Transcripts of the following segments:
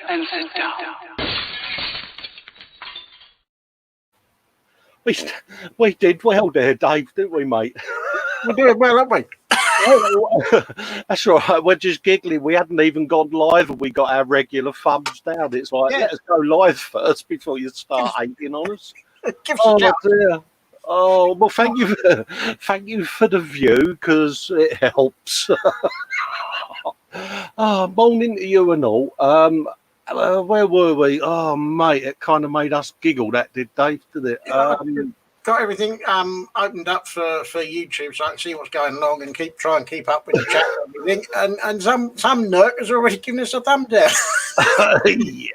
and sit down. We did well there, Dave, didn't we, mate? We're doing well, aren't we? That's right. We're just giggling. We hadn't even gone live, and we got our regular thumbs down. It's like, let us go live first before you start hating on us. Oh dear. Oh well, thank you for the view, because it helps. Morning to you and all. Where were we? Oh, mate, it kind of made us giggle. That did, Dave, did it? Got everything opened up for YouTube, so I can see what's going along and try and keep up with the chat and everything. And some nerd has already given us a thumb down. Yeah,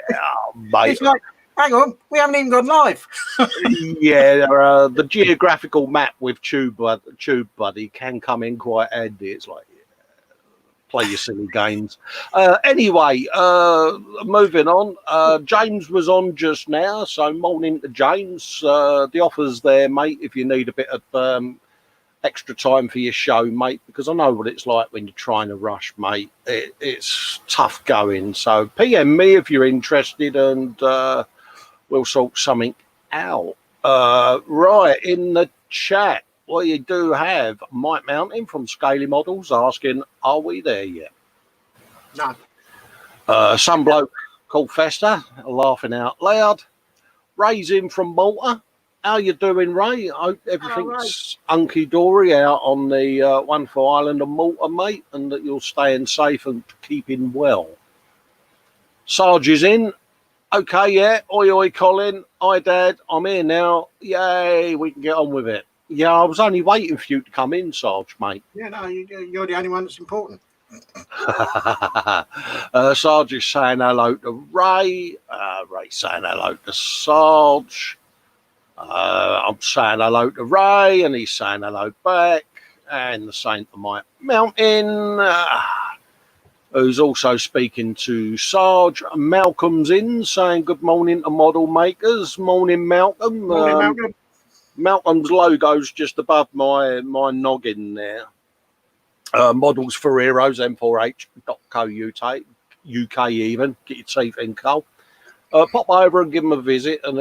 mate. It's like, hang on, we haven't even gone live. Yeah, the geographical map with Tube Buddy can come in quite handy. It's like, play your silly games. Anyway, moving on. James was on just now, so morning to James. The offer's there, mate, if you need a bit of extra time for your show, mate, because I know what it's like when you're trying to rush, mate. It's tough going. So PM me if you're interested, and we'll sort something out. Right, in the chat. Well, you do have Mike Mountain from Scaly Models asking, are we there yet? No. Some bloke called Festa, laughing out loud. Ray's in from Malta. How you doing, Ray? I hope everything's hunky-dory out on the wonderful island of Malta, mate, and that you're staying safe and keeping well. Sarge is in. Okay, yeah. Oi, oi, Colin. Hi, Dad. I'm here now. Yay, we can get on with it. Yeah, I was only waiting for you to come in, Sarge, mate. Yeah, no, you're the only one that's important. Sarge is saying hello to Ray. Ray's saying hello to Sarge. I'm saying hello to Ray, and he's saying hello back. And the same to Mike Mountain, who's also speaking to Sarge. Malcolm's in, saying good morning to model makers. Morning, Malcolm. Morning, Malcolm. Malcolm's logo's just above my noggin there. Models for Heroes, m4h.co.uk, UK even. Get your teeth in, Cole. Pop over and give them a visit, and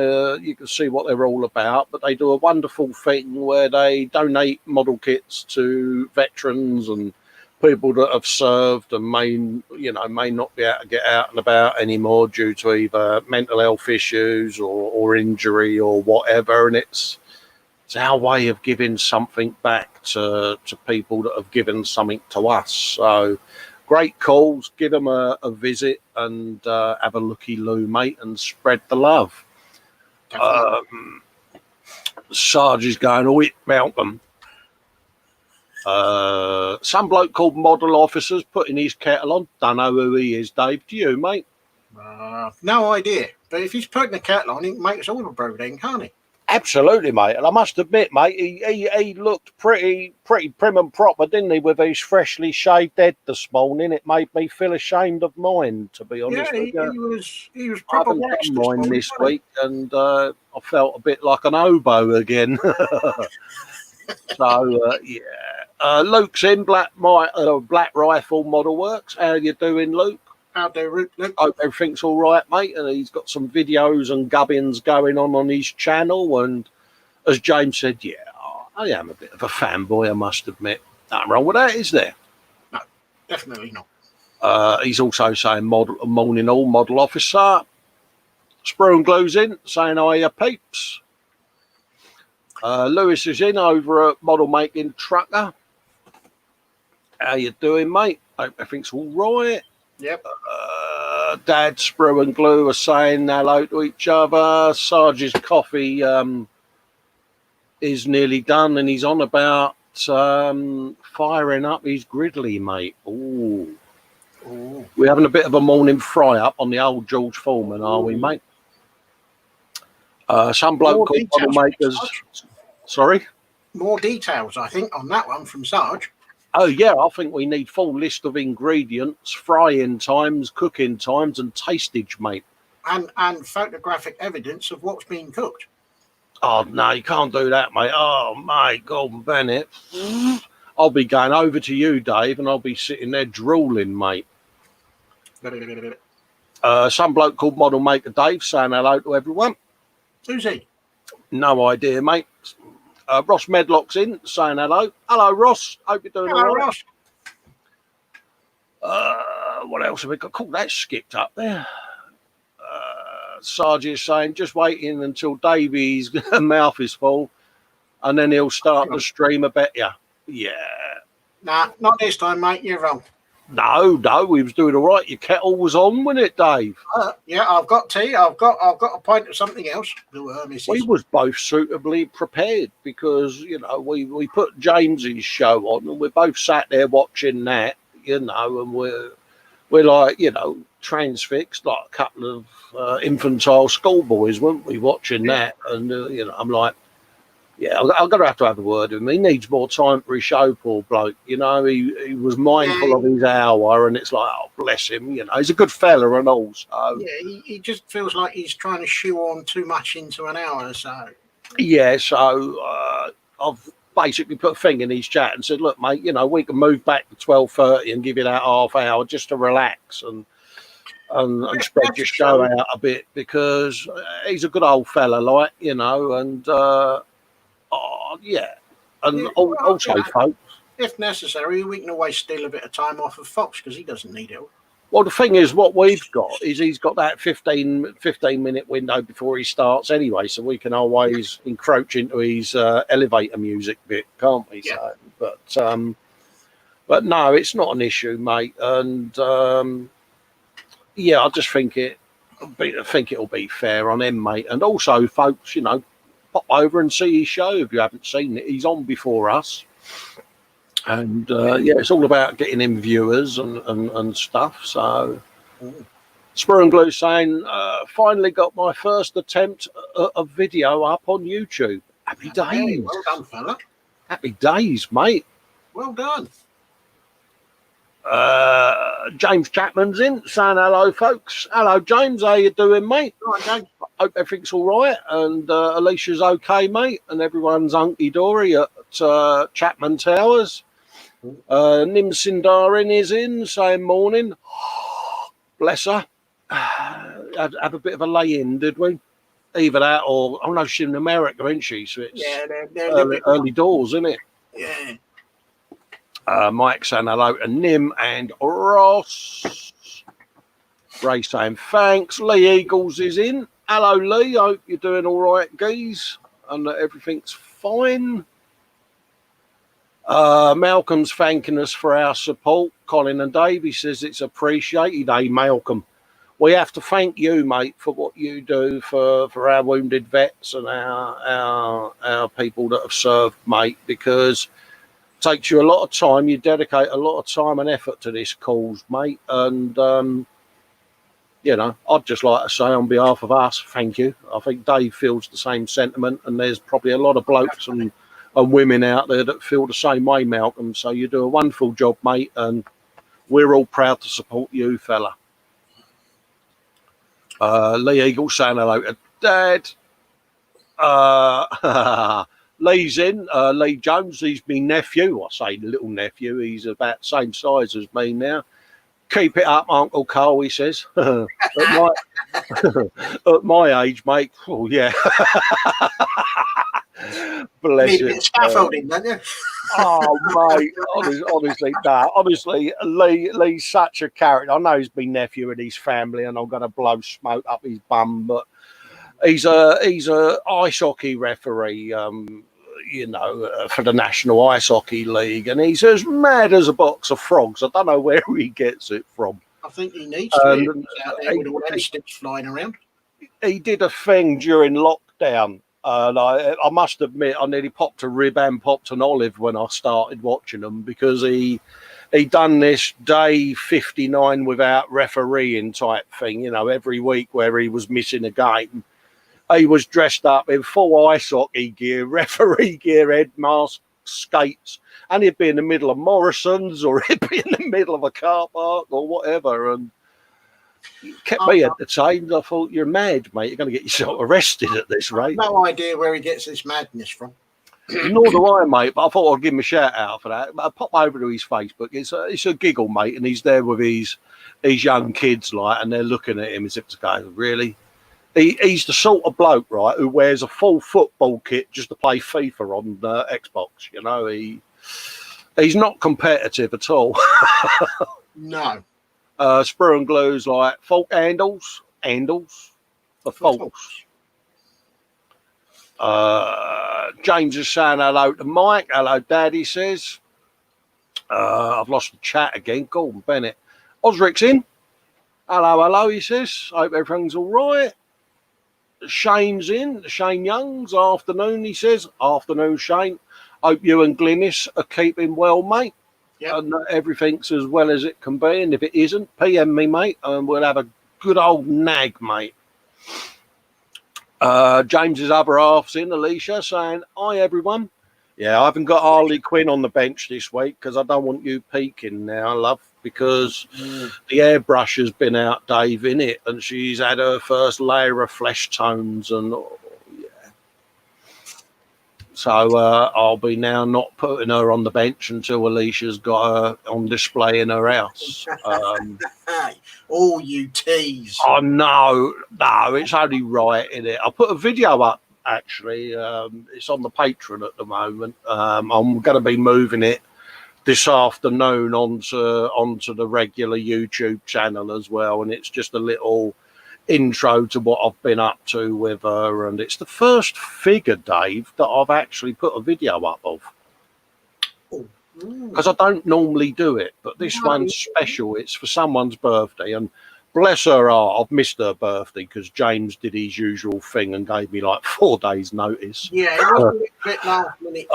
you can see what they're all about. But they do a wonderful thing where they donate model kits to veterans and people that have served and may not be able to get out and about anymore due to either mental health issues or injury or whatever. And it's our way of giving something back to people that have given something to us. So great calls. Give them a visit and have a looky-loo, mate, and spread the love. Sarge is going, oh, Malcolm. Some bloke called Model Officers putting his kettle on. Don't know who he is, Dave. Do you, mate? No idea. But if he's putting the kettle on, he makes all the brew then, can't he? Absolutely, mate. And I must admit, mate, he looked pretty prim and proper, didn't he, with his freshly shaved head this morning. It made me feel ashamed of mine, to be honest. Yeah, he was proper waxed mine this week, and I felt a bit like an oboe again. So, yeah. Luke's in, Black Rifle Model Works. How you doing, Luke? How do Luke? Hope everything's all right, mate. And he's got some videos and gubbins going on his channel. And as James said, yeah, I am a bit of a fanboy, I must admit. Nothing wrong with that, is there? No, definitely not. He's also saying morning all, model officer. Sprue and Glue's in, saying hiya, peeps. Lewis is in over at Model Making Trucker. How you doing, mate? Hope everything's all right. Yep. Dad, Sprue and Glue are saying hello to each other. Sarge's coffee is nearly done, and he's on about firing up his griddly, mate. Ooh. We're having a bit of a morning fry up on the old George Foreman, are we, mate? Some bloke called Model Makers. Sorry? More details, I think, on that one from Sarge. Oh, yeah, I think we need full list of ingredients, frying times, cooking times, and tastage, mate. And photographic evidence of what's being cooked. Oh, no, you can't do that, mate. Oh, mate, Gordon Bennett. I'll be going over to you, Dave, and I'll be sitting there drooling, mate. Some bloke called Model Maker Dave saying hello to everyone. Who's he? No idea, mate. Ross Medlock's in saying hello. Hello, Ross. Hope you're doing all right. Ross. What else have we got? Cool, that skipped up there. Sarge is saying, just waiting until Davey's mouth is full and then he'll start the stream, I bet you. Yeah. Nah, not this time, mate. You're wrong. No, we was doing all right. Your kettle was on, wasn't it, Dave? Yeah, I've got tea. I've got a pint of something else. We was both suitably prepared because, you know, we put James's show on and we both sat there watching that, you know, and we're like, you know, transfixed like a couple of infantile schoolboys, weren't we, watching that? And, you know, I'm like, yeah, I'm going to have a word with him. He needs more time for his show, poor bloke. You know, he was mindful of his hour, and it's like, oh, bless him. You know, he's a good fella and all. So. Yeah, he just feels like he's trying to shoe on too much into an hour. So. Yeah, so I've basically put a thing in his chat and said, look, mate, you know, we can move back to 12:30 and give you that half hour just to relax and spread your show out a bit because he's a good old fella, like, you know, and yeah. And also, folks, if necessary, we can always steal a bit of time off of Fox because he doesn't need it. Well, the thing is, what we've got is he's got that 15-minute window before he starts anyway, so we can always encroach into his elevator music bit, can't we? Yeah. So, but no, it's not an issue, mate. And yeah, I just think it'll be fair on him, mate. And also, folks, you know, pop over and see his show if you haven't seen it. He's on before us. And yeah, it's all about getting in viewers and stuff. So, Spur and Glue saying, finally got my first attempt at a video up on YouTube. Happy days. Hey, well done, fella. Happy days, mate. Well done. James Chapman's in saying hello, folks. Hello, James. How you doing, mate? All right, James. Hope everything's all right and Alicia's okay, mate, and everyone's hunky-dory at Chapman Towers. Nim Sindarin is in saying morning. Bless her. Have a bit of a lay-in, did we? Either that or, oh no, she's in America, isn't she? So it's they're early doors, isn't it? Yeah. Mike saying hello to Nim and Ross. Ray saying thanks. Lee Eagles is in. Hello, Lee. Hope you're doing all right, geez, and that everything's fine. Malcolm's thanking us for our support. Colin and Dave, he says it's appreciated. Hey, Malcolm, we have to thank you, mate, for what you do for our wounded vets and our people that have served, mate, because it takes you a lot of time. You dedicate a lot of time and effort to this cause, mate, and you know, I'd just like to say on behalf of us, thank you. I think Dave feels the same sentiment, and there's probably a lot of blokes and women out there that feel the same way, Malcolm. So you do a wonderful job, mate, and we're all proud to support you, fella. Lee Eagle saying hello to Dad. Lee's in. Lee Jones, he's my nephew. I say little nephew. He's about the same size as me now. Keep it up, Uncle Carl, he says. At my age, mate, oh, yeah. Bless you. Need scaffolding, don't you? Oh, mate, honestly, no. Honestly, Lee's such a character. I know he's my nephew and his family, and I'm going to blow smoke up his bum, but he's a ice hockey referee, you know, for the National Ice Hockey League, and he's as mad as a box of frogs. I don't know where he gets it from. I think he needs to be out there with all those sticks flying around. He did a thing during lockdown, and I must admit I nearly popped a rib and popped an olive when I started watching them, because he done this day 59 without refereeing type thing, you know, every week where he was missing a game. He was dressed up in full ice hockey gear, referee gear, head mask, skates, and he'd be in the middle of Morrison's or he'd be in the middle of a car park or whatever, and it kept me entertained. I thought, you're mad, mate. You're going to get yourself arrested at this rate. No idea where he gets this madness from. Nor do I, mate. But I thought I'd give him a shout out for that. But I pop over to his Facebook. It's a giggle, mate, and he's there with his young kids, like, and they're looking at him as if to go, really. He's the sort of bloke, right, who wears a full football kit just to play FIFA on Xbox. You know, he's not competitive at all. No. Sprue and Glue's like fork handles for forks. James is saying hello to Mike. Hello, Dad, he says. I've lost the chat again. Gordon Bennett. Osric's in. Hello, he says. Hope everything's all right. Shane's in. Shane Young's afternoon, he says. Afternoon, Shane. Hope you and Glynis are keeping well, mate. Yep. And everything's as well as it can be. And if it isn't, PM me, mate, and we'll have a good old nag, mate. James's other half's in, Alicia, saying, hi, everyone. Yeah, I haven't got Harley Quinn on the bench this week because I don't want you peeking now, love, because the airbrush has been out, Dave, in it, and she's had her first layer of flesh tones, and so I'll be now not putting her on the bench until Alicia's got her on display in her house. All you tease. Oh, no, it's only right, isn't it? I put a video up, actually. It's on the Patreon at the moment. I'm going to be moving it this afternoon onto the regular YouTube channel as well, and it's just a little intro to what I've been up to with her, and it's the first figure, Dave, that I've actually put a video up of, because I don't normally do it, but this one's special. It's for someone's birthday, and bless her heart, I've missed her birthday because James did his usual thing and gave me like 4 days notice. Yeah, it was a bit last minute.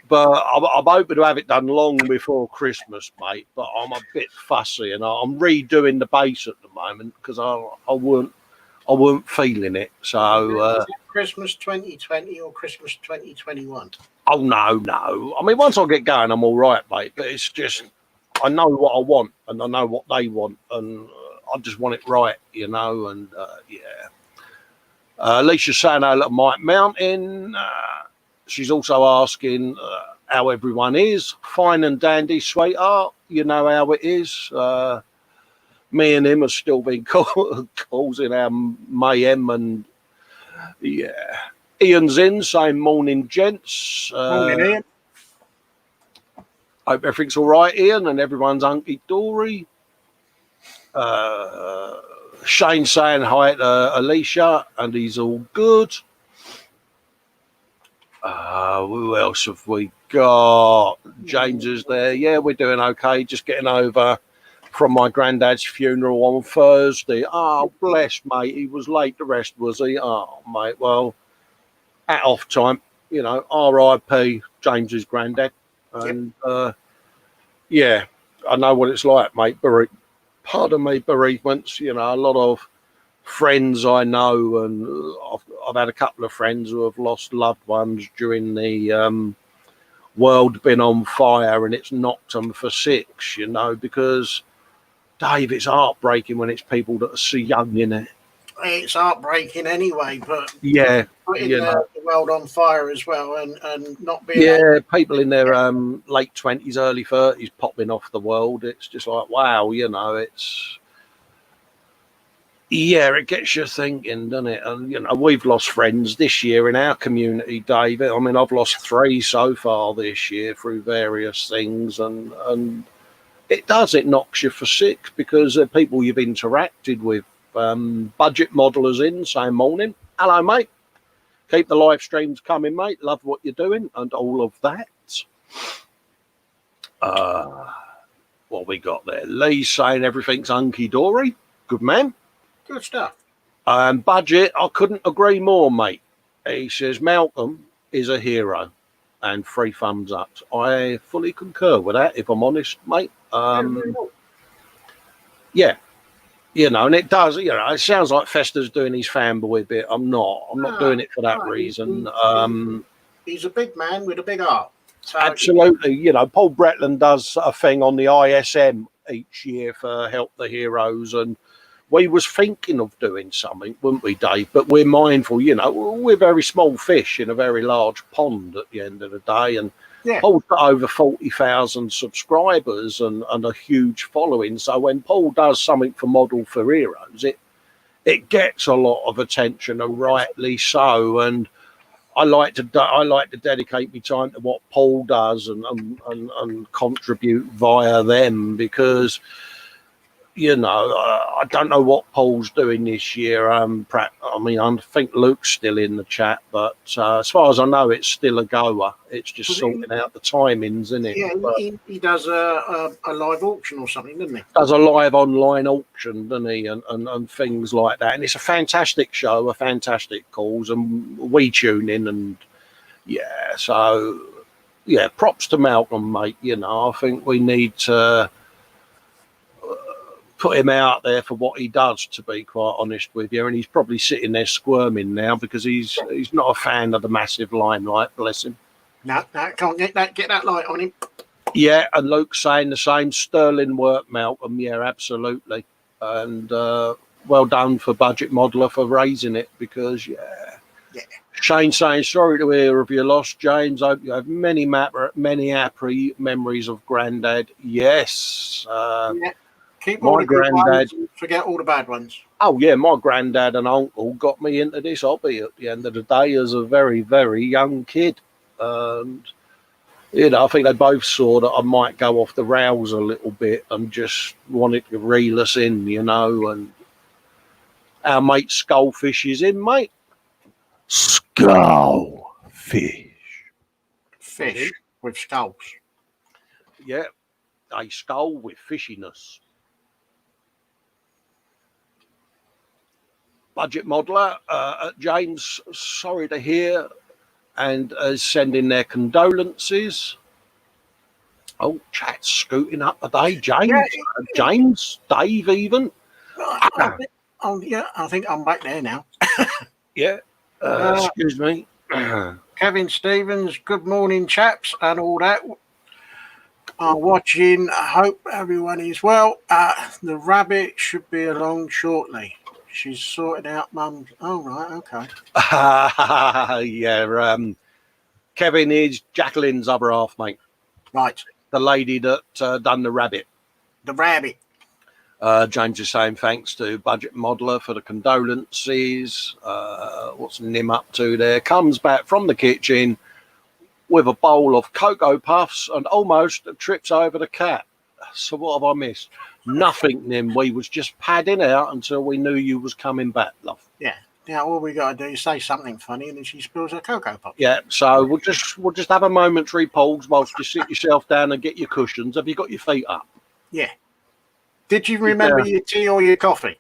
But I'm hoping to have it done long before Christmas, mate. But I'm a bit fussy, and I'm redoing the base at the moment because I weren't feeling it. So is it Christmas 2020 or Christmas 2021? Oh no! I mean, once I get going, I'm all right, mate. But it's just I know what I want, and I know what they want, and I just want it right, you know. And Alicia's saying hello to Mike Mountain. She's also asking how everyone is. Fine and dandy, sweetheart. You know how it is. Me and him have still been causing our mayhem, and Ian's in saying morning, gents. Morning, Ian. Hope everything's all right, Ian, and everyone's hunky dory. Shane saying hi to Alicia, and he's all good. Who else have we got? James is there. Yeah, we're doing okay. Just getting over from my granddad's funeral on Thursday. Oh, bless, mate. He was late. The rest was he? Oh, mate. Well, at off time, you know. R.I.P. James's granddad. And yeah, I know what it's like, mate. Pardon me, bereavements. You know, a lot of friends I know, and I've had a couple of friends who have lost loved ones during the world been on fire, and it's knocked them for six, you know, because Dave, it's heartbreaking when it's people that are so young, in it. It's heartbreaking anyway, but yeah, putting the world on fire as well, and not being people in their late 20s, early 30s popping off the world. It's just like, wow, you know, it's it gets you thinking, doesn't it? And you know, we've lost friends this year in our community, David. I mean, I've lost 3 so far this year through various things, and it knocks you for 6 because they're people you've interacted with. Budget modelers in saying morning. Hello, mate. Keep the live streams coming, mate. Love what you're doing and all of that. What we got there? Lee's saying everything's hunky-dory. Good man. Good stuff. Budget, I couldn't agree more, mate. He says Malcolm is a hero, and 3 thumbs up. I fully concur with that, if I'm honest, mate. Yeah. You know, and it does, you know, it sounds like Festa's doing his fanboy bit. I'm not doing it for that reason. He's a big man with a big heart. So absolutely. You know, Paul Bretland does a thing on the ISM each year for Help the Heroes, and we was thinking of doing something, weren't we, Dave? But we're mindful, you know, we're very small fish in a very large pond at the end of the day. And Yeah. Paul's got over 40,000 subscribers and a huge following. So when Paul does something for Model for Heroes, it gets a lot of attention, and rightly so. And I like to dedicate my time to what Paul does and contribute via them, because, you know, I don't know what Paul's doing this year. I mean, I think Luke's still in the chat, but as far as I know, it's still a goer. It's just sorting out the timings, isn't it? Yeah, he does a live auction or something, doesn't he? Does a live online auction, doesn't he? And things like that. And it's a fantastic show, a fantastic cause, and we tune in. And yeah, so yeah, props to Malcolm, mate. You know, I think we need to put him out there for what he does, to be quite honest with you. And he's probably sitting there squirming now because he's not a fan of the massive limelight, bless him. No, can't get that light on him. Yeah, and Luke's saying the same. Sterling work, Malcolm. Yeah, absolutely. And well done for Budget Modeler for raising it, because Yeah. Shane saying, sorry to hear of your loss, James. I hope you have many happy memories of Grandad. Yes. Yeah. Keep all my the good granddad. ones, forget all the bad ones. Oh, yeah, my granddad and uncle got me into this hobby at the end of the day as a very, very young kid. And, you know, I think they both saw that I might go off the rails a little bit and just wanted to reel us in, you know. And our mate Skullfish is in, mate. Skullfish. Fish with skulls. Yeah, a skull with fishiness. Budget Modeler, James, sorry to hear, and sending their condolences. Oh, chat's scooting up today, James. Yeah. James, Dave, even. I think I'm back there now. Yeah, excuse me. Kevin Stevens, good morning, chaps, and all that. I'm watching. I hope everyone is well. The rabbit should be along shortly. She's sorting out mum's. Oh, right, okay. Yeah, Kevin is Jacqueline's other half, mate. Right. The lady that done the rabbit. The rabbit. James is saying thanks to Budget Modeler for the condolences. What's Nim up to there? Comes back from the kitchen with a bowl of Cocoa Puffs and almost trips over the cat. So what have I missed? Nothing, Nim. We was just padding out until we knew you was coming back, love. Yeah. Now all we got to do is say something funny, and then she spills her Cocoa Pop. Yeah. So we'll just have a momentary pause whilst you sit yourself down and get your cushions. Have you got your feet up? Yeah. Did you remember your tea or your coffee?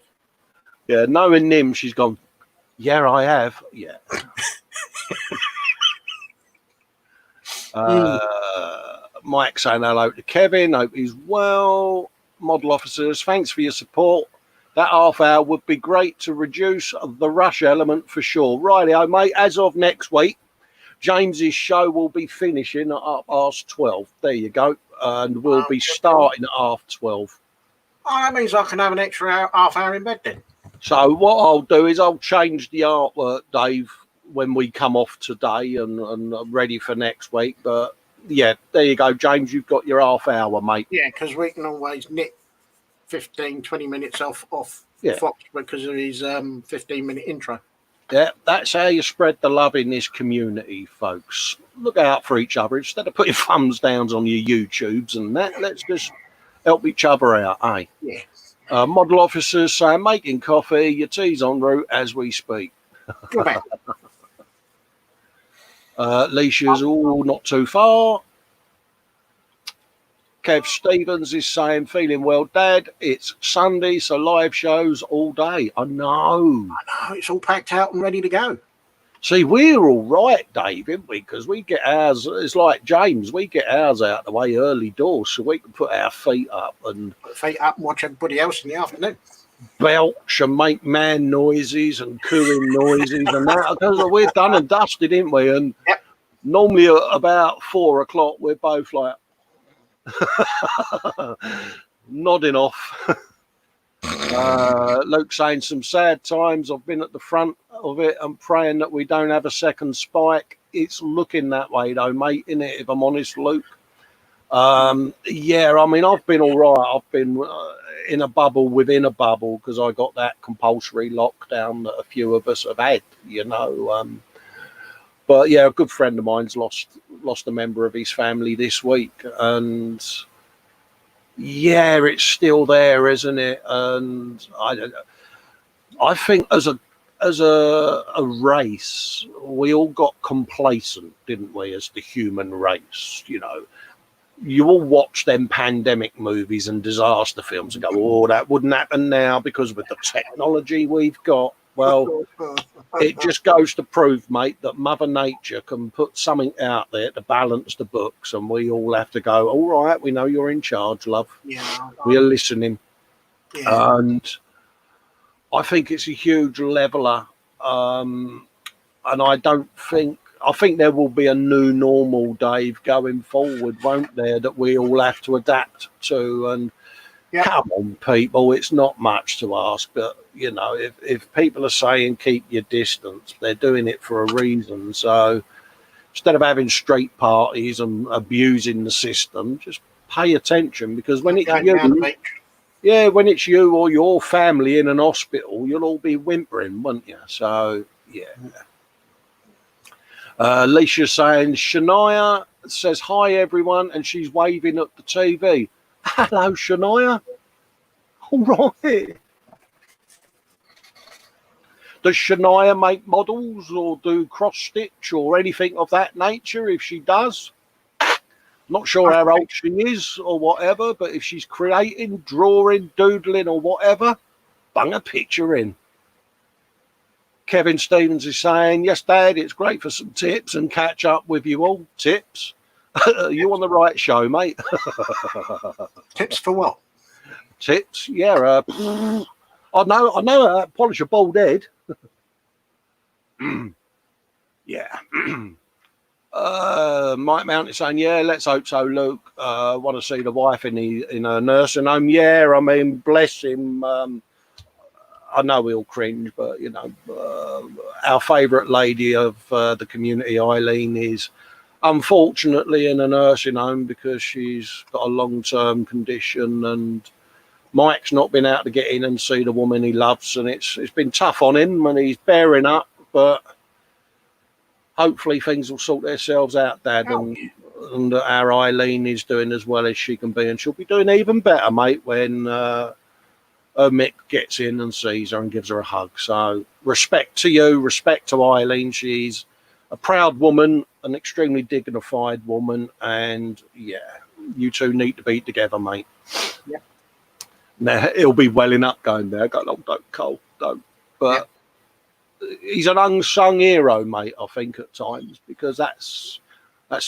Yeah. Knowing Nim, she's gone. Yeah, I have. Yeah. Mike saying hello to Kevin. Hope he's well. Model officers, thanks for your support. That half hour would be great to reduce the rush element for sure. Rightio, mate. As of next week, James's show will be finishing at 12:30. There you go. And we'll be starting at 12:30. Oh, that means I can have an extra half hour in bed then. So what I'll do is I'll change the artwork, Dave, when we come off today and I'm ready for next week. But yeah, there you go, James. You've got your half hour, mate. Yeah, because we can always nip 15-20 minutes off Yeah. Fox because of his 15-minute intro. Yeah, that's how you spread the love in this community, folks. Look out for each other. Instead of putting thumbs downs on your YouTubes and that, let's just help each other out, eh? Yeah. Model officers saying, making coffee, your tea's en route as we speak. Go back. Leisha's all not too far. Kev Stevens is saying, feeling well, Dad. It's Sunday, so live shows all day. I know. I know, it's all packed out and ready to go. See, we're all right, Dave, aren't we? Because we get ours, it's like James, we get ours out the way early doors so we can put our feet up and Put feet up and watch everybody else in the afternoon. belch and make man noises and cooing noises and that. Because we're done and dusted, ain't we? And Yep. normally at about 4 o'clock, we're both like nodding off. Luke saying some sad times. I've been at the front of it and praying that we don't have a second spike. It's looking that way though, mate, innit, if I'm honest, Luke. Yeah, I mean, I've been all right. I've been in a bubble within a bubble because I got that compulsory lockdown that a few of us have had, you know. But yeah, a good friend of mine's lost a member of his family this week, and yeah, it's still there, isn't it? And I think as a race, we all got complacent, didn't we? As the human race, you know, you all watch them pandemic movies and disaster films and go, "Oh, that wouldn't happen now because with the technology we've got." Well, it just goes to prove, mate, that Mother Nature can put something out there to balance the books, and we all have to go, all right, we know you're in charge, love. Yeah, we're listening. Yeah. And I think it's a huge leveler. And I think there will be a new normal, Dave, going forward, won't there, that we all have to adapt to. And come on, people, it's not much to ask, but you know, if people are saying keep your distance, they're doing it for a reason. So instead of having street parties and abusing the system, just pay attention, because when it's when it's you or your family in an hospital, you'll all be whimpering, won't you? So yeah. Alicia's saying Shania says hi everyone, and she's waving at the TV. Hello, Shania. All right. Does Shania make models or do cross stitch or anything of that nature? If she does, not sure how old she is or whatever, but if she's creating, drawing, doodling or whatever, bung a picture in. Kevin Stevens is saying, yes, Dad, it's great for some tips and catch up with you all. Tips? You on the right show, mate. Tips for what? Tips? Yeah. I know polish a bald head. Yeah. Mike Mount is saying, yeah, let's hope so, Luke. Want to see the wife in her nursing home. Yeah, I mean, bless him. I know we all cringe, but, you know, our favourite lady of the community, Eileen, is unfortunately in a nursing home because she's got a long-term condition, and Mike's not been able to get in and see the woman he loves, and it's been tough on him, and he's bearing up, but hopefully things will sort themselves out, Dad, and our Eileen is doing as well as she can be, and she'll be doing even better, mate, when her Mick gets in and sees her and gives her a hug. So respect to you, respect to Eileen. She's a proud woman, an extremely dignified woman, and yeah, you two need to be together, mate. Yeah. Now he'll be welling up going there. Go, oh, don't, Cole, don't. But he's an unsung hero, mate, I think at times, because that's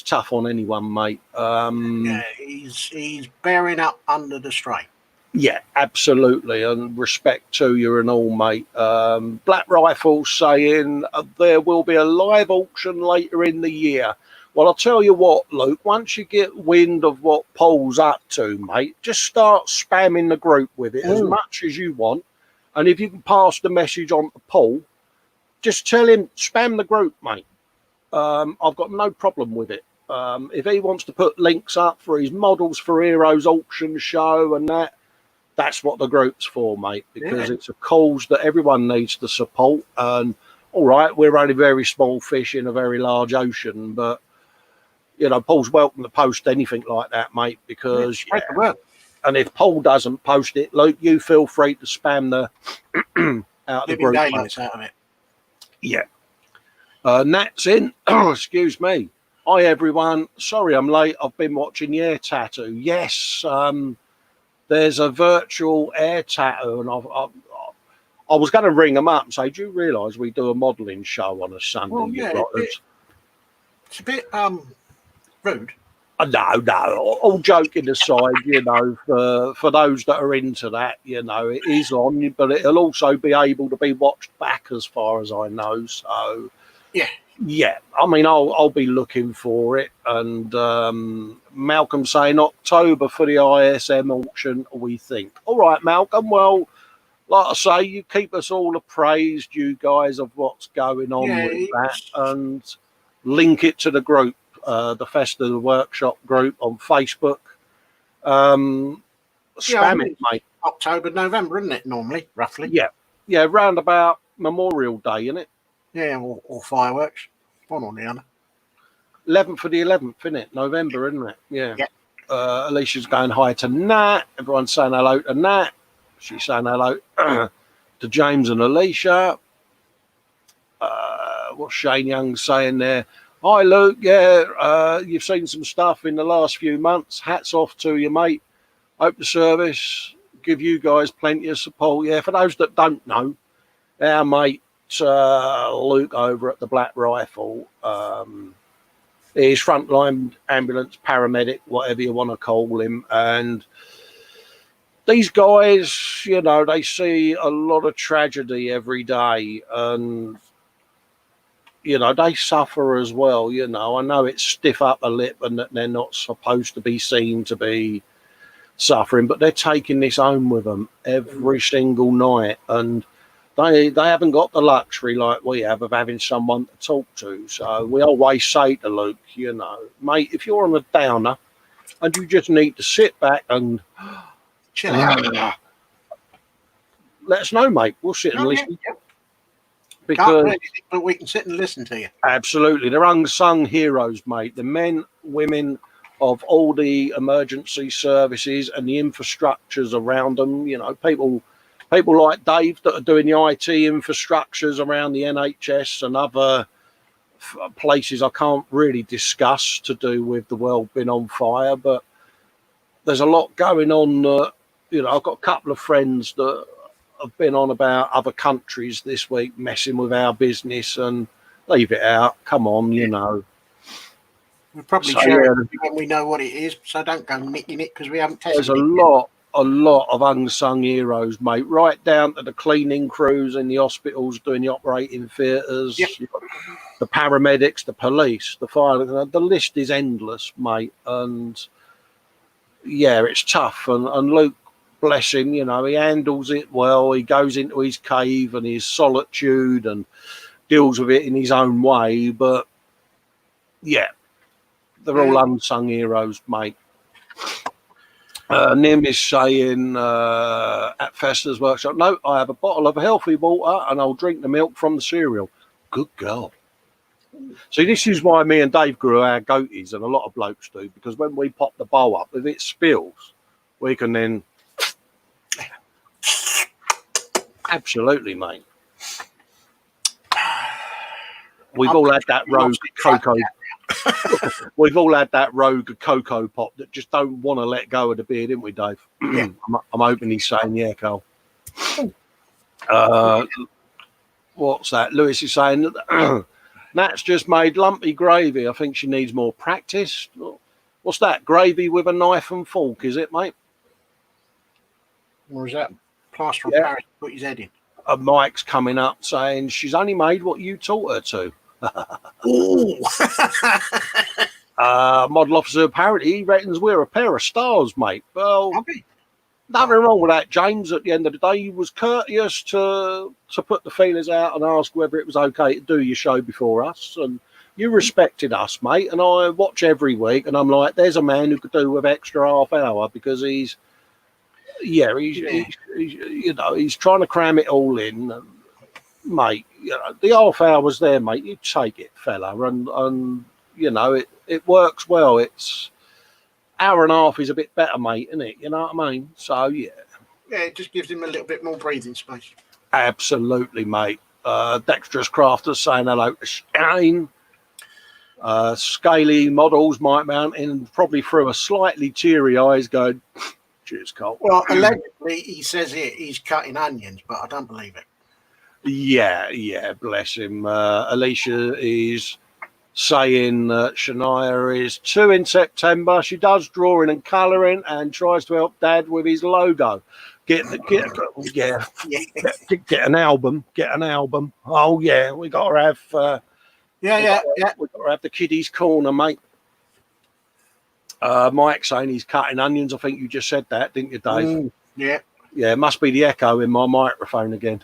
tough on anyone, mate. Yeah, he's bearing up under the strain. Yeah, absolutely, and respect to you and all, mate. Black Rifle saying there will be a live auction later in the year. Well, I'll tell you what, Luke, once you get wind of what Paul's up to, mate, just start spamming the group with it as much as you want. And if you can pass the message on to Paul, just tell him, spam the group, mate. I've got no problem with it. If he wants to put links up for his Models for Heroes auction show and that's what the group's for, mate, because it's a cause that everyone needs to support. And all right, we're only very small fish in a very large ocean, but you know, Paul's welcome to post anything like that, mate, because and if Paul doesn't post it, Luke, you feel free to spam the out of the group, mate. Out of it. Yeah. Nat's in. Oh, excuse me. Hi everyone. Sorry I'm late. I've been watching Air Tattoo. Yes. There's a virtual air tattoo, and I was going to ring them up and say, do you realise we do a modelling show on a Sunday? Well, yeah, it's a bit rude. No. All joking aside, you know, for those that are into that, you know, it is on, but it'll also be able to be watched back as far as I know. So, yeah. I mean, I'll be looking for it. And Malcolm saying October for the ISM auction, we think. All right, Malcolm. Well, like I say, you keep us all appraised, you guys, of what's going on Yeah, with that, and link it to the group, the Festa the Workshop group on Facebook. Spam it, mate. October, November, isn't it? Normally, roughly. Yeah, round about Memorial Day, isn't it? Yeah, or fireworks, one or the other. 11th for the 11th, isn't it? November, isn't it? Yeah. Yeah. Alicia's going hi to Nat. Everyone's saying hello to Nat. She's saying hello to James and Alicia. What's Shane Young saying there? Hi, Luke. Yeah, you've seen some stuff in the last few months. Hats off to you, mate. Hope the service give you guys plenty of support. Yeah, for those that don't know, our mate Luke over at the Black Rifle is frontline ambulance paramedic, whatever you want to call him. And these guys, you know, they see a lot of tragedy every day, and you know, they suffer as well. You know, I know it's stiff upper lip and that they're not supposed to be seen to be suffering, but they're taking this home with them every single night, and they haven't got the luxury like we have of having someone to talk to. So we always say to Luke, you know, mate, if you're on a downer and you just need to sit back and chill out, let us know, mate. We'll sit and listen. Yeah. Because anything, but we can sit and listen to you. Absolutely. They're unsung heroes, mate. The men, women of all the emergency services and the infrastructures around them. You know, people like Dave that are doing the IT infrastructures around the NHS and other places I can't really discuss to do with the world being on fire. But there's a lot going on. You know, I've got a couple of friends that have been on about other countries this week messing with our business, and leave it out. Come on, you know. We'll probably share it when we know what it is, so don't go nicking it because we haven't tested it. There's a lot of unsung heroes, mate, right down to the cleaning crews in the hospitals doing the operating theatres, the paramedics, the police, the fire. The list is endless, mate. And yeah, it's tough. And Luke, bless him, you know, he handles it well. He goes into his cave and his solitude and deals with it in his own way. But yeah, they're all unsung heroes, mate. Nim is saying at Festa's Workshop, no, I have a bottle of healthy water and I'll drink the milk from the cereal. Good girl. See, this is why me and Dave grew our goatees, and a lot of blokes do, because when we pop the bowl up, if it spills, we can then... Absolutely, mate. We've all had that rogue cocoa. We've all had that rogue cocoa pop that just don't want to let go of the beer, didn't we, Dave? Yeah. I'm hoping he's saying, yeah, Carl. What's that? Lewis is saying, Nat's just made lumpy gravy. I think she needs more practice. What's that? Gravy with a knife and fork, is it, mate? Or is that plaster of Paris to put his head in? Mike's coming up saying she's only made what you taught her to. Model officer, apparently he reckons we're a pair of stars, mate. Well, nothing wrong with that, James. At the end of the day, he was courteous to put the feelers out and ask whether it was okay to do your show before us, and you respected us, mate. And I watch every week, and I'm like, there's a man who could do with extra half hour, because he's you know, he's trying to cram it all in, mate. You know, the half hour's there, mate. You take it, fella, and you know it works well. It's hour and a half is a bit better, mate, isn't it? You know what I mean? So yeah, it just gives him a little bit more breathing space. Absolutely, mate. Dexterous Crafter saying hello to Shane. Scaly Models, Mike Mountain, probably through a slightly teary eyes, going, cheers, Cole. Well, allegedly, he says he's cutting onions, but I don't believe it. Yeah, bless him. Alicia is saying Shania is 2 in September. She does drawing and colouring and tries to help Dad with his logo. Get an album. Get an album. Oh yeah, we got to have. We got to have the kiddies' corner, mate. Mike saying he's cutting onions. I think you just said that, didn't you, Dave? Yeah. Yeah, it must be the echo in my microphone again.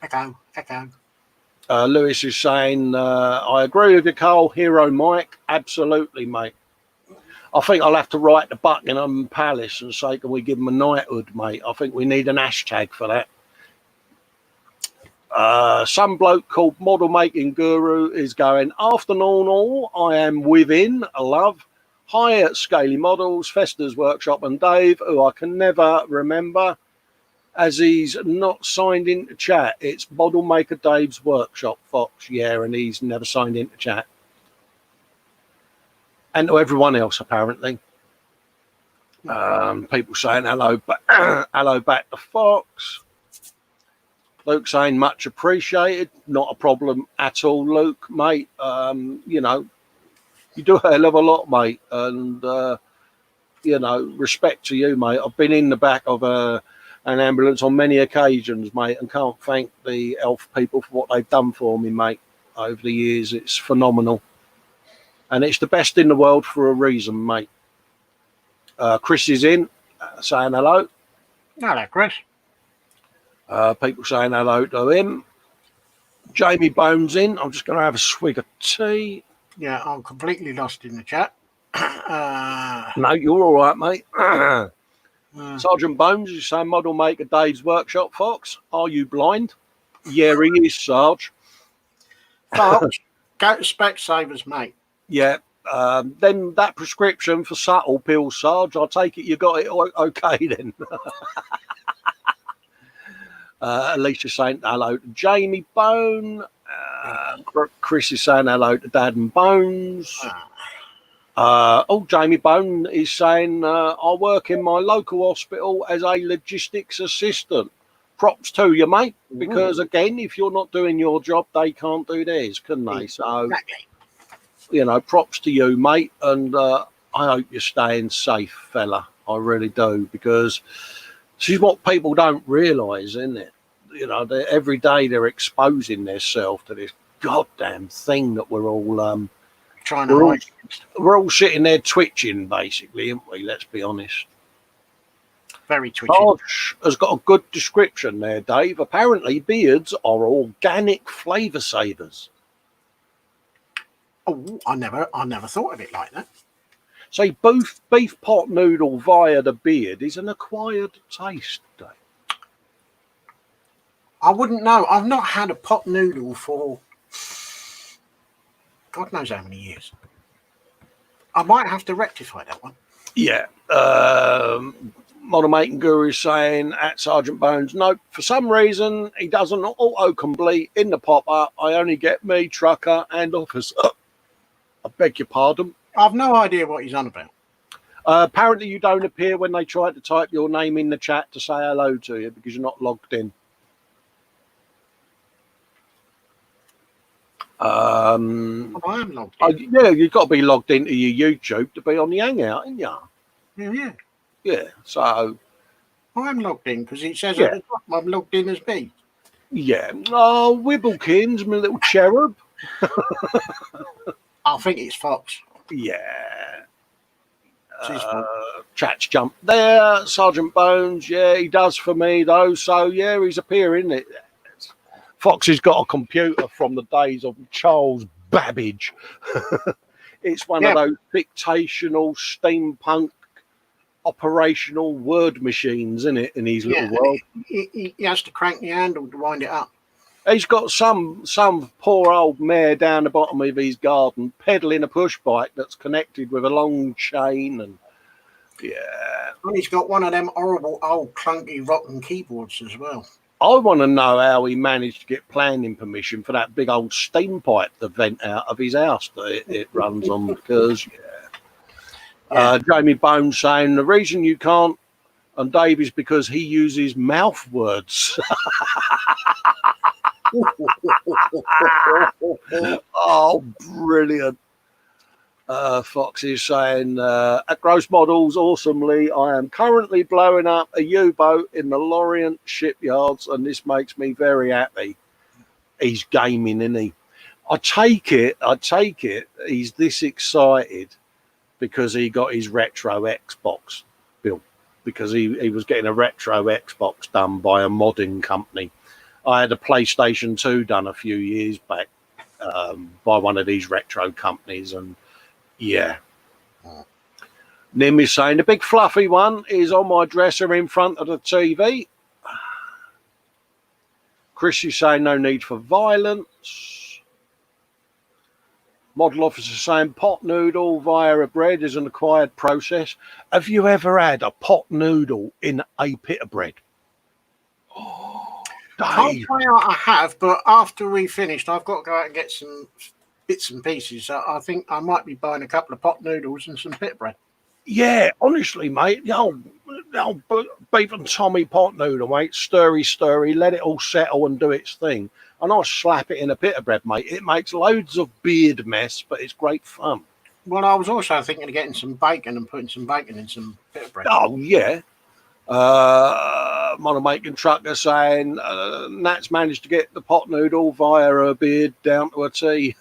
Echo. Lewis is saying, I agree with you, Carl. Hero Mike. Absolutely, mate. I think I'll have to write to Buckingham Palace and say, can we give him a knighthood, mate? I think we need an hashtag for that. Some bloke called Model Making Guru is going, afternoon all, I am within, love. Hi at Scaly Models, Festa's Workshop and Dave, who I can never remember as he's not signed into chat. It's Model Maker Dave's Workshop, Fox, yeah, and he's never signed into chat. And to everyone else, apparently. People saying hello, hello back to Fox. Luke saying much appreciated. Not a problem at all, Luke, mate. You know, you do a hell of a lot, mate. And, you know, respect to you, mate. I've been in the back of an ambulance on many occasions, mate, and can't thank the health people for what they've done for me, mate, over the years. It's phenomenal. And it's the best in the world for a reason, mate. Chris is in, saying hello. Hello, Chris. People saying hello to him. Jamie Bones in. I'm just going to have a swig of tea. Yeah, I'm completely lost in the chat. No, you're all right, mate. Sergeant Bones is saying, Model Maker Dave's Workshop, Fox. Are you blind? Yeah, he is, Sarge. Fox, go to Specsavers, mate. Yeah. Then that prescription for subtle pills, Sarge, I take it you got it okay then. Alicia saying hello to Jamie Bone. Chris is saying hello to Dad and Bones. Jamie Bone is saying, I work in my local hospital as a logistics assistant. Props to you, mate, because again, if you're not doing your job, they can't do theirs, can they? So, exactly. You know, props to you, mate, and I hope you're staying safe, fella. I really do, because this is what people don't realise, isn't it? You know, every day they're exposing themselves to this goddamn thing that we're all trying to hide. We're all sitting there twitching, basically, aren't we? Let's be honest. Very twitchy. Josh has got a good description there, Dave. Apparently, beards are organic flavour savers. Oh, I never thought of it like that. So beef pot noodle via the beard is an acquired taste, Dave. I wouldn't know. I've not had a pot noodle for God knows how many years. I might have to rectify that one. Yeah. Model Making Guru is saying at Sergeant Bones, nope, for some reason he doesn't auto-complete in the pop-up. I only get me, trucker, and officer. I beg your pardon. I've no idea what he's on about. Apparently you don't appear when they try to type your name in the chat to say hello to you because you're not logged in. I am logged in. Yeah, you've got to be logged into your YouTube to be on the Hangout, ain't you? Yeah. Yeah, so... I'm logged in because it says at the top I'm logged in as me. Yeah. Oh, Wibblekins, my little cherub. I think it's Fox. Yeah. Chat's jumped there. Sergeant Bones, yeah, he does for me, though. So, yeah, he's appearing. Fox has got a computer from the days of Charles Babbage. It's one of those fictational steampunk operational word machines, isn't it, in his little world? He has to crank the handle to wind it up. He's got some poor old mare down the bottom of his garden pedaling a push bike that's connected with a long chain, and And he's got one of them horrible old clunky rotten keyboards as well. I want to know how he managed to get planning permission for that big old steam pipe to vent out of his house that it runs on, because Jamie Bones saying the reason you can't, and Dave, is because he uses mouth words. Oh, brilliant. Fox is saying, at Gross Models, awesomely, I am currently blowing up a U-boat in the Lorient shipyards, and this makes me very happy. He's gaming, isn't he? I take it he's this excited because he got his retro Xbox built because he was getting a retro Xbox done by a modding company. I had a PlayStation 2 done a few years back by one of these retro companies, and yeah. Nim is saying the big fluffy one is on my dresser in front of the TV. Chris is saying no need for violence. Model officer saying pot noodle via a bread is an acquired process. Have you ever had a pot noodle in a pita bread? Oh, Can't say I have, but after we finished, I've got to go out and get some bits and pieces. So I think I might be buying a couple of pot noodles and some pita bread. Yeah, honestly, mate, the old beef and Tommy pot noodle, mate, stirry, let it all settle and do its thing. And I'll slap it in a pita bread, mate. It makes loads of beard mess, but it's great fun. Well, I was also thinking of getting some bacon and putting some bacon in some pita bread. Oh, yeah. Model making trucker saying Nat's managed to get the pot noodle via her beard down to a T.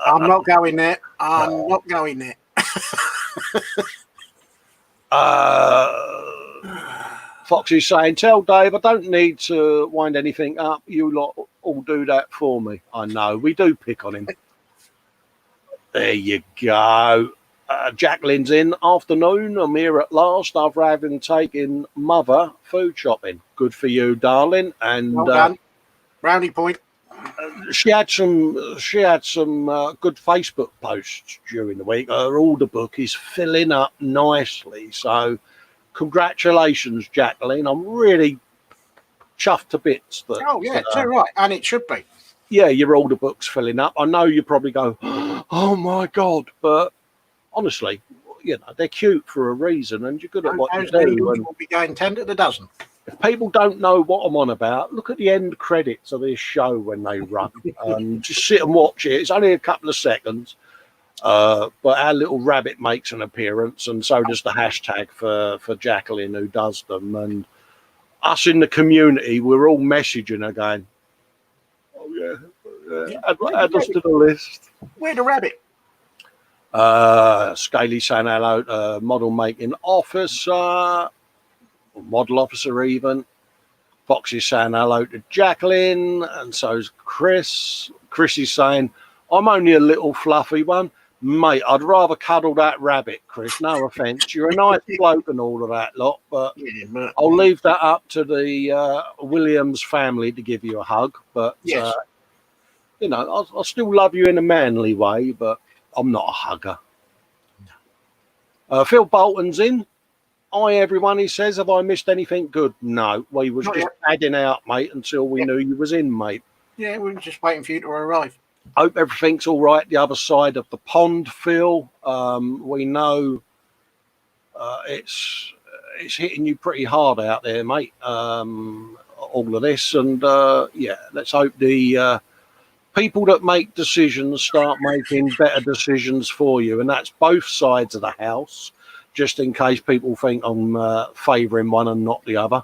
I'm not going there. I'm not going there. Foxy's saying, tell Dave I don't need to wind anything up. You lot all do that for me. I know, we do pick on him. There you go. Jacqueline's in. Afternoon, I'm here at last after having taken mother food shopping. Good for you, darling. And well done. Brownie point. She had some good Facebook posts during the week. Her order book is filling up nicely. So congratulations, Jacqueline. I'm really chuffed to bits. That, oh, yeah, too right. And it should be. Yeah, your order book's filling up. I know you probably go, oh, my God. But honestly, you know, they're cute for a reason and you're good at what you do. And will be going 10 to the dozen. if people don't know what I'm on about, look at the end credits of this show when they run. Just sit and watch it. It's only a couple of seconds. But our little rabbit makes an appearance, and so does the hashtag for Jacqueline, who does them. And us in the community, we're all messaging her going, oh, yeah, add us to the list. Where's the rabbit? Scaly saying hello to model making officer. Model officer even. Fox is saying hello to Jacqueline, and so's Chris. Chris is saying, I'm only a little fluffy one. Mate, I'd rather cuddle that rabbit, Chris. No offence. You're a nice bloke and all of that lot, but yeah, I'll leave that up to the Williams family to give you a hug. But, yes. You know, I'll still love you in a manly way, but I'm not a hugger. Phil Bolton's in. Hi, everyone, he says. Have I missed anything good? No. We was just adding out, mate, until we knew you was in, mate. Yeah, we were just waiting for you to arrive. Hope everything's all right the other side of the pond, Phil. We know it's hitting you pretty hard out there, mate, all of this. And, yeah, let's hope the people that make decisions start making better decisions for you. And that's both sides of the house, just in case people think I'm favouring one and not the other.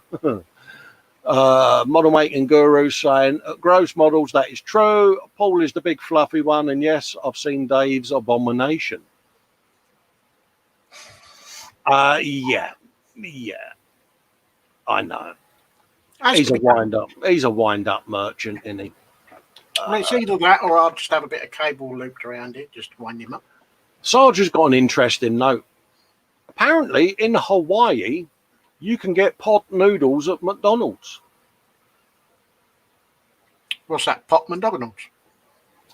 Model making guru saying, gross models, that is true. Paul is the big fluffy one. And yes, I've seen Dave's Abomination. Yeah, I know. He's a wind up merchant, isn't he? Well, it's either that or I'll just have a bit of cable looped around it just to wind him up. Sarge has got an interesting note. Apparently, in Hawaii, you can get pot noodles at McDonald's. What's that? Pot McDonald's?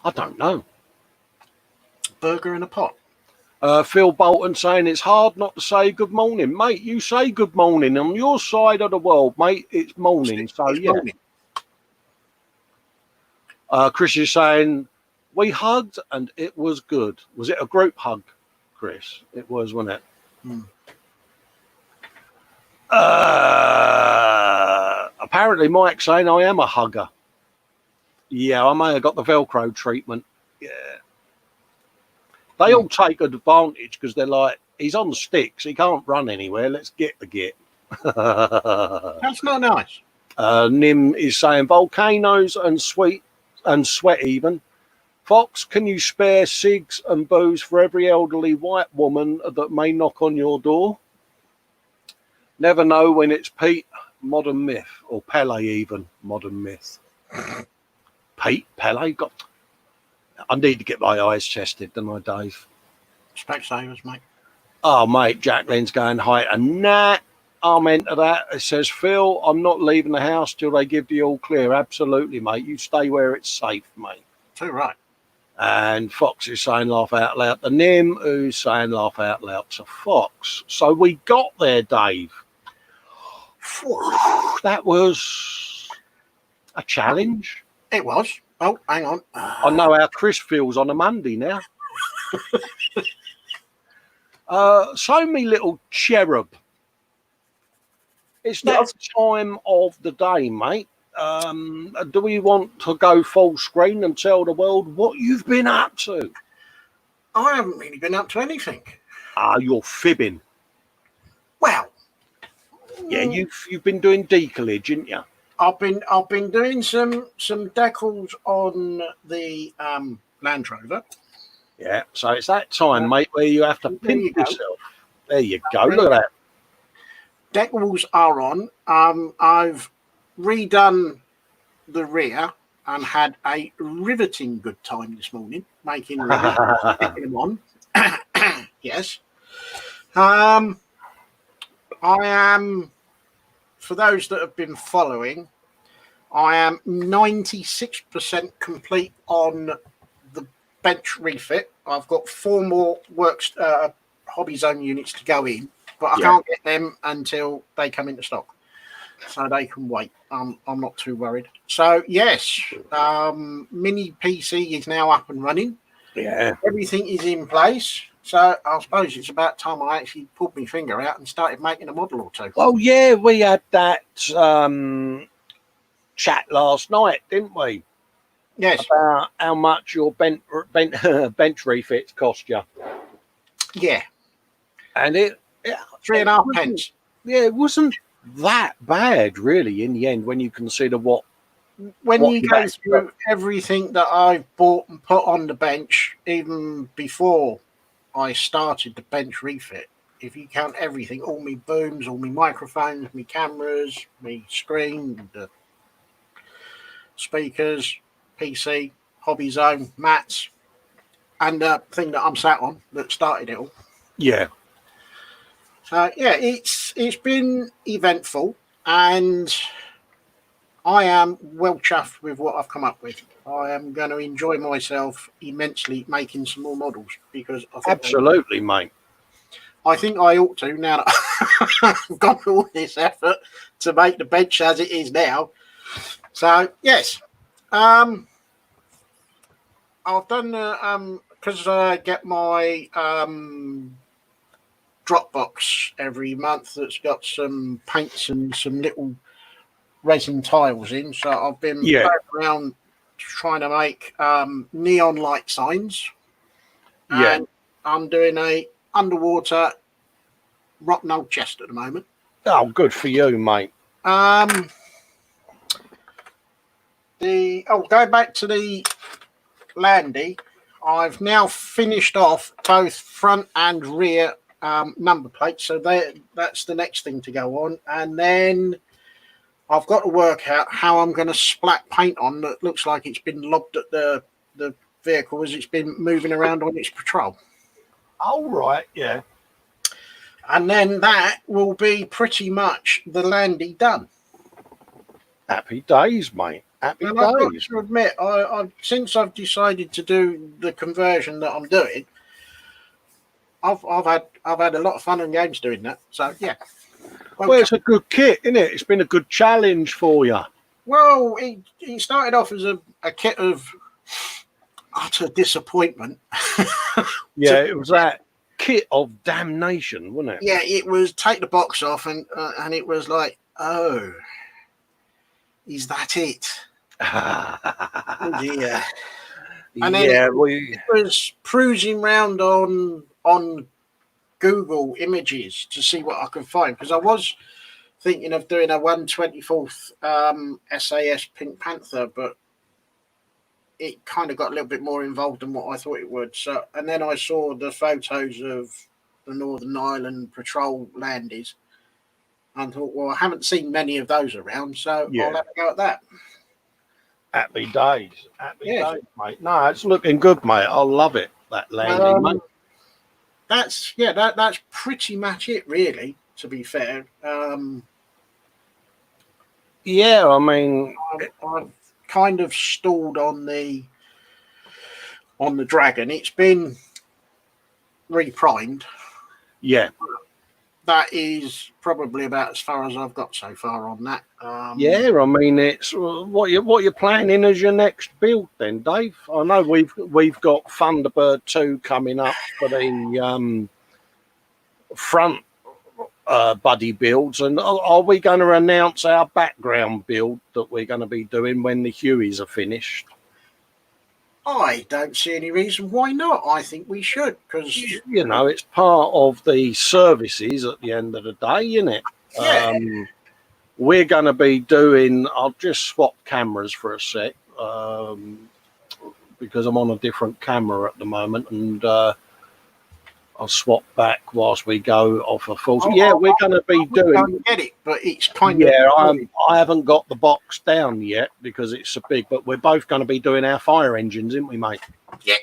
I don't know. Burger in a pot. Phil Bolton saying it's hard not to say good morning. Mate, you say good morning. On your side of the world, mate, it's morning. So, yeah. Morning. Chris is saying, we hugged and it was good. Was it a group hug, Chris? It was, wasn't it? Apparently Mike's saying I am a hugger. Yeah, I may have got the Velcro treatment. Yeah. They all take advantage because they're like, he's on sticks, he can't run anywhere, let's get the git. That's not nice. Nim is saying volcanoes and sweat even. Fox, can you spare cigs and booze for every elderly white woman that may knock on your door? Never know when it's Pete, modern myth, or Pele even, modern myth. Pete, Pele, I need to get my eyes tested, don't I, Dave? Specsavers, mate. Oh, mate, Jacqueline's going height and I'm into that. It says, Phil, I'm not leaving the house till they give the all clear. Absolutely, mate. You stay where it's safe, mate. Too right. And Fox is saying laugh out loud to Nim, who's saying laugh out loud to Fox. So we got there, Dave. That was a challenge. It was. Oh, hang on. I know how Chris feels on a Monday now. So me little cherub. It's that time of the day, mate. Do we want to go full screen and tell the world what you've been up to? I haven't really been up to anything. You're fibbing. Well, yeah, you've been doing decolage, haven't you? I've been doing some decals on the Land Rover. Yeah, so it's that time, mate, where you have to pimp yourself. There you go. Look at that. Decals are on. I've redone the rear and had a riveting good time this morning making them on. Yes. I am, for those that have been following, I am 96% complete on the bench refit. I've got 4 more hobby zone units to go in, but I can't get them until they come into stock, so they can wait. I'm not too worried. So yes, mini PC is now up and running. Yeah, everything is in place. So I suppose it's about time I actually pulled my finger out and started making a model or two. Well, yeah, we had that chat last night, didn't we? Yes. About how much your bench refits cost you. Yeah. And it 3.5 pence. Yeah, it wasn't that bad, really, in the end, when you consider what you go through everything that I've bought and put on the bench, even before I started the bench refit. If you count everything, all my booms, all my microphones, my cameras, my screen, the speakers, PC, hobby zone, mats, and the thing that I'm sat on that started it all. Yeah. So yeah, it's been eventful, and I am well chuffed with what I've come up with. I am going to enjoy myself immensely making some more models, because I think absolutely, mate. I think I ought to, now that I've gone through all this effort to make the bench as it is now. So yes, I've done because I get my Dropbox every month that's got some paints and some little resin tiles in. So I've been going around trying to make neon light signs. Yeah. And I'm doing a underwater rotten old chest at the moment. Oh, good for you, mate. Going back to the Landy, I've now finished off both front and rear number plates, so that's the next thing to go on. And then I've got to work out how I'm going to splat paint on that looks like it's been lobbed at the vehicle as it's been moving around on its patrol. Oh, right, yeah. And then that will be pretty much the Landy done. Happy days, mate. Happy days. I've got to admit, since I've decided to do the conversion that I'm doing, I've had a lot of fun and games doing that. So yeah. Well, it's a good kit, isn't it? It's been a good challenge for you. Well, it started off as a kit of utter disappointment. Yeah, it was that kit of damnation, wasn't it? Yeah, it was take the box off and it was like, oh, is that it? Oh dear. And then it was cruising around on Google Images to see what I could find, because I was thinking of doing a 1/24th SAS Pink Panther, but it kind of got a little bit more involved than what I thought it would. So, and then I saw the photos of the Northern Ireland Patrol Landies, And thought, well, I haven't seen many of those around, so Yeah. I'll have a go at that. Happy days, days, mate. No, it's looking good, mate. I love it. That landing, mate. That's pretty much it, really. To be fair, yeah, I mean, I've kind of stalled on the Dragon. It's been reprimed. Yeah. That is probably about as far as I've got so far on that. Yeah, I mean, it's what you're planning as your next build, then, Dave. I know we've got Thunderbird 2 coming up for the front buddy builds, and are we going to announce our background build that we're going to be doing when the Hueys are finished? I don't see any reason why not. I think we should, because you know, it's part of the services at the end of the day, isn't it? Yeah. We're going to be doing, I'll just swap cameras for a sec, because I'm on a different camera at the moment, and I'll swap back whilst we go off a full. Yeah, we're going to be doing. Don't get it, but it's kind of. Yeah, I haven't got the box down yet because it's so big, but we're both going to be doing our fire engines, aren't we, mate? Yeah.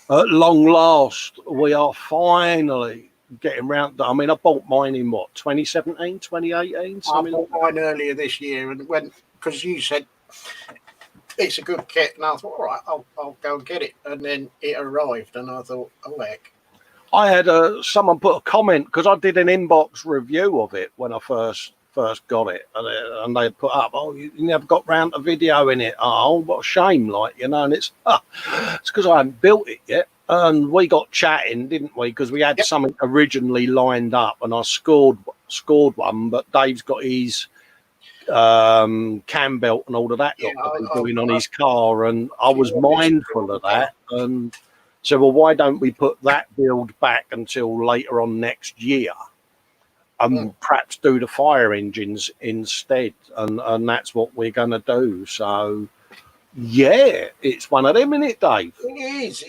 At long last, we are finally getting round. I mean, I bought mine in what, 2017, 2018? I bought mine earlier this year, and because you said it's a good kit, and I thought, all right, I'll go and get it, and then it arrived, and I thought, oh heck. I had someone put a comment because I did an inbox review of it when I first got it, and they put up, oh, you never got round to videoing it. Oh, what a shame, like, you know. And it's because I haven't built it yet. And we got chatting, didn't we? Because we had something originally lined up, and I scored one, but Dave's got his cam belt and all of that doing on his car, and I was mindful of that, and so, well, why don't we put that build back until later on next year, and perhaps do the fire engines instead, and that's what we're going to do. So yeah, it's one of them, isn't it, Dave? It is.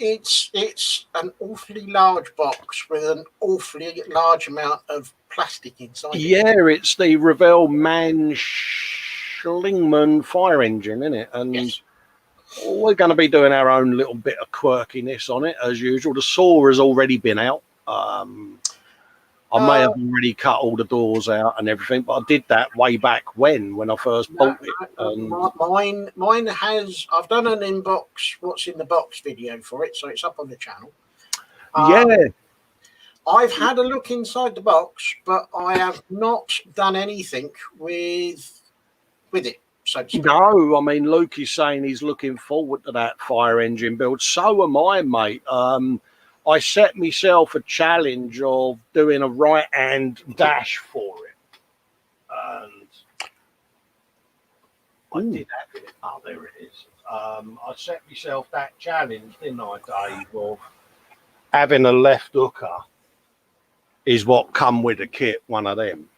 It's an awfully large box with an awfully large amount of plastic inside. Yeah, it's the Revell Man Schlingmann fire engine, isn't it? And we're going to be doing our own little bit of quirkiness on it as usual. The saw has already been out. I may have already cut all the doors out and everything, but I did that way back when I first bought it. Mine has. I've done an inbox, what's in the box video for it, so it's up on the channel. Yeah. I've had a look inside the box, but I have not done anything with it. So no, I mean, Luke is saying he's looking forward to that fire engine build. So am I, mate. I set myself a challenge of doing a right-hand dash for it. And I did have it. Oh, there it is. I set myself that challenge, didn't I, Dave, of having a left hooker is what come with the kit, one of them.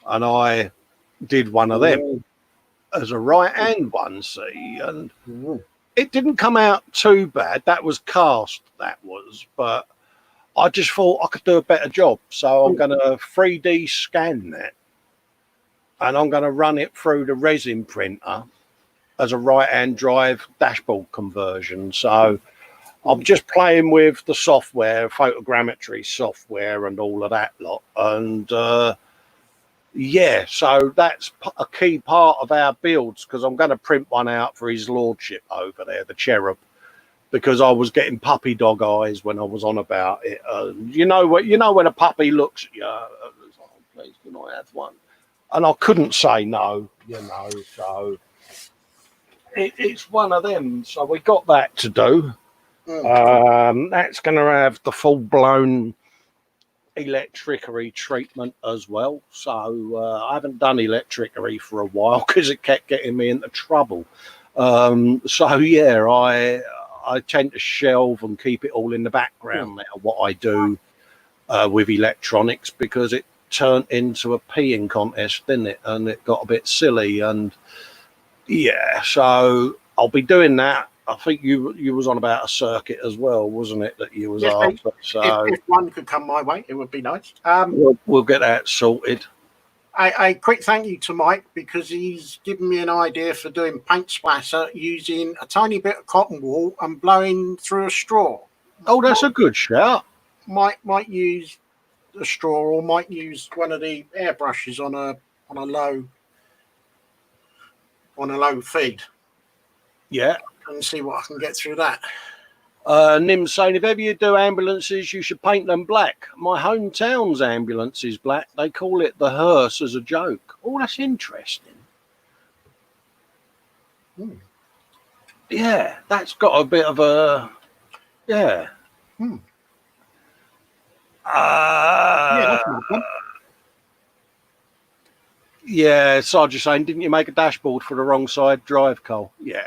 And I did one of them as a right-hand one, see, and it didn't come out too bad. That was cast, that was, but I just thought I could do a better job. So I'm going to 3D scan that, and I'm going to run it through the resin printer as a right-hand drive dashboard conversion. So I'm just playing with the software, photogrammetry software and all of that lot. And yeah, so that's a key part of our builds, because I'm going to print one out for his lordship over there, the cherub, because I was getting puppy dog eyes when I was on about it. You know when a puppy looks at you, oh, please, can I have one? And I couldn't say no, you know. So it's one of them. So we got that to do. That's going to have the full-blown electricery treatment as well. So I haven't done electricery for a while because it kept getting me into trouble. So yeah, I tend to shelve and keep it all in the background now, what I do with electronics, because it turned into a peeing contest, didn't it? And it got a bit silly. And yeah, so I'll be doing that I think you was on about a circuit as well, wasn't it? That you was Yes, mate. after. So If one could come my way, it would be nice. we'll get that sorted. A quick thank you to Mike because he's given me an idea for doing paint splatter using a tiny bit of cotton wool and blowing through a straw. Oh, that's a good shout. Might use a straw or might use one of the airbrushes on a low feed. Yeah. And see what I can get through that. Nim's saying, if ever you do ambulances, you should paint them black. My hometown's ambulance is black. They call it the hearse as a joke. Oh, that's interesting. Yeah, that's got a bit of a... Yeah. That's not fun. Yeah, Sarge saying, didn't you make a dashboard for the wrong side drive, Cole? Yeah.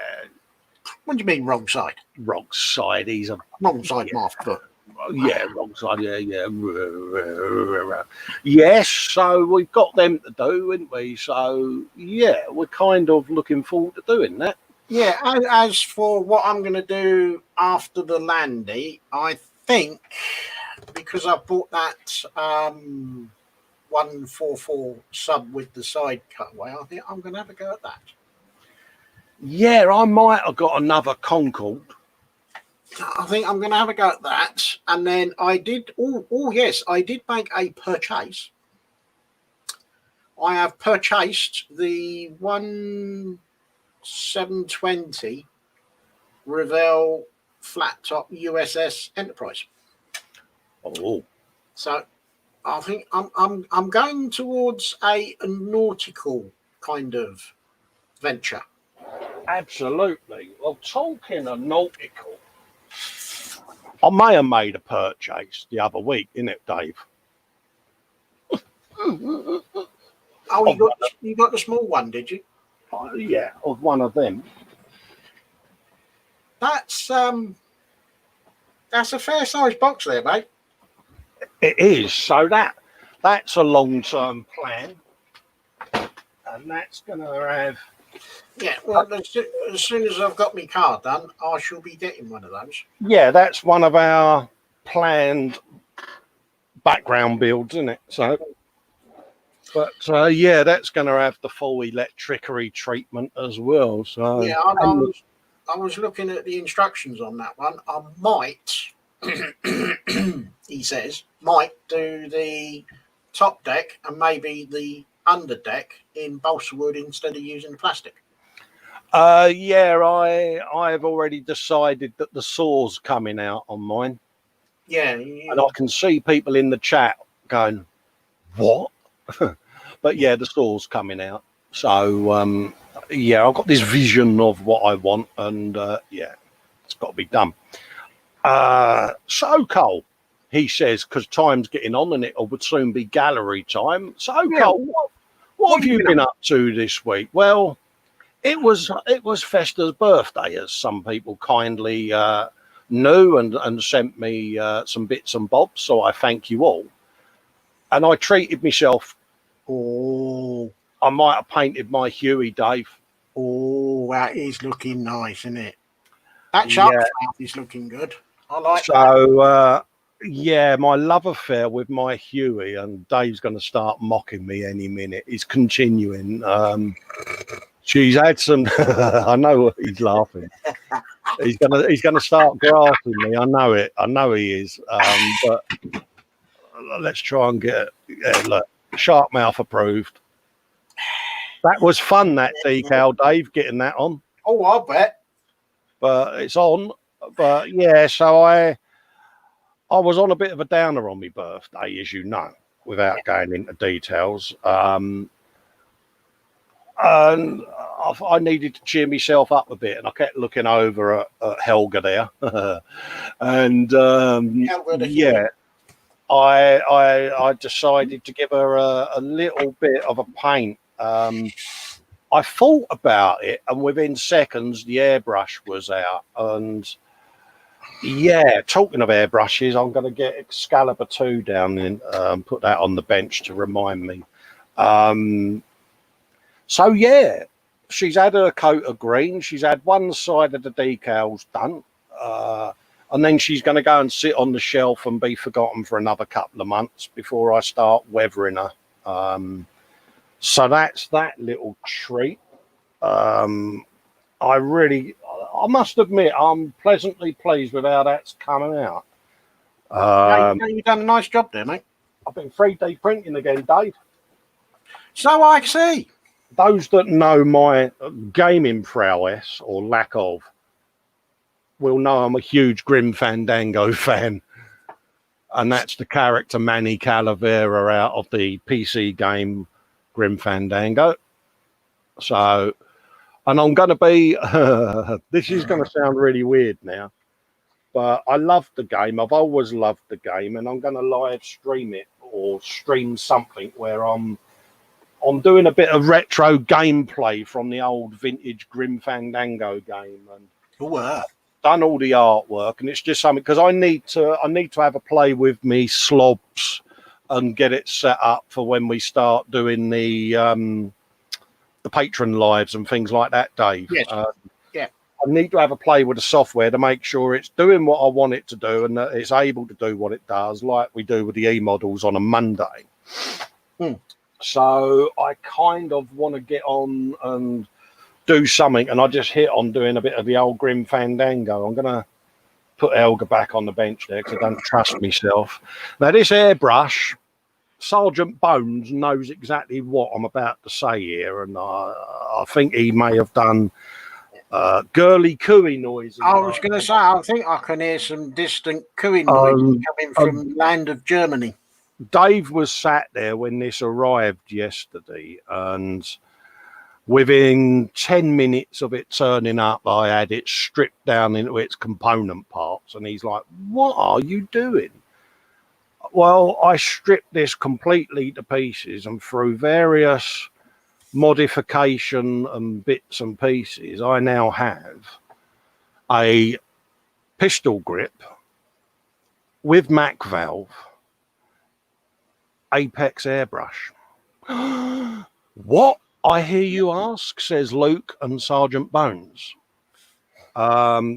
What do you mean wrong side? Wrong side. He's a wrong side, my foot. Yeah, wrong side. Yeah. Yes, so we've got them to do, haven't we? So yeah, we're kind of looking forward to doing that. Yeah. As for what I'm going to do after the Landy, I think because I bought that 144 sub with the side cutaway, I think I'm going to have a go at that. Yeah, I might have got another Concorde. I think I'm going to have a go at that. And then I did, yes, I did make a purchase. I have purchased the 1720 Revell flat top USS Enterprise. Oh. So I think I'm going towards a nautical kind of venture. Absolutely. Well, talking of nautical, I may have made a purchase the other week, innit, Dave? Oh, you got the small one, did you? Yeah, of one of them. That's a fair sized box there, mate. It is. So that's a long-term plan, and that's going to have. Yeah, well, as soon as I've got my car done, I shall be getting one of those. Yeah, that's one of our planned background builds, isn't it? So, but yeah, that's going to have the full electricity treatment as well. So yeah, I was looking at the instructions on that one. I might, he says, might do the top deck and maybe the under deck in balsa wood instead of using the plastic. Yeah, I've already decided that the saw's coming out on mine. Yeah. And I can see people in the chat going, what? But yeah, the saw's coming out. So, yeah, I've got this vision of what I want, and yeah, it's got to be done. So, Cole, he says, because time's getting on and it would soon be gallery time. So, yeah. Cole, what have you been up to this week? Well, it was Festa's birthday, as some people kindly knew and sent me some bits and bobs, so I thank you all. And I treated myself. Oh, I might have painted my Huey, Dave. Oh, that is looking nice, isn't it? That shark is looking good. I like that. So, yeah, my love affair with my Huey, and Dave's going to start mocking me any minute, is continuing. She's had some. I know he's laughing. He's gonna start grasping me. I know it. I know he is. But let's try and get it. Yeah, look, shark mouth approved. That was fun. That decal, Dave, getting that on. Oh, I bet. But it's on. But yeah, so I was on a bit of a downer on my birthday, as you know, without going into details. And I needed to cheer myself up a bit, and I kept looking over at Helga there, and yeah, I decided to give her a little bit of a paint. I thought about it, and within seconds, the airbrush was out. And yeah, talking of airbrushes, I'm going to get Excalibur 2 down and put that on the bench to remind me. So yeah, she's had her coat of green. She's had one side of the decals done. And then she's going to go and sit on the shelf and be forgotten for another couple of months before I start weathering her. So that's that little treat. I must admit, I'm pleasantly pleased with how that's coming out. You've done a nice job there, mate. I've been 3D printing again, Dave. So I see. Those that know my gaming prowess, or lack of, will know I'm a huge Grim Fandango fan. And that's the character Manny Calavera out of the PC game Grim Fandango. So, and I'm going to be, this is going to sound really weird now, but I love the game. I've always loved the game, and I'm going to live stream it or stream something where I'm doing a bit of retro gameplay from the old vintage Grim Fandango game, and done all the artwork, and it's just something because I need to have a play with me slobs and get it set up for when we start doing the patron lives and things like that, Dave. Yes. Yeah. I need to have a play with the software to make sure it's doing what I want it to do and that it's able to do what it does, like we do with the e-models on a Monday. So I kind of want to get on and do something, and I just hit on doing a bit of the old Grim Fandango. I'm going to put Elga back on the bench there because I don't trust myself. Now, this airbrush, Sergeant Bones knows exactly what I'm about to say here, and I think he may have done girly cooey noises. I was going to say, I think I can hear some distant cooing noises coming from land of Germany. Dave was sat there when this arrived yesterday, and within 10 minutes of it turning up, I had it stripped down into its component parts, and he's like, "What are you doing?" Well, I stripped this completely to pieces, and through various modification and bits and pieces, I now have a pistol grip with Mac valve Apex airbrush. What? I hear you ask, says Luke and Sergeant Bones.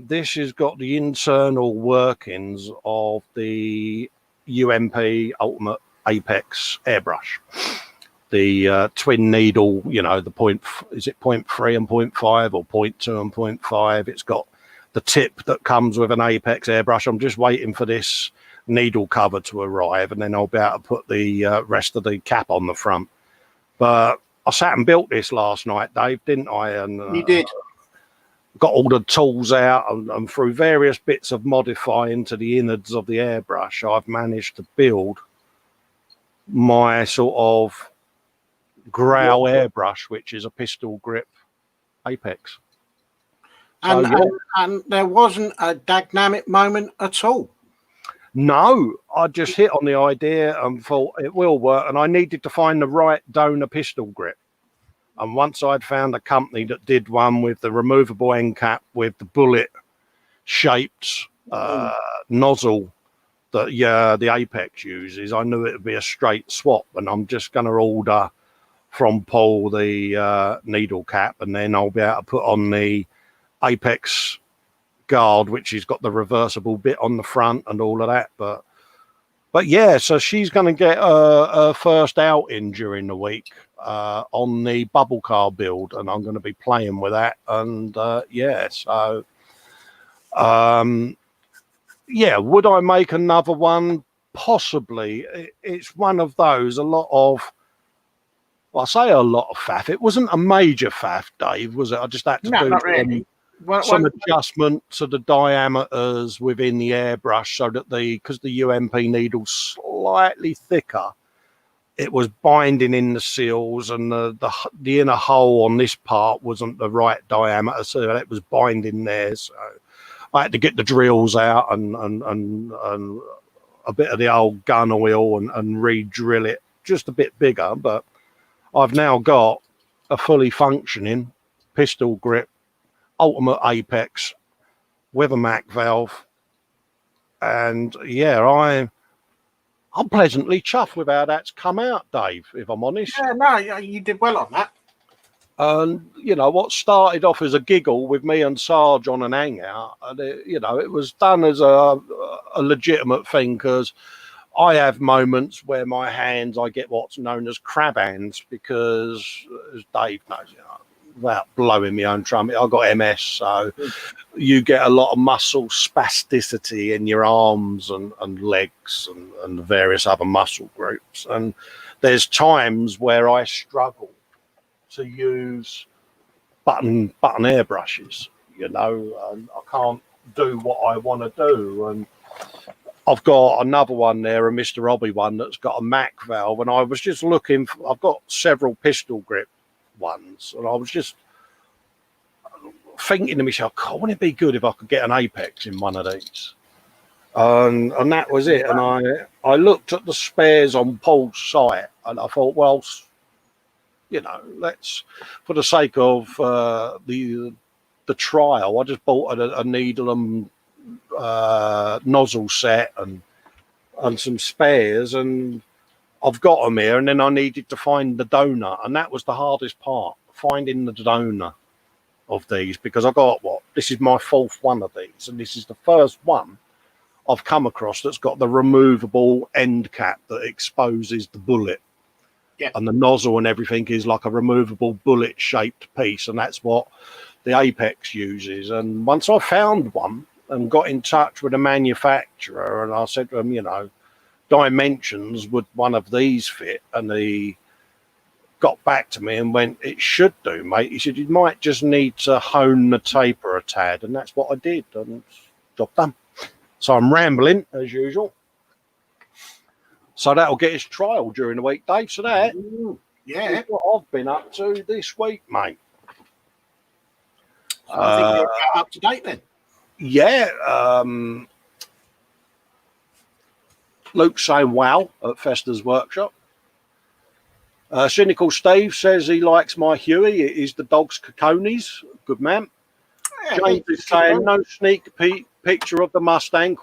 This has got the internal workings of the UMP Ultimate Apex airbrush. The twin needle, you know, the is it 0.3 and 0.5 or 0.2 and 0.5? It's got the tip that comes with an Apex airbrush. I'm just waiting for this needle cover to arrive, and then I'll be able to put the rest of the cap on the front. But I sat and built this last night, Dave, didn't I? And you did. Got all the tools out, and through various bits of modifying to the innards of the airbrush, I've managed to build my sort of growl airbrush, which is a pistol grip Apex. And there wasn't a dynamic moment at all. No, I just hit on the idea and thought it will work, and I needed to find the right donor pistol grip. And once I'd found a company that did one with the removable end cap with the bullet-shaped nozzle that the Apex uses, I knew it would be a straight swap. And I'm just going to order from Paul the needle cap, and then I'll be able to put on the Apex guard, which has got the reversible bit on the front and all of that. But yeah, so she's going to get her first outing during the week on the bubble car build, and I'm going to be playing with that. And so would I make another one? Possibly. It's one of those, I say a lot of faff. It wasn't a major faff, Dave, was it? I just had to do not really. some adjustment to the diameters within the airbrush so that because the UMP needle's slightly thicker, it was binding in the seals, and the inner hole on this part wasn't the right diameter, so it was binding there. So I had to get the drills out and a bit of the old gun oil and re-drill it just a bit bigger. But I've now got a fully functioning pistol grip Ultimate Apex with a Mac valve, and I'm pleasantly chuffed with how that's come out, Dave, if I'm honest. Yeah, no, you did well on that. And, you know, what started off as a giggle with me and Sarge on an hangout, and, it was done as a legitimate thing, because I have moments where I get what's known as crab hands, because, as Dave knows, without blowing my own trumpet, I've got MS, so you get a lot of muscle spasticity in your arms and legs and various other muscle groups. And there's times where I struggle to use button airbrushes, and I can't do what I want to do. And I've got another one there, a Mr. Hobby one, that's got a Mac valve, and I was just looking I've got several pistol grip ones, and I was just thinking to myself, God, wouldn't it be good if I could get an Apex in one of these? And that was it. And I looked at the spares on Paul's site, and I thought, well, let's, for the sake of the trial, I just bought a needle and nozzle set and some spares, and I've got them here. And then I needed to find the donor, and that was the hardest part, finding the donor of these, because I got this is my fourth one of these, and this is the first one I've come across that's got the removable end cap that exposes the bullet. Yeah. And the nozzle and everything is like a removable bullet shaped piece, and that's what the Apex uses. And once I found one and got in touch with the manufacturer, and I said to him, dimensions, would one of these fit? And he got back to me and went, it should do, mate. He said, you might just need to hone the taper a tad. And that's what I did, and job done. So I'm rambling as usual. So that'll get his trial during the week, Dave. So that is what I've been up to this week, mate. So I think you're up to date then. Yeah. Luke's saying wow at Festa's workshop. Cynical Steve says he likes my Huey. It is the dog's Caconis. Good man. Yeah, James is saying no sneak picture of the Mustang, ?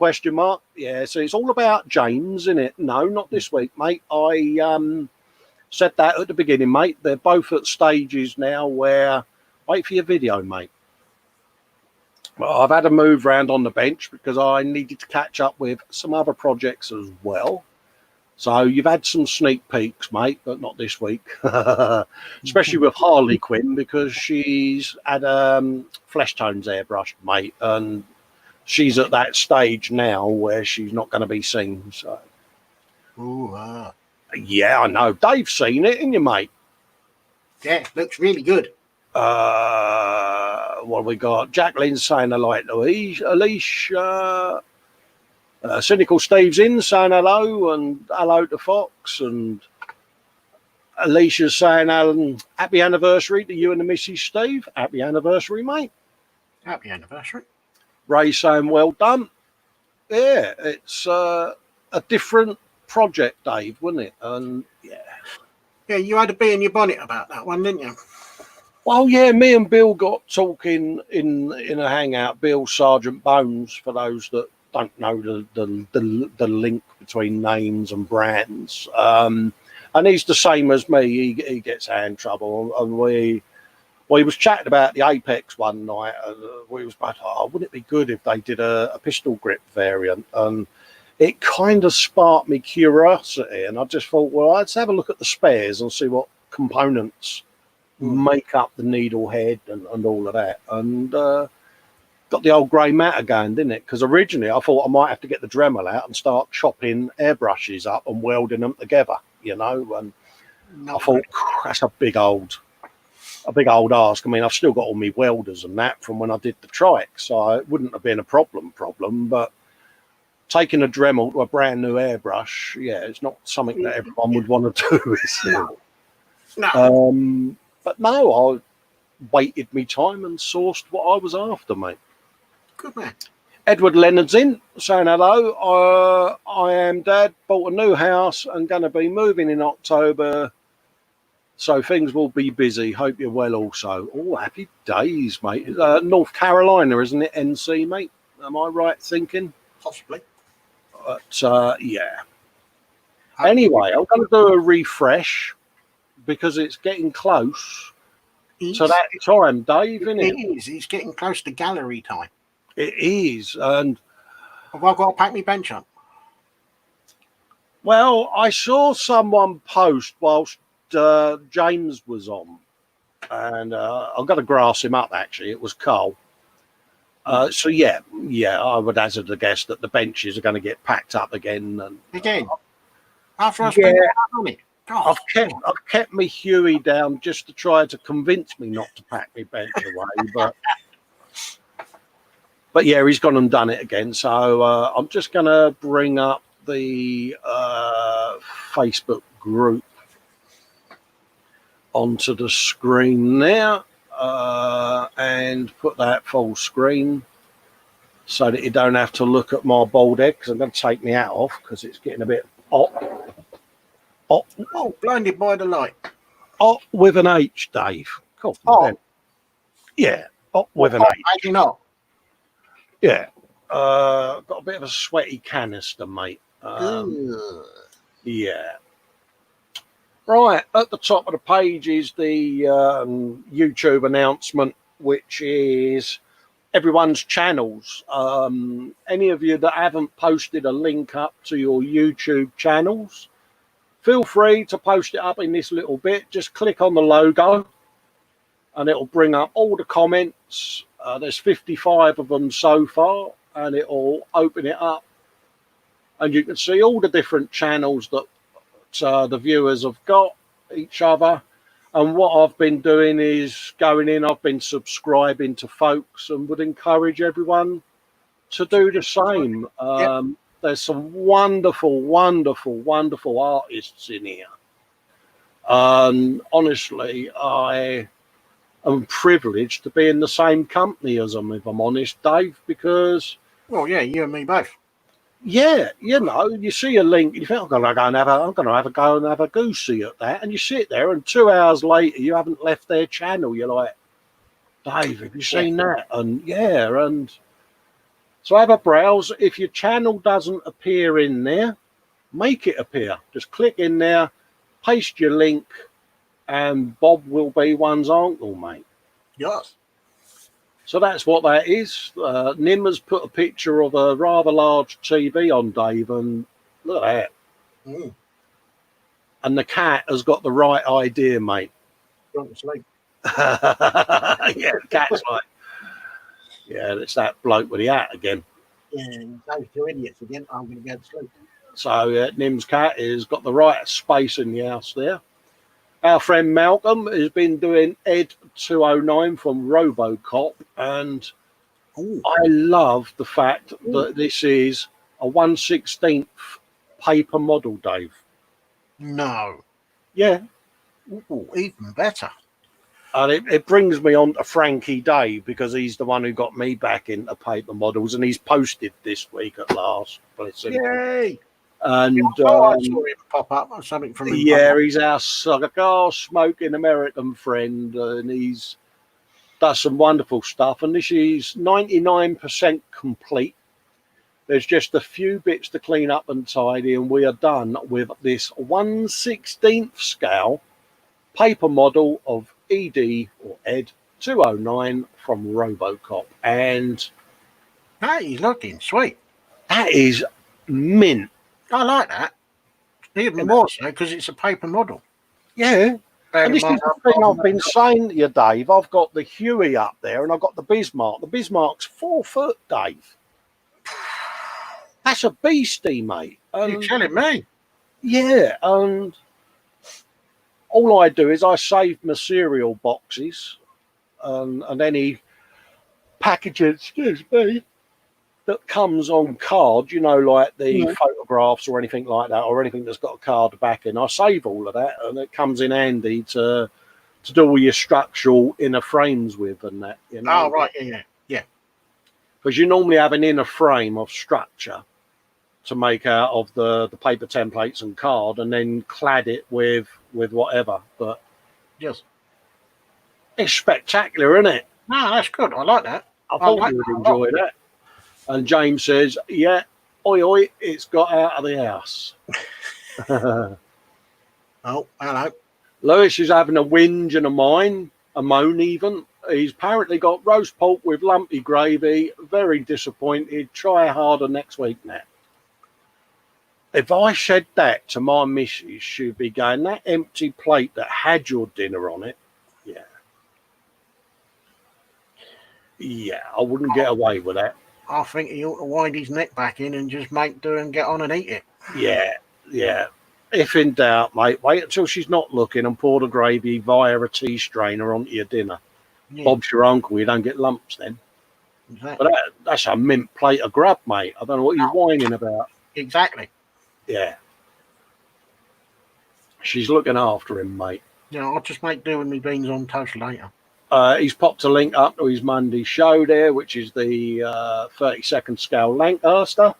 Yeah, so it's all about James, isn't it? No, not this week, mate. I said that at the beginning, mate. They're both at stages now where, wait for your video, mate. Well, I've had a move round on the bench because I needed to catch up with some other projects as well. So you've had some sneak peeks, mate, but not this week. Especially with Harley Quinn, because she's had flesh tones airbrushed, mate, and she's at that stage now where she's not going to be seen. So, yeah, I know. Dave's seen it, ain't you, mate? Yeah, looks really good. What have we got? Jacqueline's saying I like Louise. Alicia, Cynical Steve's in saying hello, and hello to Fox. And Alicia's saying, Alan, happy anniversary to you and the Mrs. Steve. Happy anniversary, mate. Happy anniversary. Ray saying, well done. Yeah, it's a different project, Dave, wasn't it? And yeah, you had a bee in your bonnet about that one, didn't you? Well, yeah, me and Bill got talking in a hangout. Bill Sergeant Bones, for those that don't know the link between names and brands. And he's the same as me. He gets hand trouble, and we was chatting about the Apex one night. We was both, wouldn't it be good if they did a pistol grip variant? And it kind of sparked me curiosity, and I just thought, well, let's have a look at the spares and see what components make up the needle head and all of that. And got the old grey matter going, didn't it? Because originally I thought I might have to get the Dremel out and start chopping airbrushes up and welding them together, and I thought, that's a big old ask. I mean, I've still got all my welders and that from when I did the trike, so it wouldn't have been a problem, but taking a Dremel to a brand new airbrush, it's not something that everyone would want to do, is it? No. But no, I waited me time and sourced what I was after, mate. Good man. Edward Leonard's in, saying hello. I am Dad, bought a new house and going to be moving in October, so things will be busy. Hope you're well also. Oh, happy days, mate. North Carolina, isn't it, NC, mate? Am I right thinking? Possibly. But, yeah. Anyway, I'm going to do a refresh because it's getting close to that time, Dave, isn't it? It is. He's getting close to gallery time. It is. And Have I got to pack my bench up? well, I saw someone post whilst James was on, and I've got to grass him up. Actually, it was Cole. So yeah, I would hazard a guess that the benches are going to get packed up again. And Again, after I spent money. I've kept me Huey down just to try to convince me not to pack my bench away, but yeah, he's gone and done it again. So I'm just going to bring up the Facebook group onto the screen now and put that full screen so that you don't have to look at my bald head, because I'm going to take my hat off because it's getting a bit hot. Oh, blinded by the light. Hot with an H, Dave. Cool. Oh. Yeah, hot with an H. Actually not. Yeah. Got a bit of a sweaty canister, mate. Yeah. Right, at the top of the page is the YouTube announcement, which is everyone's channels. Any of you that haven't posted a link up to your YouTube channels, feel free to post it up in this little bit. Just click on the logo and it'll bring up all the comments. There's 55 of them so far, and it'll open it up. And you can see all the different channels that the viewers have got each other. And what I've been doing is going in, I've been subscribing to folks, and would encourage everyone to do the same. There's some wonderful, wonderful, wonderful artists in here. Honestly, I am privileged to be in the same company as them, if I'm honest, Dave, because... Well, yeah, you and me both. Yeah, you know, you see a link, you think, I'm going to go and have a goosey at that, and you sit there, and 2 hours later, you haven't left their channel. You're like, Dave, have you seen that? And yeah, and so have a browse. If your channel doesn't appear in there, make it appear. Just click in there, paste your link, and Bob will be one's uncle, mate. Yes. So that's what that is. Nim has put a picture of a rather large TV on, Dave, and look at that. And the cat has got the right idea, mate. Gone to sleep. Yeah, the cat's like, yeah, it's that bloke with the hat again. Yeah, those two idiots again. I'm going to go to sleep. So Nim's cat has got the right space in the house there. Our friend Malcolm has been doing Ed 209 from RoboCop, and I love the fact that this is a 1/16 paper model, Dave. No. Yeah. Ooh, even better. And it brings me on to Frankie Dave, because he's the one who got me back into paper models, and he's posted this week at last. Bless him. Yay! And I saw him pop up or something from him. Yeah, he's our cigar smoking American friend, and he's does some wonderful stuff. And this is 99% complete. There's just a few bits to clean up and tidy, and we are done with this 1/16 scale paper model of ED or Ed 209 from RoboCop. And that is looking sweet. That is mint. I like that. Even more so because it's a paper model. Yeah. And this is the thing I've been saying to you, Dave. I've got the Huey up there, and I've got the Bismarck. The Bismarck's 4 foot, Dave. That's a beastie, mate. You're telling me? Yeah, and all I do is I save my cereal boxes and any packaging, excuse me, that comes on card, you know, like the photographs or anything like that, or anything that's got a card backing. I save all of that, and it comes in handy to do all your structural inner frames with and that, you know. Oh, right, yeah. Because you normally have an inner frame of structure to make out of the paper templates and card, and then clad it with whatever. But yes, it's spectacular, isn't it? No, that's good. I like that. I thought you would enjoy that. And James says, yeah, oi, it's got out of the house. Oh, hello. Lewis is having a whinge and a mine. a moan even. He's apparently got roast pork with lumpy gravy. Very disappointed. Try harder next week now. If I said that to my missus, she'd be going, that empty plate that had your dinner on it. Yeah. Yeah, I wouldn't get away with that. I think he ought to wind his neck back in and just make do and get on and eat it. Yeah, yeah. If in doubt, mate, wait until she's not looking and pour the gravy via a tea strainer onto your dinner. Yeah, Bob's your uncle, you don't get lumps then. exactly. But that's a mint plate of grub, mate. I don't know what you're whining about. Exactly. Yeah. She's looking after him, mate. Yeah, I'll just make do with me beans on toast later. He's popped a link up to his Monday show there, which is the 32nd scale Lancaster.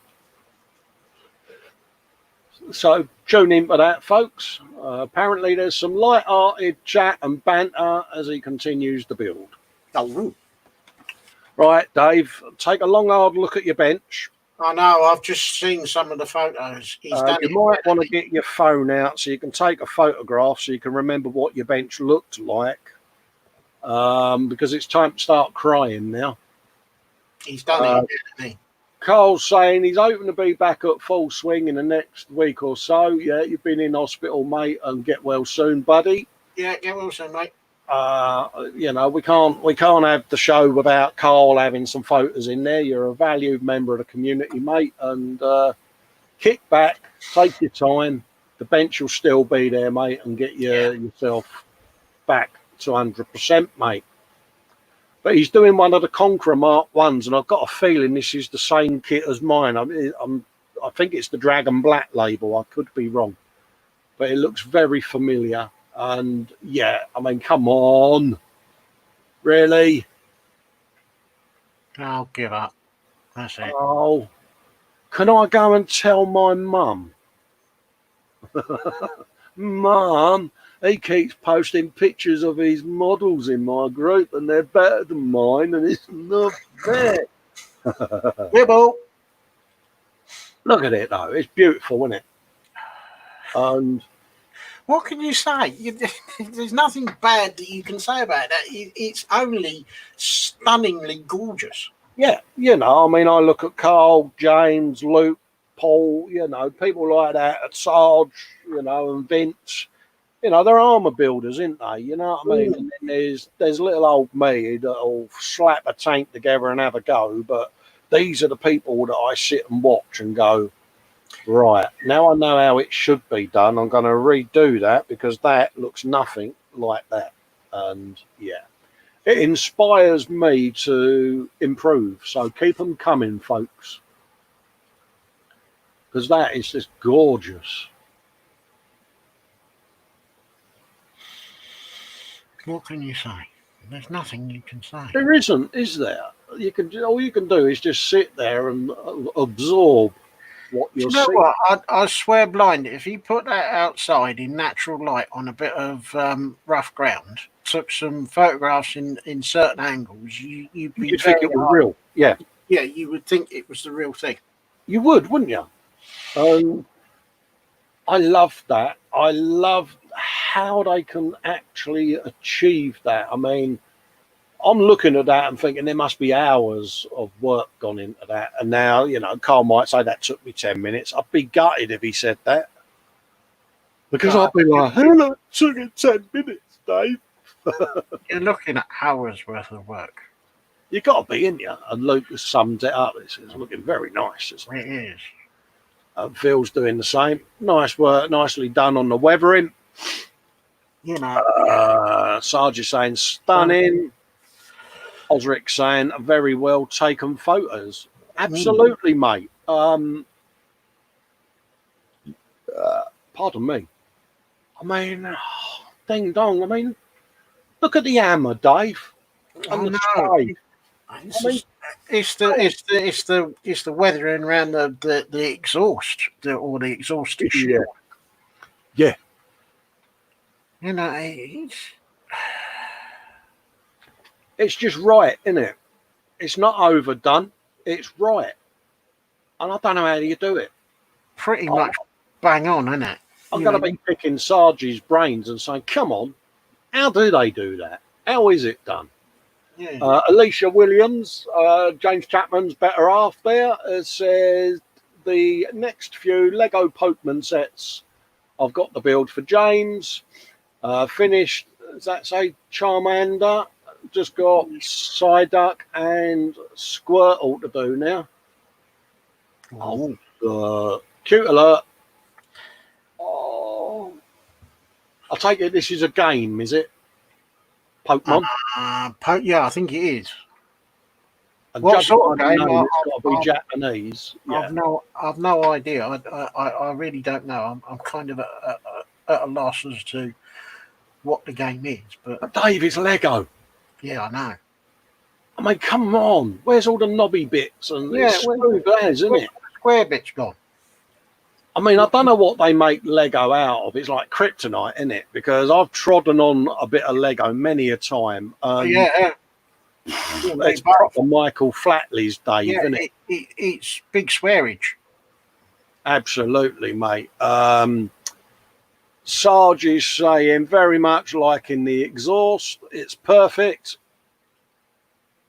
So tune in for that, folks. Apparently there's some light-hearted chat and banter as he continues to build. Oh, Right, Dave, take a long, hard look at your bench. I know, I've just seen some of the photos. He's done You might want to get your phone out so you can take a photograph so you can remember what your bench looked like. Because it's time to start crying now. He's done it, hasn't he? Carl's saying he's hoping to be back at full swing in the next week or so. Yeah, you've been in hospital, mate, and get well soon, buddy. Yeah, get well soon, mate. You know, we can't have the show without Carl having some photos in there. You're a valued member of the community, mate, and kick back, take your time. The bench will still be there, mate, and get yourself back to 100%, mate. But he's doing one of the Conqueror Mark 1s, and I've got a feeling this is the same kit as mine. I think it's the Dragon Black label. I could be wrong, but it looks very familiar. And yeah, I mean, come on, really? I'll give up. That's it. Oh, can I go and tell my mum? Mum, he keeps posting pictures of his models in my group and they're better than mine and it's not fair. Wibble. Look at it though, it's beautiful, isn't it? And what can you say? There's nothing bad that you can say about that. It's only stunningly gorgeous. yeah, you know, I mean, I look at Carl, James, Luke, Paul, you know, people like that, at Sarge, you know, and Vince. You know, they're armour builders, aren't they? You know what I mean? And then there's little old me that'll slap a tank together and have a go. But these are the people that I sit and watch and go, right, now I know how it should be done. I'm going to redo that because that looks nothing like that. And yeah, it inspires me to improve. So keep them coming, folks. Because that is just gorgeous. What can you say? There's nothing you can say. There isn't, is there? All you can do is just sit there and absorb what you're seeing. You know what? I swear blind, if you put that outside in natural light on a bit of rough ground, took some photographs in certain angles, you'd think it was real. Yeah. Yeah, you would think it was the real thing. You would, wouldn't you? I love that. I love how they can actually achieve that. I mean, I'm looking at that and thinking there must be hours of work gone into that. And now, you know, Carl might say that took me 10 minutes. I'd be gutted if he said that. Because I'd be like, hello, it took it 10 minutes, Dave. You're looking at hours worth of work. You got to be, ain't you? And Luke has summed it up. It's looking very nice. It is. Phil's doing the same. Nice work, nicely done on the weathering. You know. Sarge is saying stunning. Osric saying very well taken photos. Absolutely, mate. Pardon me. I mean, ding dong. I mean, look at the hammer, Dave. And the spade. It's the weathering around the exhaust or the exhaust issue. Yeah. You know, it's just right, isn't it? It's not overdone. It's right. And I don't know how you do it. Pretty much bang on, isn't it? I'm going to be picking Sarge's brains and saying, come on, how do they do that? How is it done? Yeah. Alicia Williams, James Chapman's better half there, says the next few Lego Pokemon sets I've got the build for James. Finished, does that say Charmander? Just got Psyduck and Squirtle to do now. Oh, cute alert. Oh, I take it this is a game, is it? Pokemon? Yeah, I think it is. And What sort of game? It's got to be Japanese. Yeah. I've no idea. I really don't know. I'm kind of at a loss as to what the game is. But Dave, it's Lego. yeah, I know. I mean, come on. Where's all the knobby bits? And it's screw glass, isn't it? Square bits gone. I mean, I don't know what they make Lego out of. It's like kryptonite, isn't it? Because I've trodden on a bit of Lego many a time. Yeah. It's proper Michael Flatley's Dave, isn't it? It's big swearage. Absolutely, mate. Sarge is saying very much liking the exhaust. It's perfect.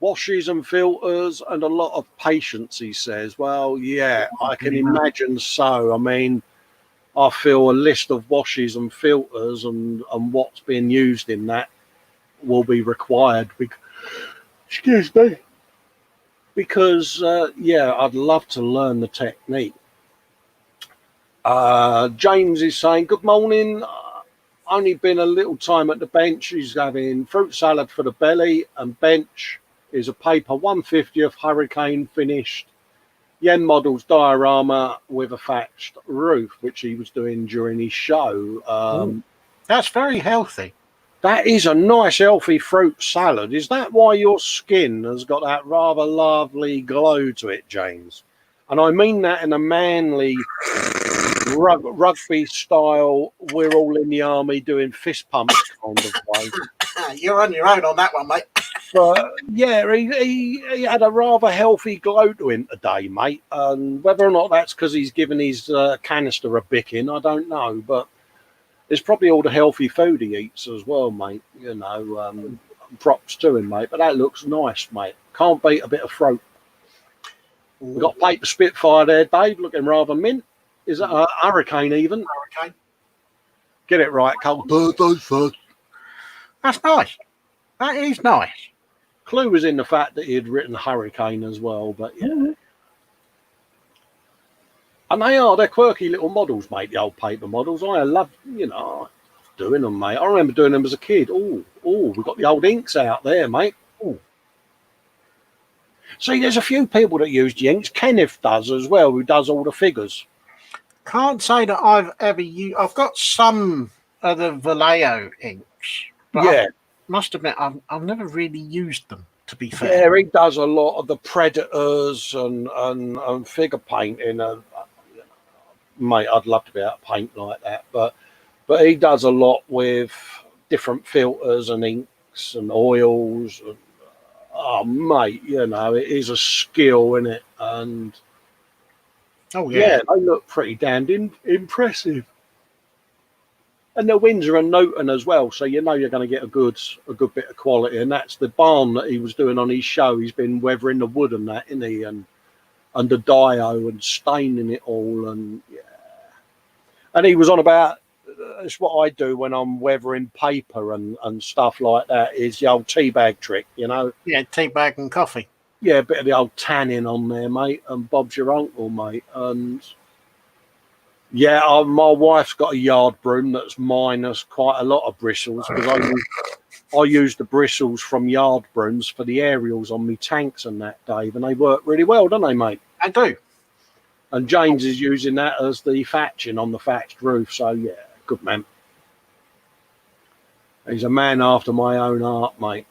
Washes and filters and a lot of patience, he says. Well, yeah, I can imagine so. I mean, I feel a list of washes and filters and what's being used in that will be required. Excuse me. Because, yeah, I'd love to learn the technique. James is saying, good morning. Only been a little time at the bench. He's having fruit salad for the belly, and bench is a paper 150th Hurricane finished Yen Models diorama with a thatched roof, which he was doing during his show. That's very healthy. That is a nice healthy fruit salad. Is that why your skin has got that rather lovely glow to it, James? And I mean that in a manly rugby style, we're all in the army doing fist pumps kind of way. You're on your own on that one, mate. But yeah, he had a rather healthy glow to him today, mate. And whether or not that's because he's given his canister a bicking, I don't know. But it's probably all the healthy food he eats as well, mate. You know, props to him, mate. But that looks nice, mate. Can't beat a bit of throat. We've got paper Spitfire there, Dave, looking rather mint. Is that a Hurricane even? Hurricane. Get it right, Cole. Those first. That's nice. That is nice. Clue was in the fact that he had written Hurricane as well, but yeah. And they're quirky little models, mate, the old paper models. I love, doing them, mate. I remember doing them as a kid. Oh, we've got the old inks out there, mate. Ooh. See, there's a few people that use the inks. Kenneth does as well, who does all the figures. Can't say that I've ever used. I've got some of the Vallejo inks, but yeah, I must admit I've never really used them. To be fair, yeah, he does a lot of the Predators and figure painting. Mate, I'd love to be able to paint like that, but he does a lot with different filters and inks and oils. And, oh, mate, it is a skill, isn't it? And yeah, they look pretty damned impressive. And they're Windsor and Newton as well, so you're going to get a good bit of quality. And that's the barn that he was doing on his show. He's been weathering the wood and that, isn't he? And the dio and staining it all, and yeah. And he was on about it's what I do when I'm weathering paper and stuff like that. Is the old tea bag trick, Yeah, tea bag and coffee. Yeah, a bit of the old tanning on there, mate. And Bob's your uncle, mate. And yeah, my wife's got a yard broom that's minus quite a lot of bristles because I use the bristles from yard brooms for the aerials on me tanks and that, Dave, and they work really well, don't they, mate? I do. And James is using that as the thatching on the thatched roof, so yeah, good man. He's a man after my own heart, mate.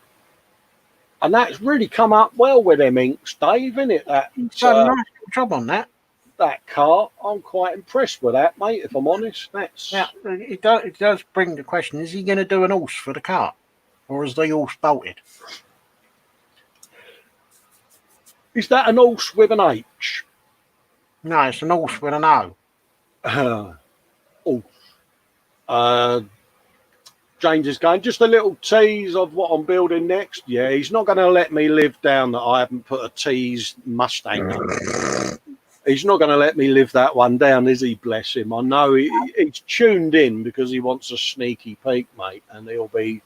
And that's really come up well with them inks, Dave, isn't it? He's done a nice job on that. That car, I'm quite impressed with that, mate, if I'm honest. It does bring the question, is he going to do an horse for the car? Or is the horse bolted? Is that an horse with an H? No, it's an horse with an O. James is going, just a little tease of what I'm building next. Yeah, he's not going to let me live down that I haven't put a tease Mustang. He's not going to let me live that one down, is he? Bless him. I know he's tuned in because he wants a sneaky peek, mate, and he'll be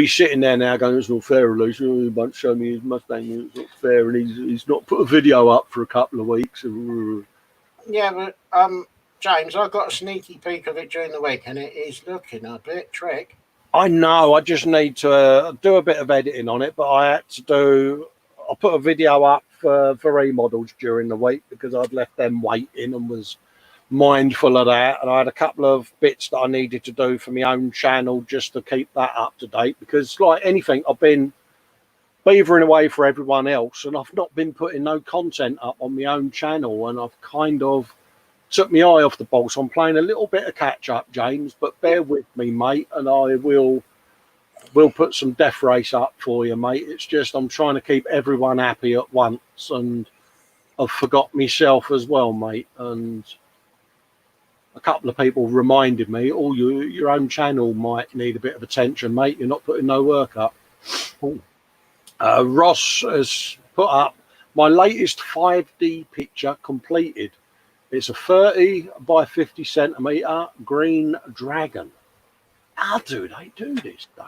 sitting there now going, it's not fair, Alicia. He won't show me his Mustang. It's not fair, and he's not put a video up for a couple of weeks. Yeah, but James, I got a sneaky peek of it during the week, and it is looking a bit trick. I know. I just need to do a bit of editing on it, but I put a video up for remodels during the week because I'd left them waiting and was mindful of that. And I had a couple of bits that I needed to do for my own channel just to keep that up to date, because like anything, I've been beavering away for everyone else and I've not been putting no content up on my own channel, and I've kind of took my eye off the ball. So I'm playing a little bit of catch up, James, but bear with me, mate, and I will put some Death Race up for you, mate. It's just I'm trying to keep everyone happy at once, and I've forgot myself as well, mate. And a couple of people reminded me, oh, your own channel might need a bit of attention, mate. You're not putting no work up. Ross has put up my latest 5D picture completed. It's a 30 by 50 centimetre green dragon. How do they do this, Dave?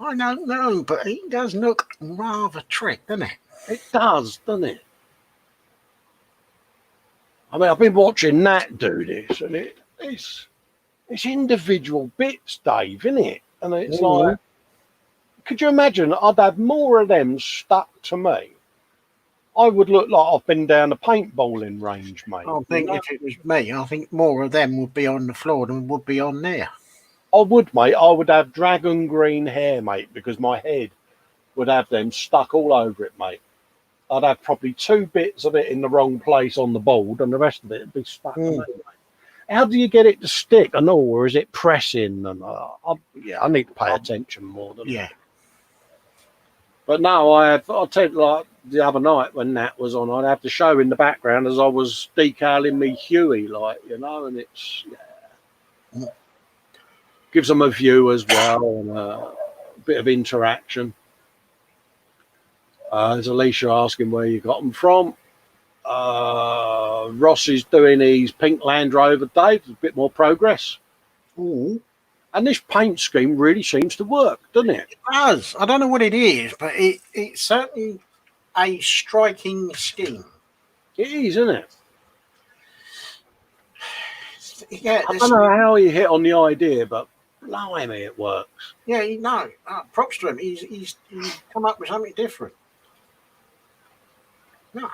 I don't know, but it does look rather trick, doesn't it? It does, doesn't it? I mean, I've been watching Nat do this, and it's individual bits, Dave, isn't it? And it's like, could you imagine? I'd have more of them stuck to me. I would look like I've been down a paintballing range, mate. I think if it was me, I think more of them would be on the floor than would be on there. I would, mate. I would have dragon green hair, mate, because my head would have them stuck all over it, mate. I'd have probably 2 bits of it in the wrong place on the board, and the rest of it would be stuck. On it, mate. How do you get it to stick? I know, or is it pressing? And I need to pay attention more than that. But no, I'll tell you, like the other night when Nat was on, I'd have the show in the background as I was decaling me Huey, like, you know, and it's gives them a view as well and a bit of interaction. There's Alicia asking where you got them from. Ross is doing his pink Land Rover, Dave. There's a bit more progress. Ooh. And this paint scheme really seems to work, doesn't it? It does. I don't know what it is, but it's certainly a striking scheme. It is, isn't it? Yeah, I don't know how he hit on the idea, but blimey, it works. Yeah, no, props to him. He's come up with something different. No.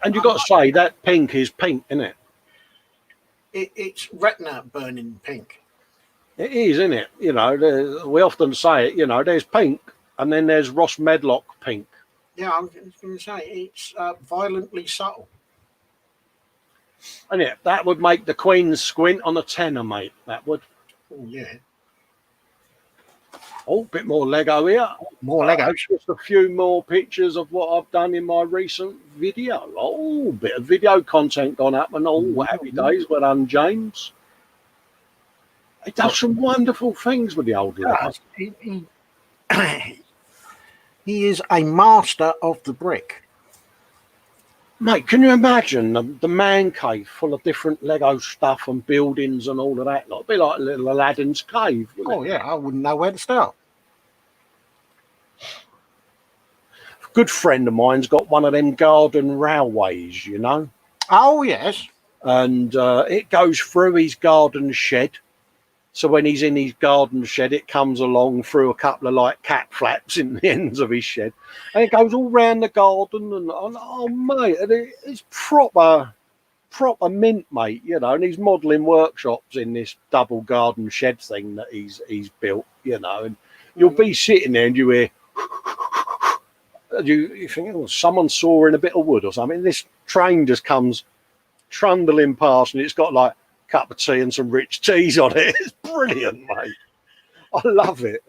And you've got to say, that pink is pink, isn't it? It's retina burning pink. It is, isn't it? You know, we often say it, you know, there's pink and then there's Ross Medlock pink. Yeah, I was going to say, it's violently subtle. And that would make the Queen squint on a tenner, mate. That would. Oh, yeah. Oh, bit more Lego here. More Lego. Just a few more pictures of what I've done in my recent video. Oh, bit of video content gone up, and happy days. Well done, James. He does some wonderful things with the old Lego. He is a master of the brick. Mate, can you imagine the man cave full of different Lego stuff and buildings and all of that? It'd be like a little Aladdin's cave, wouldn't it? Yeah, I wouldn't know where to start. A good friend of mine's got one of them garden railways, you know? Oh, yes. And it goes through his garden shed. So when he's in his garden shed, it comes along through a couple of like cat flaps in the ends of his shed, and it goes all round the garden. And oh mate, it's proper mint, mate. You know, and he's modelling workshops in this double garden shed thing that he's built. You know, and you'll be sitting there and you hear, you think, oh, someone sawing a bit of wood or something. This train just comes trundling past, and it's got like cup of tea and some rich teas on it. It's brilliant, mate. I love it.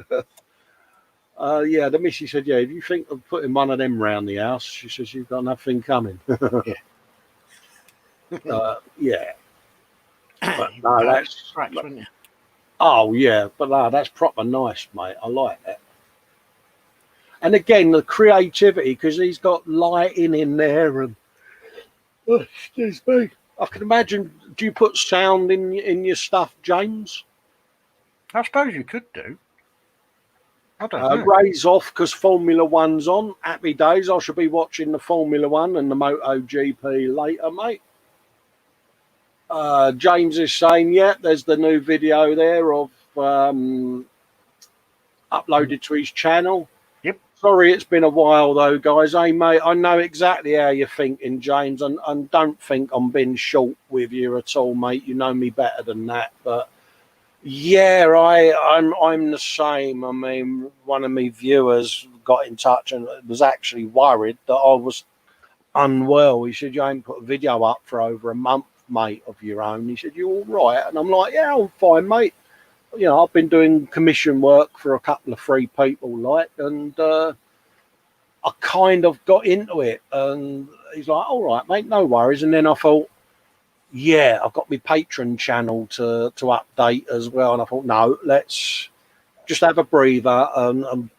The missus said, if you think of putting one of them round the house, she says, you've got nothing coming. But no, that's right, wouldn't you? Oh yeah, but no, that's proper nice, mate. I like that. And again, the creativity, because he's got lighting in there, and oh, excuse me, I can imagine. Do you put sound in your stuff, James? I suppose you could do. I don't know. Ray's off because Formula One's on. Happy days. I shall be watching the Formula One and the MotoGP later, mate. James is saying, yeah, there's the new video there of uploaded to his channel. Yep. Sorry, it's been a while though, guys. Hey, mate, I know exactly how you're thinking, James, and don't think I'm being short with you at all, mate. You know me better than that, but yeah, I'm the same. I mean, one of my viewers got in touch and was actually worried that I was unwell. He said, "You ain't put a video up for over a month, mate, of your own." He said, "You all right?" And I'm like, "Yeah, I'm fine, mate. You know, I've been doing commission work for a couple of free people, like, and I kind of got into it." And he's like, "All right, mate, no worries." And then I thought, yeah, I've got my Patreon channel to update as well. And I thought, no, let's just have a breather and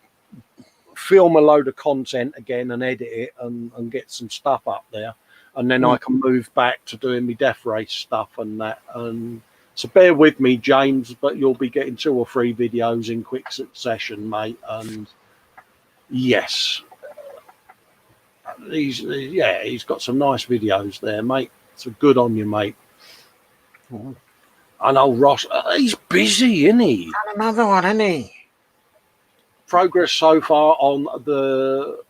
film a load of content again and edit it and get some stuff up there. And then I can move back to doing my death race stuff and that. And so bear with me, James, but you'll be getting 2 or 3 videos in quick succession, mate. And yes, he's got some nice videos there, mate. So good on you, mate. I know Ross, he's busy, isn't he? And another one, isn't he? Progress so far on the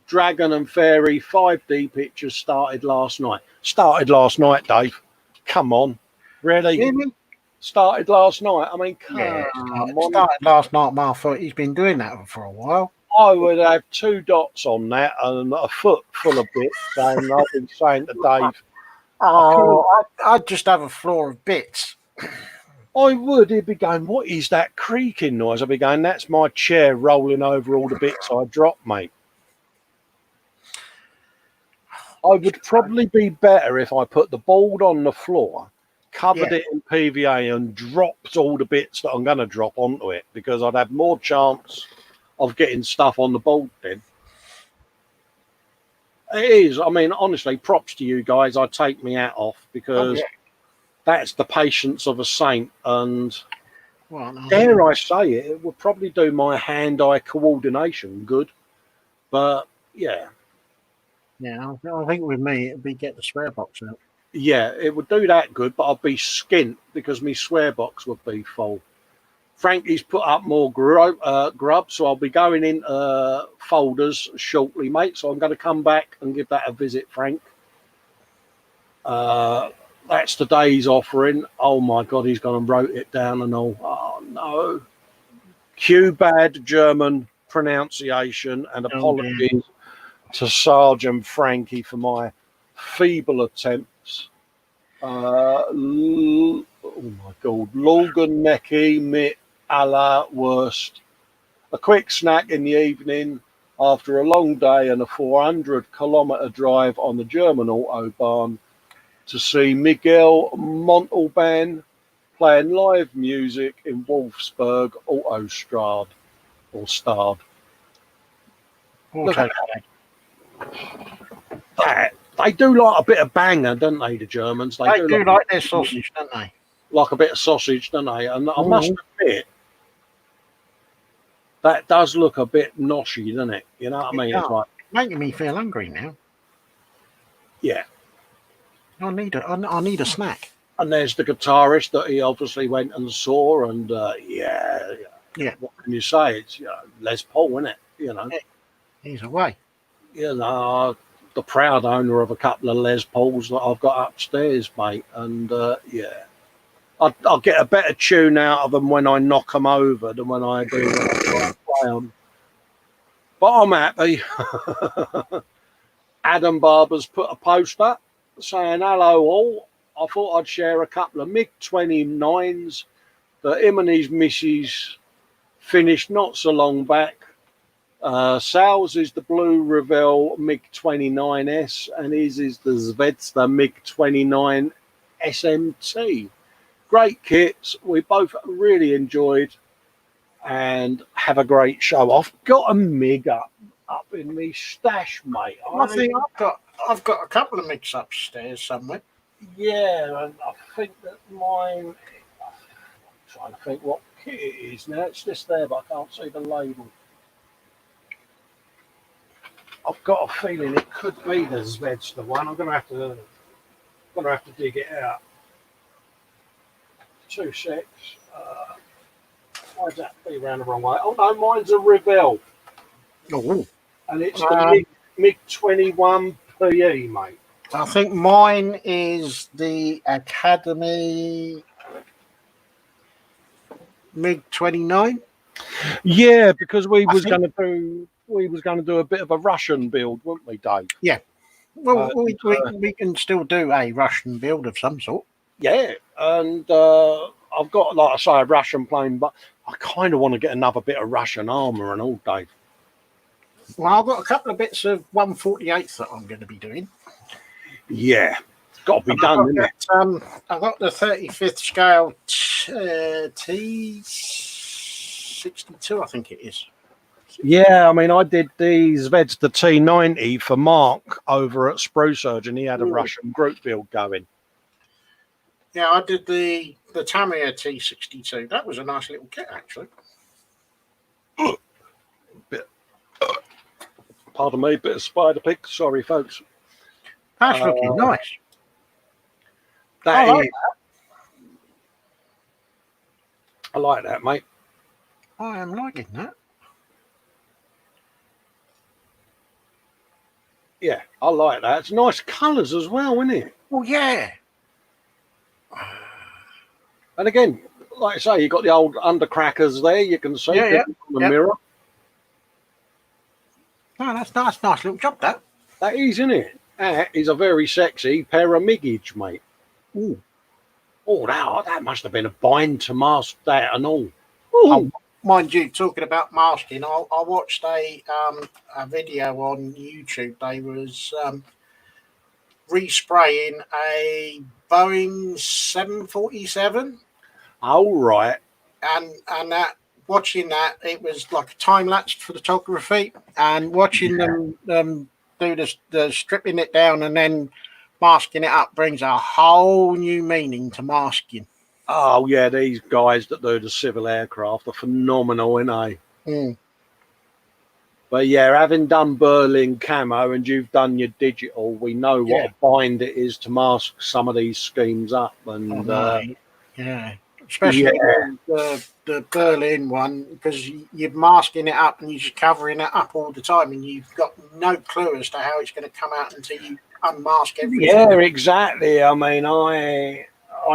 Dragon and Fairy 5D pictures started last night. Started last night, Dave. Come on. Really? Started last night. I mean, come on. Started last night, man. I thought he's been doing that for a while. I would have 2 dots on that and a foot full of bits. And I've been saying to Dave, oh, I'd just have a floor of bits. I would. He'd be going, what is that creaking noise? I'd be going, that's my chair rolling over all the bits I dropped, mate. I would probably be better if I put the board on the floor, covered it in PVA and dropped all the bits that I'm going to drop onto it, because I'd have more chance of getting stuff on the board then. It is. I mean, honestly, props to you guys. I take me hat off, because that's the patience of a saint. And dare I say it, it would probably do my hand-eye coordination good. But yeah. Yeah, I think with me, it'd be get the swear box out. Yeah, it would do that good, but I'd be skint because my swear box would be full. Frankie's put up more grub, so I'll be going into folders shortly, mate. So I'm going to come back and give that a visit, Frank. That's today's offering. Oh my God, he's gone and wrote it down and all. Oh no. Q-bad German pronunciation, and apologies to Sergeant Frankie for my feeble attempts. Oh my God. Logan Necky mit aller Wurst. A quick snack in the evening after a long day and a 400-kilometre drive on the German Autobahn to see Miguel Montalban playing live music in Wolfsburg Autostrad or Stad. Look at that. They do like a bit of banger, don't they, the Germans? They do like their sausage, don't they? Like a bit of sausage, don't they? And I must admit, that does look a bit noshy, doesn't it? You know what I mean? It's like making me feel hungry now. Yeah. I need a snack. And there's the guitarist that he obviously went and saw, and yeah. What can you say? It's Les Paul, isn't it? You know, he's away. You know, the proud owner of a couple of Les Pauls that I've got upstairs, mate. And I'll get a better tune out of them when I knock them over than when I do when I play them. But I'm happy. Adam Barber's put a post up saying, hello all. I thought I'd share a couple of MiG-29s that him and his missus finished not so long back. Sal's is the Blue Revell MiG-29S and his is the Zvezda MiG-29 SMT. Great kits. We both really enjoyed and have a great show. I've got a MiG up in me stash, mate. I think I've got a couple of MiGs upstairs somewhere. Yeah, and I think that mine. I'm trying to think what kit it is now. It's just there, but I can't see the label. I've got a feeling it could be the Zvezda one. I'm gonna have to dig it out. 2 secs. Why does that be round the wrong way? Oh no, mine's a Revell. Oh, And it's the MiG 21 PE, mate. I think mine is the Academy MiG 29. Yeah, because we was going to do a bit of a Russian build, weren't we, Dave? Yeah. Well, we can still do a Russian build of some sort. Yeah, and I've got, like I say, a Russian plane, but I kind of want to get another bit of Russian armour and all, Dave. Well, I've got a couple of bits of 148th that I'm going to be doing. Yeah, got to be done, isn't it? I've got the 35th scale T62, I think it is. Yeah, I mean, I did these Veds, the T90 for Mark over at Spruce Surge, and he had a Russian group build going. Yeah, I did the Tamiya T62. That was a nice little kit, actually. Pardon me, bit of spider pick. Sorry, folks. That's looking nice. I like that, mate. I am liking that. Yeah, I like that. It's nice colours as well, isn't it? Well, yeah. And again, like I say, you've got the old undercrackers there. You can see on the mirror. Oh, that's nice. Nice little job, that. That is, isn't it? That is a very sexy pair of miggage, mate. Ooh. Oh, that must have been a bind to mask that and all. Oh, mind you, talking about masking, I watched a video on YouTube. They was respraying a Boeing 747. Oh, right. And that, watching that, it was like a time-lapse photography, and watching them do the stripping it down and then masking it up brings a whole new meaning to masking. Oh, yeah, these guys that do the civil aircraft are phenomenal, aren't they? Mm. But yeah, having done Berlin camo and you've done your digital, we know what a bind it is to mask some of these schemes up. And especially the Berlin one, because you're masking it up and you're just covering it up all the time, and you've got no clue as to how it's going to come out until you unmask everything. Yeah, exactly. I mean, I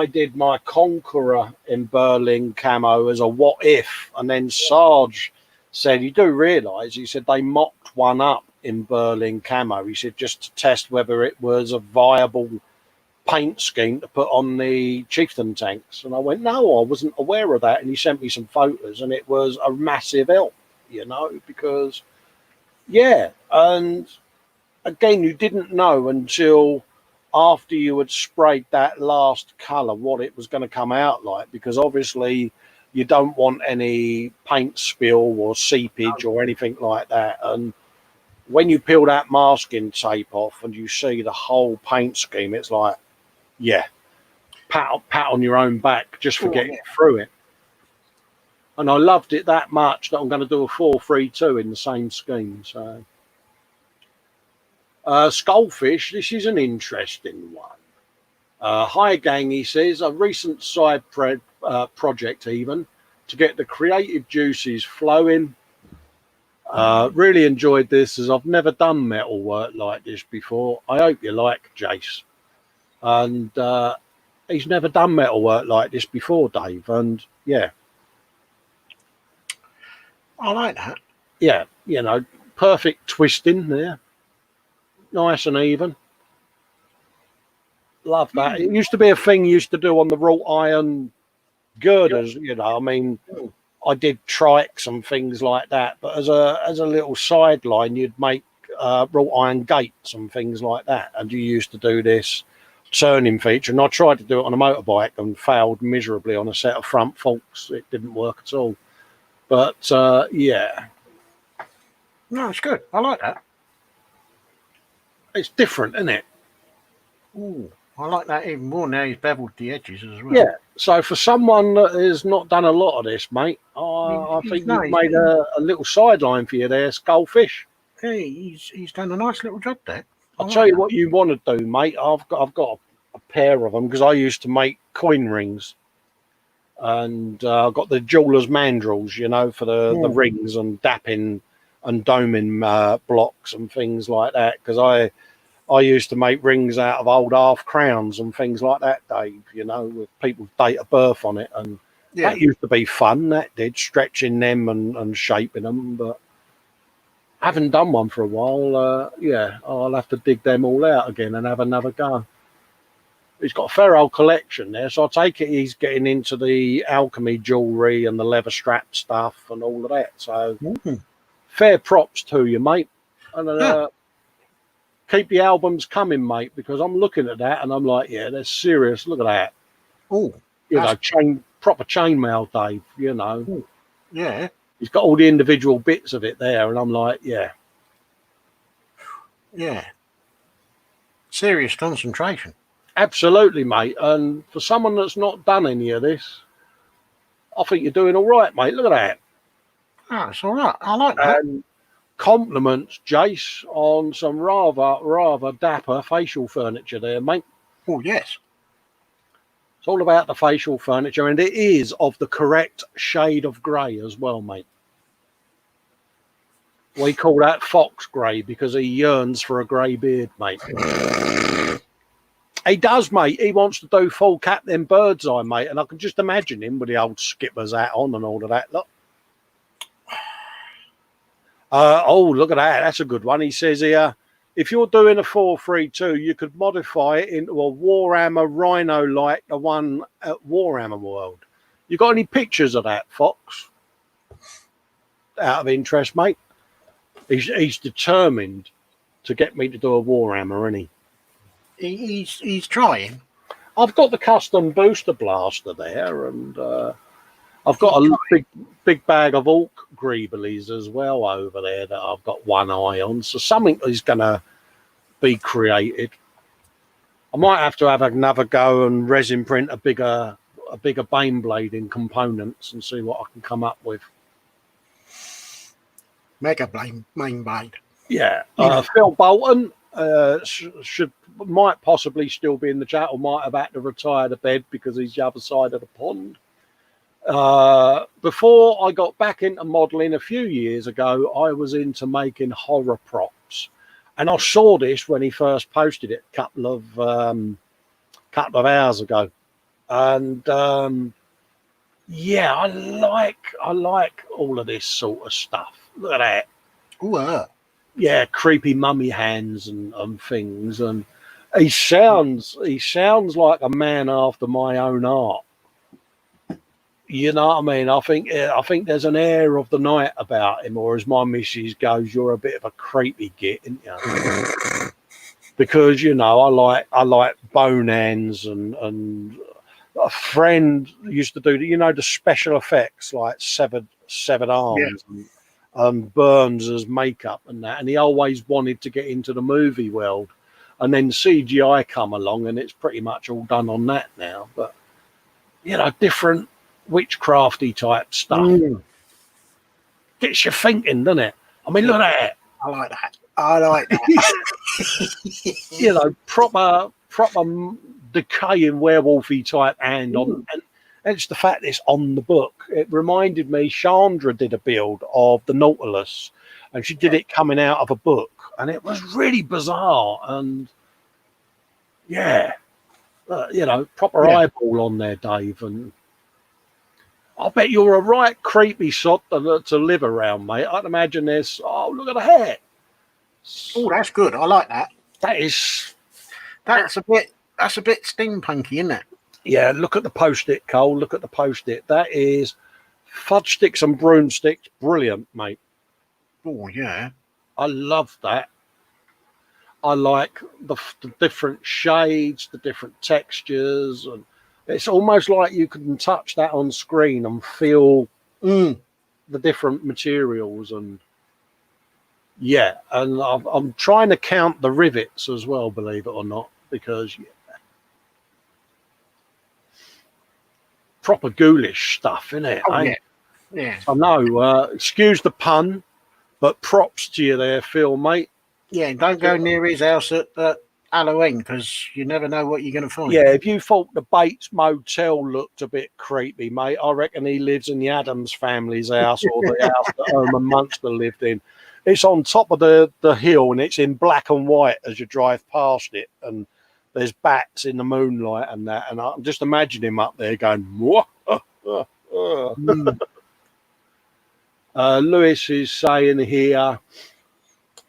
did my Conqueror in Berlin camo as a what if, and then Sarge said, you do realise, he said they mocked one up in Berlin camo. He said just to test whether it was a viable paint scheme to put on the Chieftain tanks. And I went, no, I wasn't aware of that. And he sent me some photos, and it was a massive help, because, and again, you didn't know until after you had sprayed that last colour what it was going to come out like, because obviously you don't want any paint spill or seepage or anything like that. And when you peel that masking tape off and you see the whole paint scheme, it's like, pat on your own back just for getting through it. And I loved it that much that I'm going to do a 4-3-2 in the same scheme. So, Skullfish, this is an interesting one. Hi gang, he says, a recent side project even to get the creative juices flowing. Really enjoyed this, as I've never done metal work like this before. I hope you like Jace. And he's never done metal work like this before, Dave. And I like that. Yeah, perfect twisting there. Nice and even. Love that. It used to be a thing you used to do on the wrought iron girders, I mean, I did trikes and things like that, but as a little sideline, you'd make wrought iron gates and things like that. And you used to do this turning feature, and I tried to do it on a motorbike and failed miserably on a set of front forks. It didn't work at all. But yeah, No, it's good. I like that. it's different, isn't it? Ooh, I like that even more now. He's beveled the edges as well. Yeah. So for someone that has not done a lot of this, mate, I think you've made a little sideline for you there, Skullfish. Hey, he's done a nice little job there. I'll tell you what you want to do, mate. I've got a pair of them because I used to make coin rings, and I've got the jeweler's mandrels, you know, for the rings and dapping and doming blocks and things like that. Because I used to make rings out of old half crowns and things like that, Dave. You know, with people's date of birth on it, and that used to be fun. That did, stretching them and shaping them, but. I haven't done one for a while. Yeah, I'll have to dig them all out again and have another go. He's got a fair old collection there, so I take it he's getting into the alchemy jewellery and the leather strap stuff and all of that. So fair props to you, mate. And keep the albums coming, mate, because I'm looking at that and I'm like, yeah, they're serious. Look at that. Oh, you know, proper chainmail, Dave. You know. Ooh. Yeah. He's got all the individual bits of it there, and I'm like, yeah. Yeah. Serious concentration. Absolutely, mate. And for someone that's not done any of this, I think you're doing all right, mate. Look at that. Oh, it's all right. I like that. And compliments, Jace, on some rather dapper facial furniture there, mate. Oh, yes. It's all about the facial furniture, and it is of the correct shade of grey as well, mate. We call that fox grey because he yearns for a grey beard, mate. He does, mate. He wants to do full Captain Birdseye, mate, and I can just imagine him with the old skipper's hat on and all of that. Look. Oh, look at that. That's a good one. He says here, if you're doing a 432, you could modify it into a Warhammer Rhino like the one at Warhammer World. You got any pictures of that, Fox? Out of interest, mate. He's determined to get me to do a Warhammer, isn't he? He's trying. I've got the custom booster blaster there, and I've got a big bag of Orc Greeblies as well over there that I've got one eye on. So something is going to be created. I might have to have another go and resin print a bigger Bane blade in components and see what I can come up with. Mega main blade. Yeah. Phil Bolton might possibly still be in the chat, or might have had to retire to bed because he's the other side of the pond. Before I got back into modelling a few years ago, I was into making horror props, and I saw this when he first posted it a couple of hours ago, and yeah, I like all of this sort of stuff. Look at that. Ooh, yeah, creepy mummy hands and things, and he sounds like a man after my own heart. You know what I mean? I think there's an air of the night about him, or as my missus goes, you're a bit of a creepy git, ain't you? Because you know, I like bone hands, and a friend used to do the special effects like severed arms and burns as makeup and that, and he always wanted to get into the movie world, and then CGI come along, and it's pretty much all done on that now. But different witchcrafty type stuff gets you thinking, doesn't it? I mean, look at that. I like that. Proper decaying werewolfy type hand on, and it's the fact that it's on the book. It reminded me, Chandra did a build of the Nautilus, and she did it coming out of a book, and it was really bizarre, and proper eyeball on there, Dave, and I bet you're a right creepy sod to live around, mate. I'd imagine there's, look at the hair. Oh, that's good. I like that. That's a bit steampunky, isn't it? Yeah, look at the post-it, Cole. Look at the post-it. That is fudge sticks and broomsticks. Brilliant, mate. Oh, yeah. I love that. I like the different shades, the different textures, and it's almost like you can touch that on screen and feel the different materials. And yeah, and I'm trying to count the rivets as well, believe it or not, because proper ghoulish stuff, innit? Oh, yeah. Yeah. I know. Excuse the pun, but props to you there, Phil, mate. Yeah, don't go near his house at Halloween, because you never know what you're going to find. Yeah, if you thought the Bates Motel looked a bit creepy, mate, I reckon he lives in the Addams family's house or the house that Herman Munster lived in. It's on top of the hill, and it's in black and white as you drive past it, and there's bats in the moonlight and that, and I'm just imagining him up there going, "Whoa." Lewis is saying here,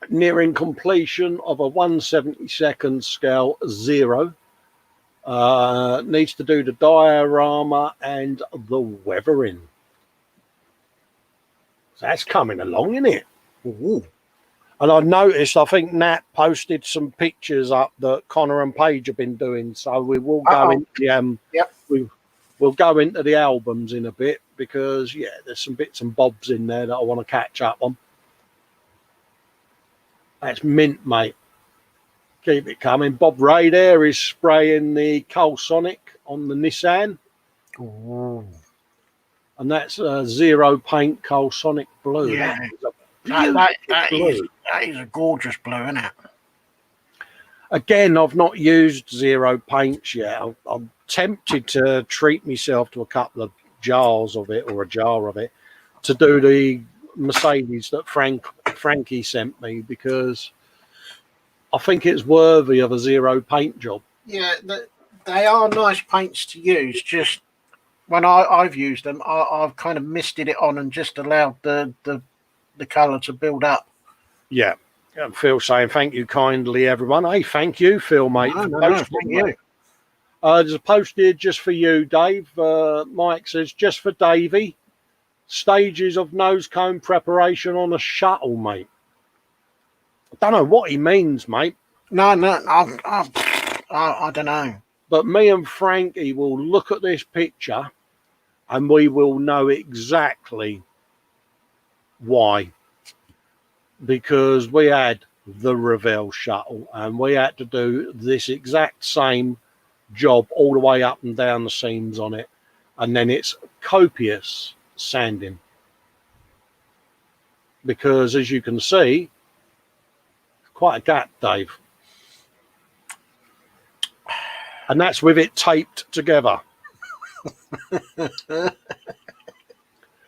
nearing completion of a 1/72 scale 0. Needs to do the diorama and the weathering. So that's coming along, isn't it? Ooh. And I noticed, I think Nat posted some pictures up that Connor and Paige have been doing. So we will go into the we'll go into the albums in a bit, because there's some bits and bobs in there that I want to catch up on. That's mint, mate. Keep it coming. Bob Ray there is spraying the Coal Sonic on the Nissan. Ooh. And that's a zero paint Coal Sonic blue. Yeah, that is a gorgeous blue, isn't it? Again, I've not used zero paints yet. I'm tempted to treat myself to a couple of jars of it, or a jar of it, to do the Mercedes that Frankie sent me, because I think it's worthy of a zero paint job. Yeah, they are nice paints to use. Just when I've used them, I've kind of misted it on and just allowed the colour to build up. Yeah. Phil saying thank you kindly, everyone. Hey, thank you, Phil, mate. No, thank you. There's a post here just for you, Dave. Mike says, just for Davey, stages of nose cone preparation on a shuttle, mate. I don't know what he means, mate. No, I don't know. But me and Frankie will look at this picture and we will know exactly why. Because we had the Revell shuttle and we had to do this exact same job all the way up and down the seams on it. And then it's copious sanding. Because as you can see, quite a gap, Dave. And that's with it taped together.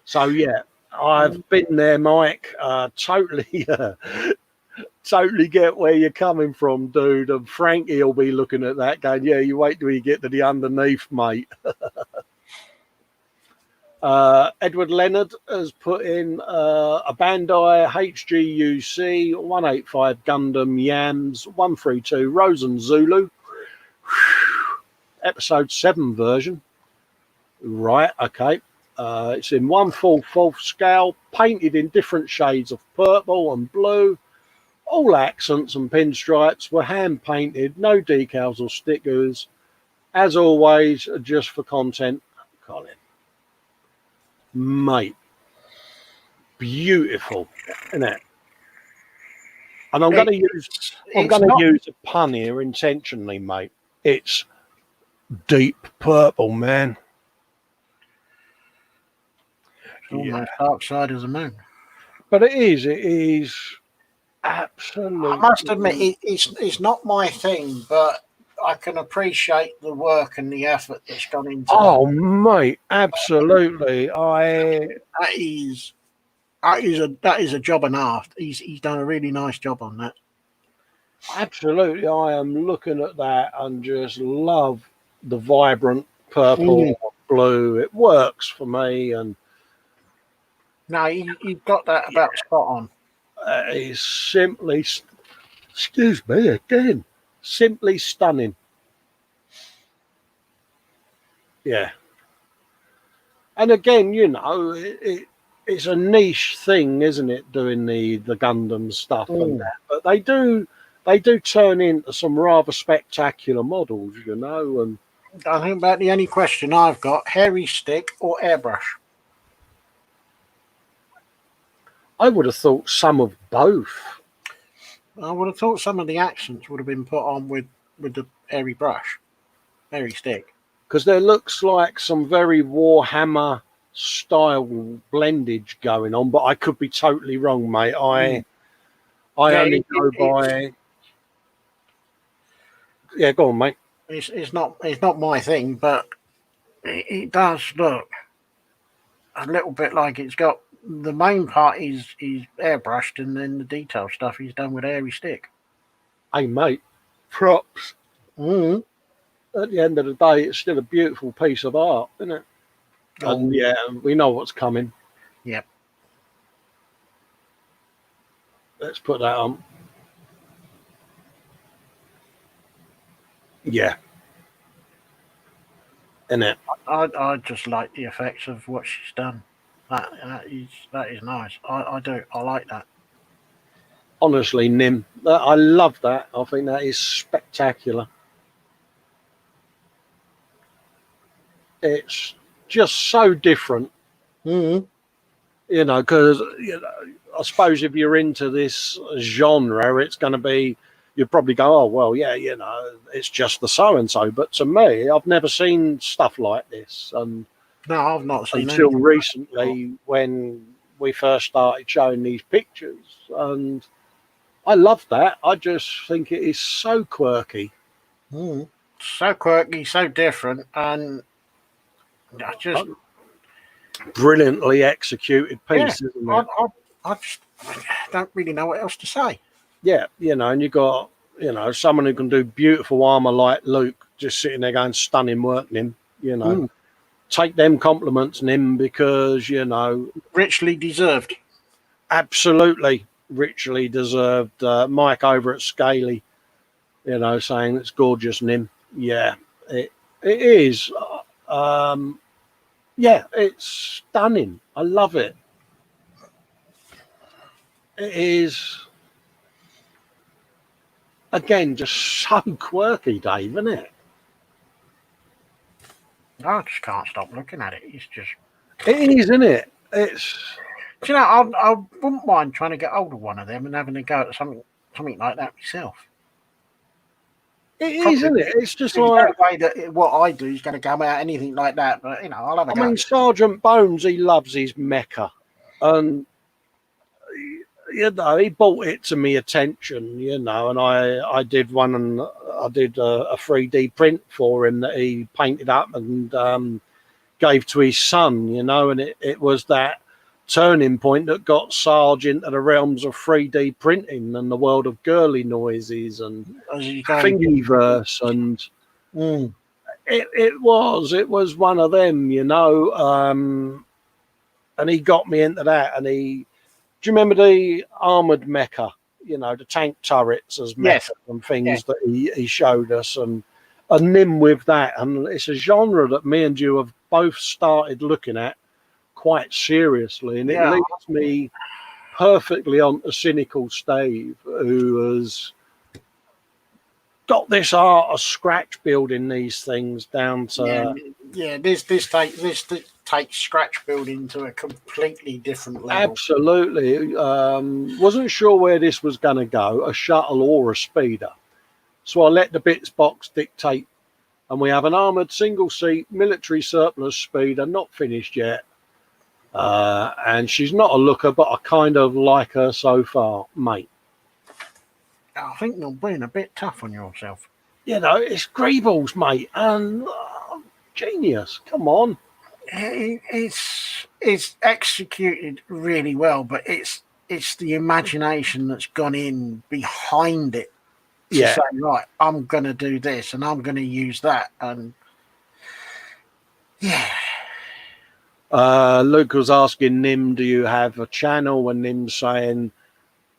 So, yeah, I've been there, Mike. Totally get where you're coming from, dude. And Frankie will be looking at that going, yeah, you wait till you get to the underneath, mate. Edward Leonard has put in a Bandai HGUC 185 Gundam Yams 132 Rosen Zulu episode 7 version. Right, okay. It's in 1/4 scale, painted in different shades of purple and blue. All accents and pinstripes were hand painted, no decals or stickers. As always, just for content, Colin. Mate, beautiful, isn't it? And I'm going to use a pun here intentionally, mate. It's deep purple, man. Almost dark side of the moon. But it is absolutely. I must admit, it's not my thing, but I can appreciate the work and the effort that's gone into it. Oh, mate, absolutely. That is a job and a half. He's done a really nice job on that. Absolutely, I am looking at that and just love the vibrant purple, blue. It works for me, and no, you've got that about spot on. It's simply, excuse me again, simply stunning. Yeah. And again, you know, it's a niche thing, isn't it, doing the Gundam stuff and that. But they do they do turn into some rather spectacular models, you know. And I think about the only question I've got: hairy stick or airbrush? I would have thought some of both. I would have thought some of the accents would have been put on with the hairy brush, hairy stick. Because there looks like some very Warhammer style blendage going on, but I could be totally wrong, mate. I Yeah, only go by. Yeah, go on, mate. it's not my thing, but it does look a little bit like it's got the main part is airbrushed, and then the detail stuff is done with hairy stick. Hey, mate, props. Mm. At the end of the day, it's still a beautiful piece of art, isn't it? Oh, And yeah, we know what's coming. yep. Let's put that on. Yeah. Innit? I just like the effects of what she's done. That is nice. I do. I like that. Honestly, Nim, I love that. I think that is spectacular. It's just so different, Mm. you know, because I suppose if you're into this genre, it's going to be, you'd probably go, oh, well, yeah, you know, it's just the so-and-so. But to me, I've never seen stuff like this. And No, I've not seen until anything recently when we first started showing these pictures. And I love that. I just think it is so quirky. Mm. So quirky, so different, and I just Brilliantly executed piece, yeah, isn't it? I just don't really know what else to say. Yeah, you know, and you got, you know, someone who can do beautiful armor like Luke just sitting there going stunning work, Nim, you know. Mm. Take them compliments, Nim, because, you know, Richly deserved. absolutely richly deserved. Mike over at Scaly, you know, saying it's gorgeous, Nim. Yeah, it is. Yeah, it's stunning. I love it. It is, again, just so quirky, Dave, isn't it? I just can't stop looking at it. It's just. It is, isn't it? It's. Do you know, I wouldn't mind trying to get hold of one of them and having a go at something like that myself. It is, Probably, isn't it? It's just there's like, no way that what I do is going to come out anything like that. But you know, I'll have a I go. mean, Sergeant Bones, he loves his mecha. And, you know, he brought it to me attention, you know, and I did one and I did a 3D print for him that he painted up and gave to his son, you know, and it was that turning point that got Sarge into the realms of 3D printing and the world of girly noises and As you go, Thingiverse, and mm, it was one of them, you know, and he got me into that. And do you remember the armored mecha, you know, the tank turrets as mecha yes, and things that he showed us, and Nim with that. And it's a genre that me and you have both started looking at quite seriously, and it yeah, leads me perfectly on to Cynical Stave, who has got this art of scratch building these things down to yeah. This takes scratch building to a completely different level. absolutely. Wasn't sure where this was going to go, a shuttle or a speeder, so I let the bits box dictate, and we have an armored single seat military surplus speeder, not finished yet. And she's not a looker, but I kind of like her so far, mate. I think you're being a bit tough on yourself. You know, it's Greebles, mate, and genius. Come on. It's executed really well, but it's the imagination that's gone in behind it to Yeah. say, right, I'm going to do this and I'm going to use that, and yeah. Luke was asking Nim, do you have a channel? And Nim's saying,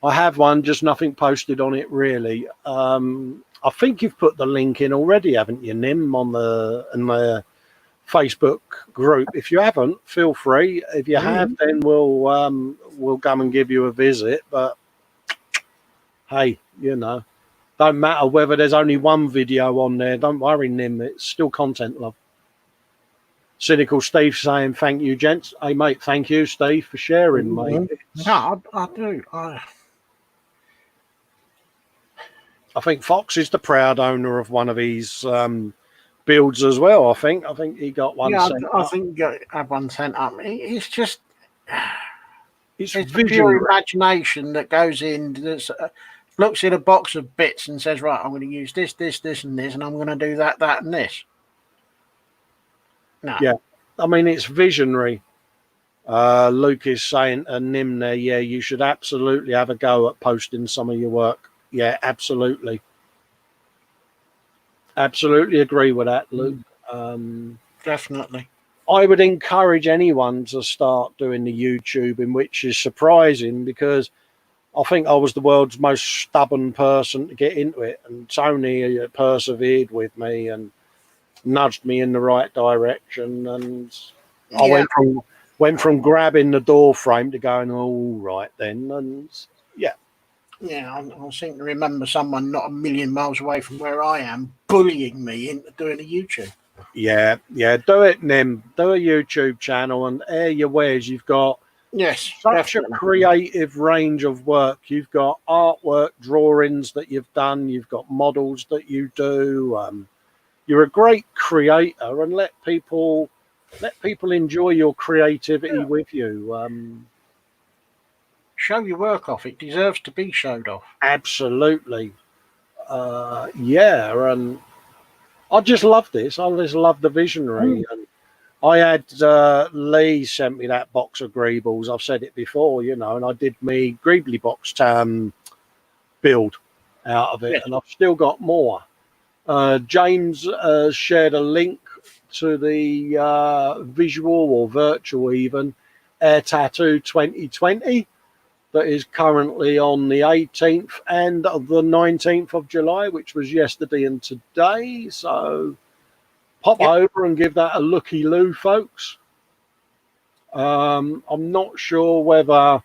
I have one, just nothing posted on it really. I think you've put the link in already, haven't you, Nim, in the Facebook group? If you haven't, feel free. If you have, then we'll come and give you a visit. But hey, you know, Don't matter whether there's only one video on there. Don't worry, Nim. It's still content, love. Cynical Steve saying, thank you, gents. Hey, mate, thank you, Steve, for sharing, mate. No, I do. I think Fox is the proud owner of one of his builds as well, I think. I think he got one sent I up. think you have one sent up. It's just... It's pure imagination that goes in. That's, looks at a box of bits and says, right, I'm going to use this, this, this, and this, and I'm going to do that, that, and this. No. Yeah, I mean, it's visionary. Luke is saying, Nim there, yeah, you should absolutely have a go at posting some of your work. Yeah, absolutely. Absolutely agree with that, Luke. Definitely. I would encourage anyone to start doing the YouTubing, which is surprising because I think I was the world's most stubborn person to get into it. And Tony persevered with me and nudged me in the right direction. And I went from grabbing the door frame to going, all right then. And yeah. Yeah, I seem to remember someone not a million miles away from where I am bullying me into doing a YouTube. Yeah, do it, Nim. Do a YouTube channel and air your wares. You've got such definitely. A creative range of work. You've got artwork, drawings that you've done. You've got models that you do. You're a great creator, and let people enjoy your creativity with you. Show your work off. It deserves to be showed off. Absolutely. Yeah, and I just love this. I just love the visionary. And I had Lee sent me that box of Greebles. I've said it before, and I did me Greebly box build out of it, and I've still got more. James shared a link to the visual or virtual even Air Tattoo 2020 that is currently on the 18th and the 19th of July, which was yesterday and today. So pop over and give that a looky-loo, folks. I'm not sure whether...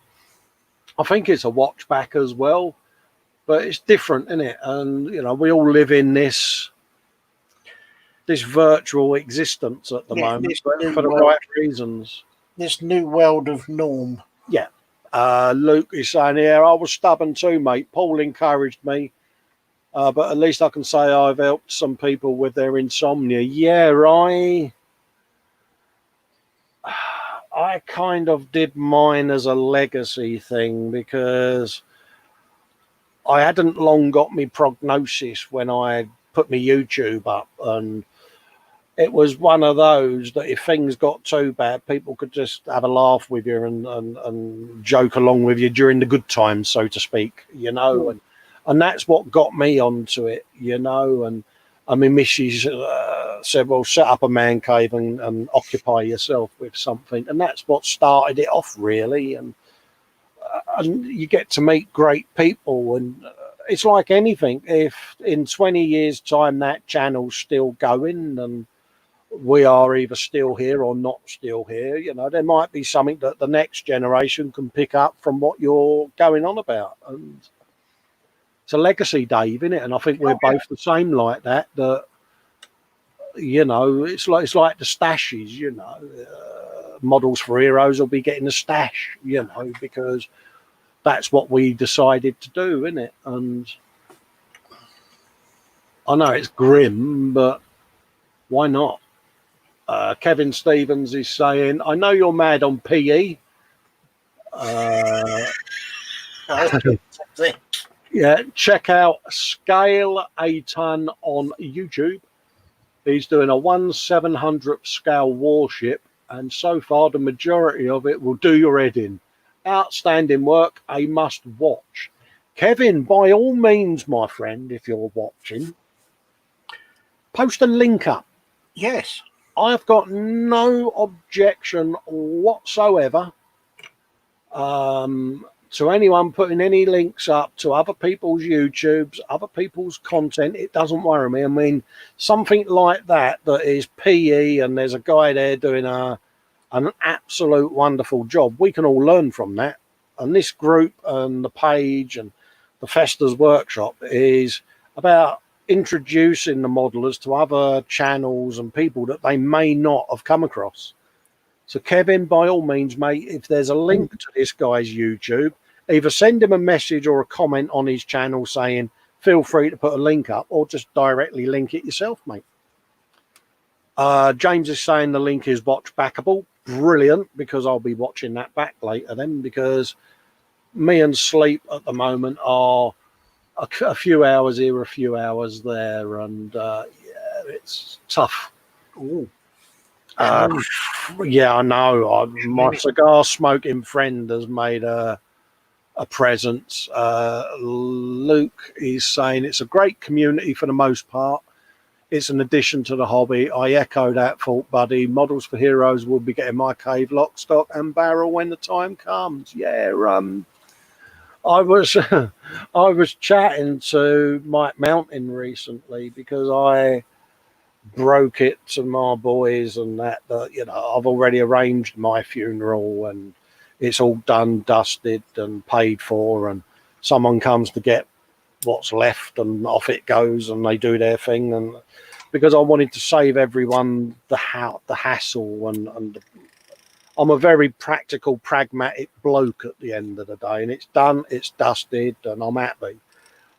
I think it's a watch back as well, but it's different, isn't it? And, we all live in this virtual existence at the moment for the right reasons. This new world of norm. Yeah. Luke is saying here, I was stubborn too, mate. Paul encouraged me, but at least I can say I've helped some people with their insomnia. Yeah, I kind of did mine as a legacy thing because I hadn't long got me prognosis when I put my YouTube up, and it was one of those that if things got too bad, people could just have a laugh with you and joke along with you during the good times, so to speak, and that's what got me onto it, and I mean, missus said, well, set up a man cave and occupy yourself with something, and that's what started it off, really, and you get to meet great people, and it's like anything. If in 20 years' time that channel's still going and we are either still here or not still here, there might be something that the next generation can pick up from what you're going on about. And it's a legacy, Dave, isn't it? And I think we're both the same like that, it's like the stashes, models for heroes will be getting a stash, because that's what we decided to do, isn't it? And I know it's grim, but why not? Kevin Stevens is saying, I know you're mad on PE. Yeah, check out Scale a Ton on YouTube. He's doing a 1/700th scale warship, and so far the majority of it will do your head in. Outstanding work, a must watch. Kevin, by all means, my friend, if you're watching, post a link up. Yes. I've got no objection whatsoever to anyone putting any links up to other people's YouTubes, other people's content. It doesn't worry me. I mean, something like that is PE and there's a guy there doing an absolute wonderful job. We can all learn from that. And this group and the page and the Festa's workshop is about introducing the modelers to other channels and people that they may not have come across. So Kevin, by all means, mate, if there's a link to this guy's YouTube, either send him a message or a comment on his channel saying, feel free to put a link up, or just directly link it yourself, mate. James is saying the link is watch backable. Brilliant, because I'll be watching that back later then, because me and sleep at the moment are a few hours here, a few hours there, and yeah, it's tough. Ooh. Yeah, I know. My cigar smoking friend has made a presence. Luke is saying it's a great community for the most part. It's an addition to the hobby. I echo that thought, buddy. Models for Heroes will be getting my cave lock, stock, and barrel when the time comes. Yeah, I was I was chatting to Mike Mountain recently because I broke it to my boys and that you know, I've already arranged my funeral and it's all done, dusted and paid for, and someone comes to get what's left and off it goes and they do their thing. And because I wanted to save everyone the hassle and I'm a very practical, pragmatic bloke at the end of the day, and it's done, it's dusted, and I'm happy.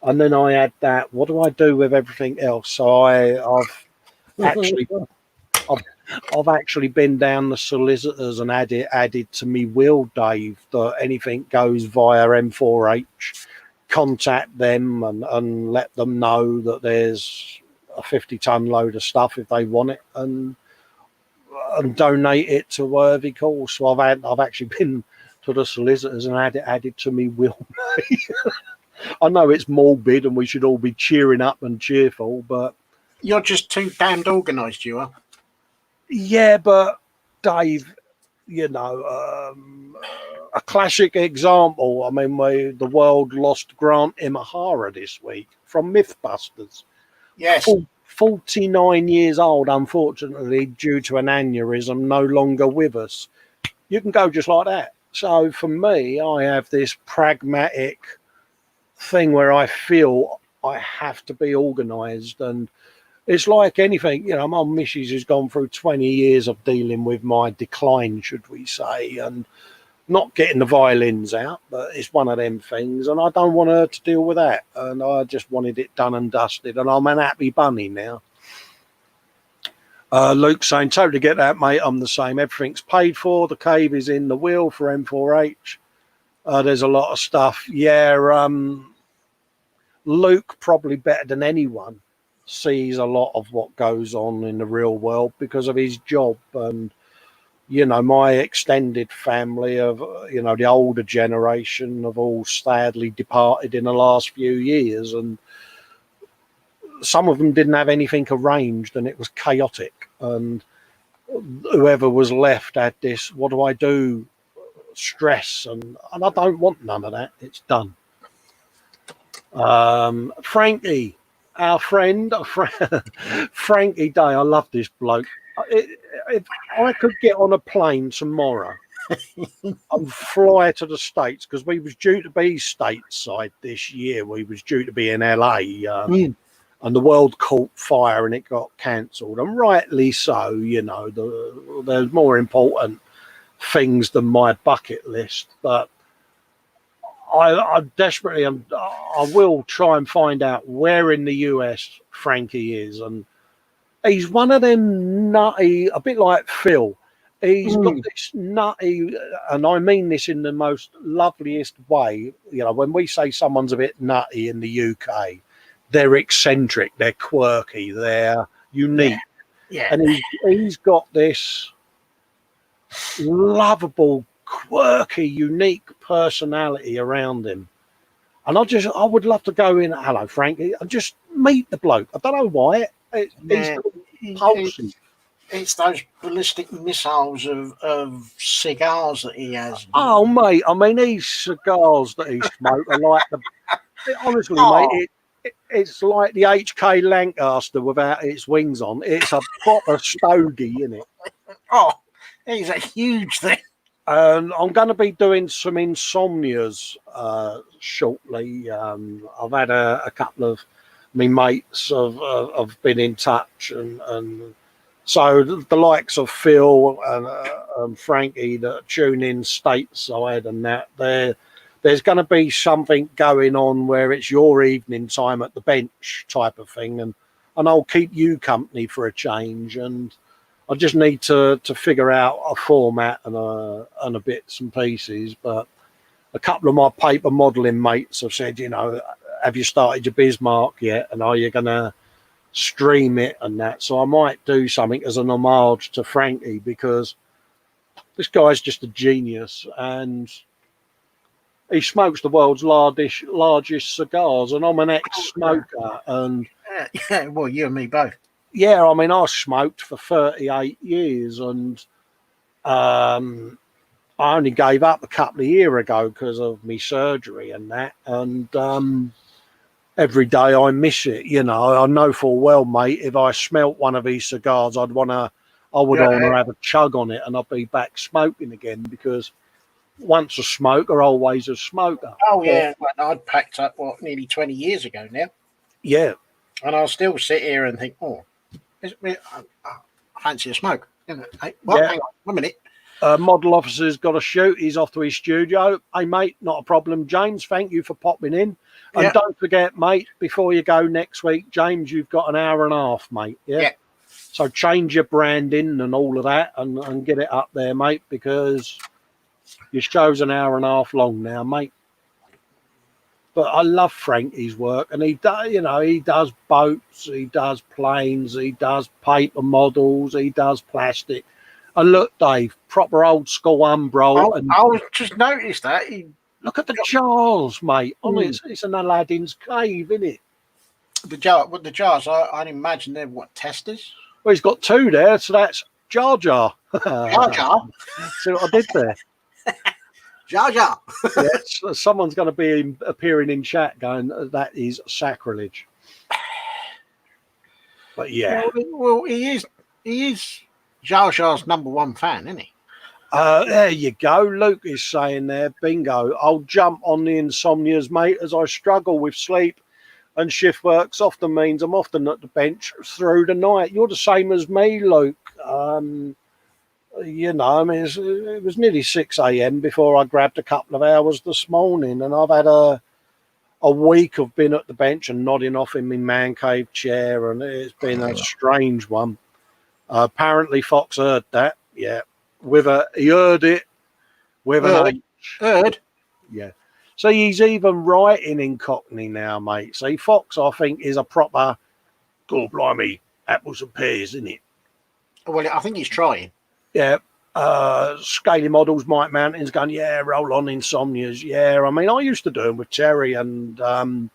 And then I had that, what do I do with everything else? So I've actually been down the solicitors and added to me will, Dave, that anything goes via M4H, contact them and let them know that there's a 50-ton load of stuff if they want it, and donate it to a worthy cause. So I've actually been to the solicitors and had it added to me will. I know it's morbid and we should all be cheering up and cheerful, but you're just too damned organised, you are. Yeah, but Dave, you know, a classic example. I mean, the world lost Grant Imahara this week from Mythbusters. Yes. 49 years old, unfortunately, due to an aneurysm, no longer with us. You can go just like that. So for me, I have this pragmatic thing where I feel I have to be organised, and it's like anything, you know, my missus has gone through 20 years of dealing with my decline, should we say, and not getting the violins out, but it's one of them things, and I don't want her to deal with that, and I just wanted it done and dusted, and I'm an happy bunny now. Luke saying, totally get that, mate. I'm the same. Everything's paid for. The cave is in the will for M4H. There's a lot of stuff. Yeah, Luke, probably better than anyone, sees a lot of what goes on in the real world because of his job. And you know, my extended family of, you know, the older generation have all sadly departed in the last few years, and some of them didn't have anything arranged and it was chaotic, and whoever was left had this, what do I do, stress, and I don't want none of that. It's done. Frankie, our friend, Frankie Day, I love this bloke. If I could get on a plane tomorrow and fly to the States, because we was due to be stateside this year, we was due to be in LA, and the world caught fire and it got cancelled, and rightly so. You know, there's more important things than my bucket list, but I desperately I will try and find out where in the US Frankie is, and he's one of them nutty, a bit like Phil. He's got this nutty, and I mean this in the most loveliest way. You know, when we say someone's a bit nutty in the UK, they're eccentric, they're quirky, they're unique. Yeah. And he's got this lovable, quirky, unique personality around him. And I would love to go in, hello, Frankie, and just meet the bloke. I don't know why. He's pulsing. It's those ballistic missiles of cigars that he has. Oh, mate, I mean, these cigars that he smoked are like honestly, mate, it's like the HK Lancaster without its wings on. It's a proper stogie, isn't it? Oh, he's a huge thing. And I'm going to be doing some insomnias shortly. I've had a couple of my mates have been in touch, and so the likes of Phil and Frankie that tune in stateside and that there's going to be something going on where it's your evening time at the bench type of thing, and I'll keep you company for a change, and I just need to figure out a format and a bits and pieces. But a couple of my paper modelling mates have said, have you started your Bismarck yet, and are you going to stream it and that? So I might do something as an homage to Frankie, because this guy's just a genius, and he smokes the world's largest cigars, and I'm an ex-smoker. And yeah, well, you and me both. Yeah, I mean, I smoked for 38 years, and I only gave up a couple of years ago because of my surgery and that. And every day I miss it. I know full well, mate, if I smelt one of these cigars, I would want to have a chug on it, and I'd be back smoking again, because once a smoker, always a smoker. Oh, yeah. Well, I'd packed up, nearly 20 years ago now. Yeah. And I'll still sit here and think, I fancy a smoke. Hey, what? Yeah. Hang on, 1 minute. Model officer's got to shoot. He's off to his studio. Hey, mate, not a problem. James, thank you for popping in. And don't forget, mate, before you go next week, James, you've got an hour and a half, mate. Yeah. So change your branding and all of that, and get it up there, mate, because your show's an hour and a half long now, mate. But I love Frankie's work, and he does boats, he does planes, he does paper models, he does plastic. And look, Dave, proper old school Umbro. I just noticed that. Look at the jars, mate. It's an Aladdin's cave, isn't it? The jars, I'd imagine they're testers? Well, he's got two there, so that's Jar Jar. Jar Jar? See what I did there? Jar Jar. Yes, someone's going to be appearing in chat going, that is sacrilege. But yeah. Well, he is Jar Jar's #1 fan, isn't he? There you go. Luke is saying there, bingo. I'll jump on the insomnias, mate, as I struggle with sleep, and shift works often means I'm often at the bench through the night. You're the same as me, Luke. I mean, it was nearly 6 a.m. before I grabbed a couple of hours this morning, and I've had a week of being at the bench and nodding off in my man cave chair, and it's been a strange one. Apparently Fox heard that. Yeah. He heard it with an H. Heard? Yeah. So he's even writing in Cockney now, mate. See, Fox, I think, is a proper, God blimey, apples and pears, isn't it? Well, I think he's trying. Yeah. Scaly Models, Mike Mountains going, yeah, roll on insomnias. Yeah. I mean, I used to do them with Terry, and a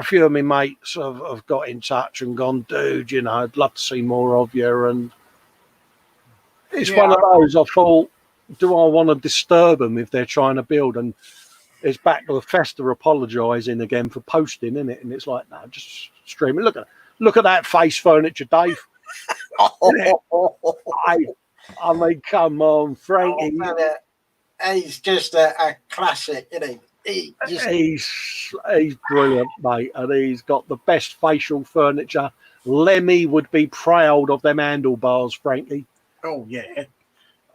few of my mates have got in touch and gone, dude, I'd love to see more of you. And it's one of those, I thought, do I want to disturb them if they're trying to build? And it's back to the Festa apologising again for posting, isn't it? And it's like, no, just stream it. Look at that face furniture, Dave. I mean, come on, Frankie. He's just a classic, isn't he? He's brilliant, mate, and he's got the best facial furniture. Lemmy would be proud of them handlebars, Frankie. Oh, yeah.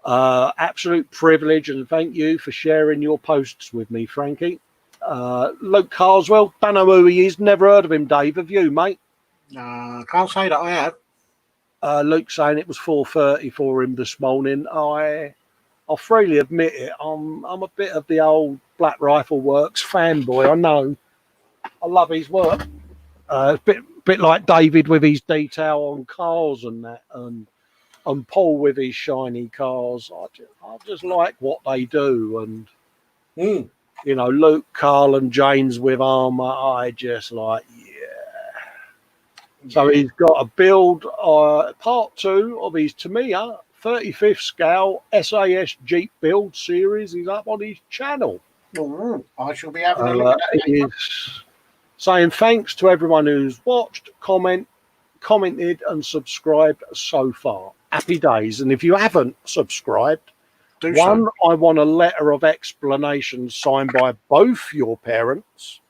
Absolute privilege, and thank you for sharing your posts with me, Frankie. Luke Carswell, don't know who he is, never heard of him, Dave. Have you, mate? Can't say that I have. Luke saying it was 4:30 for him this morning. I'll freely admit it. I'm a bit of the old Black Rifle Works fanboy. I know. I love his work. A bit like David with his detail on cars and that, and Paul with his shiny cars. I just like what they do, and Luke, Carl, and James with armour. I just like, So he's got a build, part 2 of his Tamiya 35th scale SAS Jeep build series. He's up on his channel. I shall be having a look at that. He's saying thanks to everyone who's watched, commented, and subscribed so far. Happy days. And if you haven't subscribed, I want a letter of explanation signed by both your parents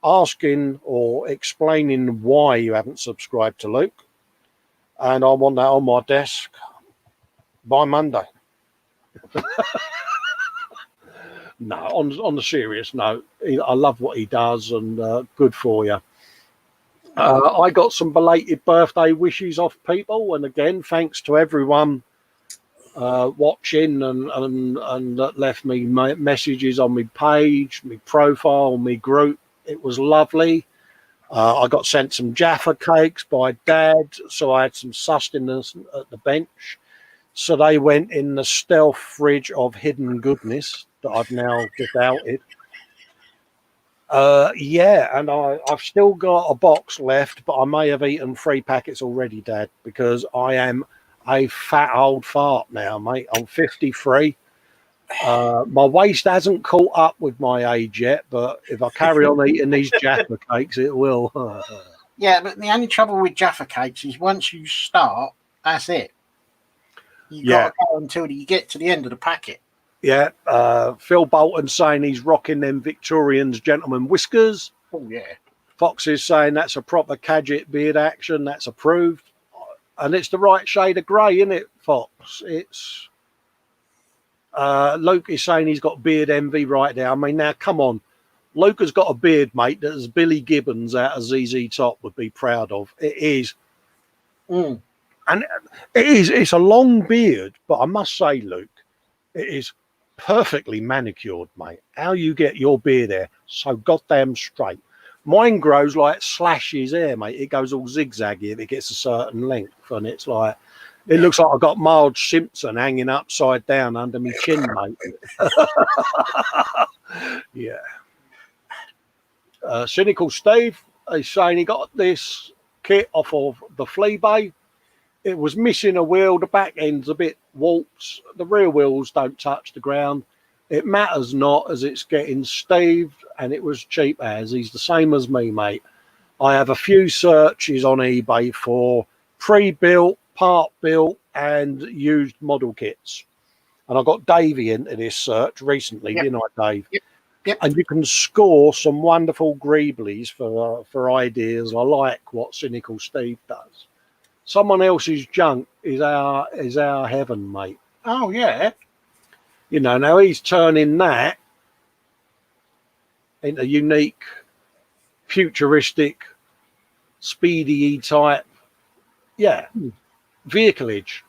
asking or explaining why you haven't subscribed to Luke. And I want that on my desk by Monday. No, on the serious note, I love what he does, and good for you. I got some belated birthday wishes off people, and again, thanks to everyone watching and that left me messages on my page, my profile, my group. It was lovely. I got sent some Jaffa cakes by Dad, so I had some sustenance at the bench. So they went in the stealth fridge of hidden goodness that I've now just outed. Yeah, and I've still got a box left, but I may have eaten 3 packets already, Dad, because I am a fat old fart now, mate. I'm 53. My waist hasn't caught up with my age yet, but if I carry on eating these Jaffa cakes, it will. Yeah, but the only trouble with Jaffa cakes is once you start, that's it. You got to go until you get to the end of the packet. Yeah, Phil Bolton saying he's rocking them Victorians gentleman whiskers. Oh, yeah. Fox is saying that's a proper Cadget beard action. That's approved. And it's the right shade of grey, isn't it, Fox? It's... Luke is saying he's got beard envy right now. I mean, now, come on. Luke has got a beard, mate, that as Billy Gibbons out of ZZ Top would be proud of. It is. And it is. It's a long beard, but I must say, Luke, it is perfectly manicured, mate. How you get your beard there so goddamn straight. Mine grows like Slash's hair, mate. It goes all zigzaggy if it gets a certain length, and it's like it looks like I've got Marge Simpson hanging upside down under my chin, mate. Yeah. Cynical Steve is saying he got this kit off of the flea bay. It was missing a wheel. The back end's a bit warped. The rear wheels don't touch the ground. It matters not as it's getting staved, and it was cheap as. He's the same as me, mate. I have a few searches on eBay for pre-built, part-built, and used model kits. And I got Davey into this search recently, didn't I, Dave? Yep. And you can score some wonderful greeblies for ideas. I like what Cynical Steve does. Someone else's junk is our heaven, mate. Oh, yeah. You know, now he's turning that into unique, futuristic, speedy type, vehicleage.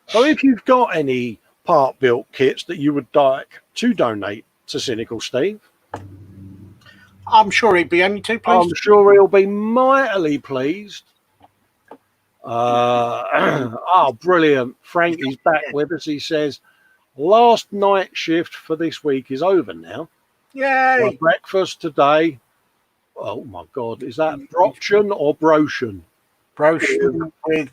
So if you've got any part-built kits that you would like to donate to Cynical Steve, I'm sure he'd be only too pleased. I'm sure he'll be mightily pleased. Oh, brilliant. Frankie's back with us. He says, last night shift for this week is over now. Yay. My breakfast today. Oh, my God. Is that Brochen or Brochen? Brochen with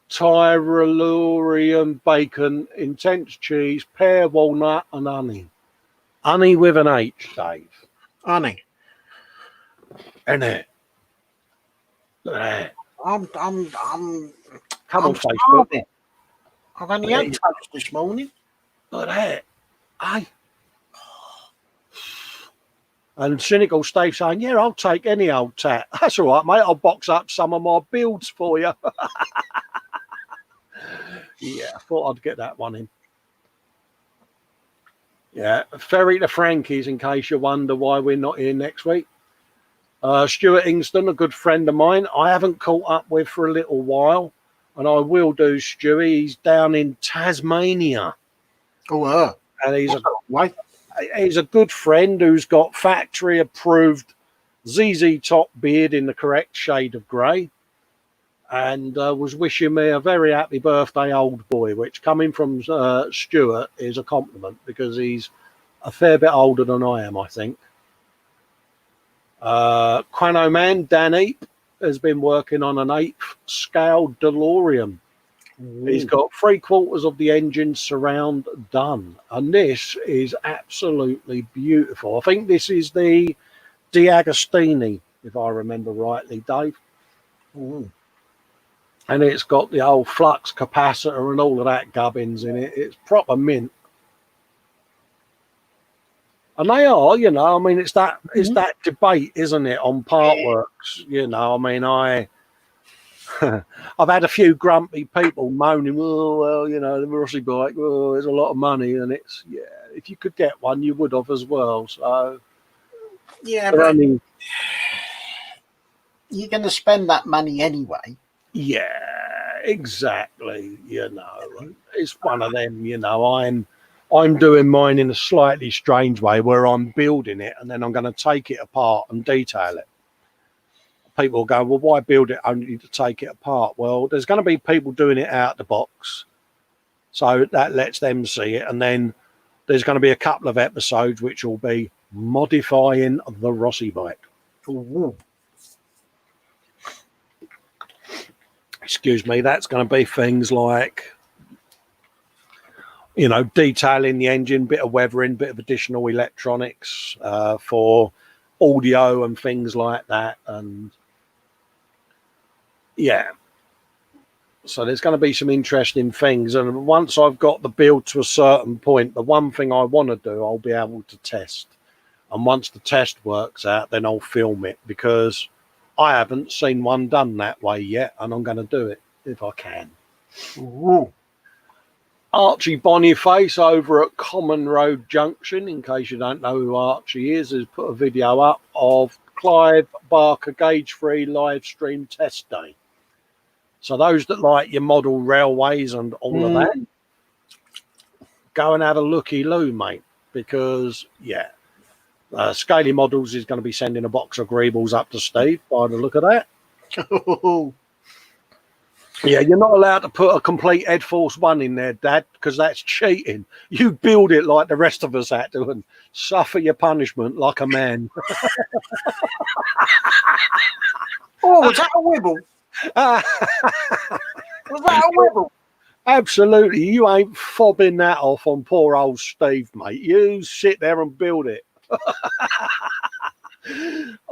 Tyrolurian bacon, intense cheese, pear, walnut, and honey. Honey with an H, Dave. honey. Isn't it? Look at that. I'm Come on, Facebook. starving. I've only had toast this morning. Look at that. Aye. And Cynical Steve saying, yeah, I'll take any old tat. That's all right, mate. I'll box up some of my builds for you. Yeah, I thought I'd get that one in. Yeah, ferry to Frankie's in case you wonder why we're not here next week. Stuart Ingston, a good friend of mine, I haven't caught up with for a little while, and I will do, Stewie. He's down in Tasmania. Oh, and he's a good friend who's got factory-approved ZZ Top beard in the correct shade of grey, and was wishing me a very happy birthday, old boy, which coming from Stuart is a compliment because he's a fair bit older than I am, I think. Quano Man, Dan Eap, has been working on an 8th scale DeLorean. Ooh. He's got 3/4 of the engine surround done, and this is absolutely beautiful. I think this is the D'Agostini, if I remember rightly, Dave. Ooh. And it's got the old flux capacitor and all of that gubbins in it. It's proper mint. And they are, you know, I mean, it's that debate, isn't it, on part works, you know, I mean, I've had a few grumpy people moaning, oh, well, you know, the Rossi bike, oh, there's a lot of money, and it's, yeah, if you could get one, you would have as well, so. Yeah, but you're going to spend that money anyway. Yeah, exactly, you know, it's one of them, you know, I'm doing mine in a slightly strange way where I'm building it and then I'm going to take it apart and detail it. People go, well, why build it only to take it apart? Well, there's going to be people doing it out the box, so that lets them see it. And then there's going to be a couple of episodes which will be modifying the Rossi bike. Ooh. Excuse me, that's going to be things like, you know, detailing the engine, bit of weathering, bit of additional electronics for audio and things like that. And yeah, so there's going to be some interesting things. And once I've got the build to a certain point, the one thing I want to do, I'll be able to test. And once the test works out, then I'll film it, because I haven't seen one done that way yet, and I'm going to do it if I can. Ooh. Archie Boniface over at Common Road Junction, in case you don't know who Archie is, has put a video up of Clive Barker Gauge-Free live stream test day. So those that like your model railways and all of that, go and have a looky-loo, mate, because, yeah, Scaly Models is going to be sending a box of Greebles up to Steve by the look of that. Yeah, you're not allowed to put a complete Ed Force 1 in there, Dad, because that's cheating. You build it like the rest of us had to and suffer your punishment like a man. Oh, was that a wibble? Was that a wibble? Absolutely. You ain't fobbing that off on poor old Steve, mate. You sit there and build it.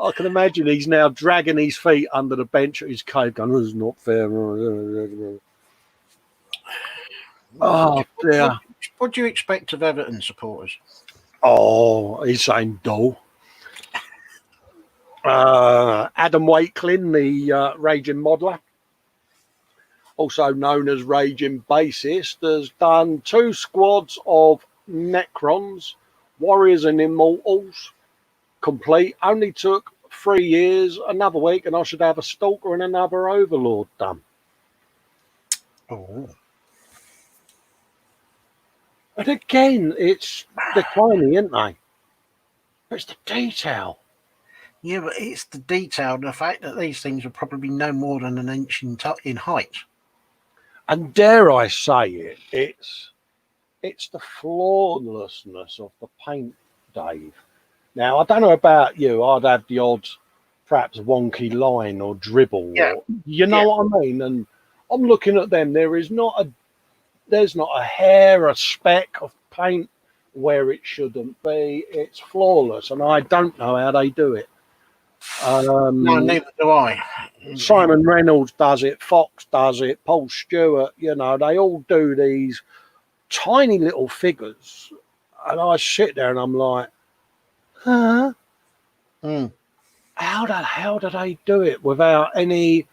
I can imagine he's now dragging his feet under the bench at his cave going, "This is not fair." Oh, dear. What do you expect of Everton supporters? Oh, he's saying dull. Adam Wakelin, the Raging Modeler, also known as Raging Bassist, has done 2 squads of Necrons, Warriors and Immortals, complete. Only took 3 years, another week, and I should have a Stalker and another Overlord done. Oh. But again, they're tiny, aren't they? It's the detail. Yeah, but it's the detail, the fact that these things are probably no more than an inch in height. And dare I say it, it's the flawlessness of the paint, Dave. Now, I don't know about you, I'd have the odd, perhaps wonky line or dribble. Yeah. Or, you know what I mean? And I'm looking at them, there's not a hair, a speck of paint where it shouldn't be. It's flawless, and I don't know how they do it. No, neither do I. Simon Reynolds does it, Fox does it, Paul Stewart, you know, they all do these tiny little figures, and I sit there and I'm like, huh? How the hell do they do it without any?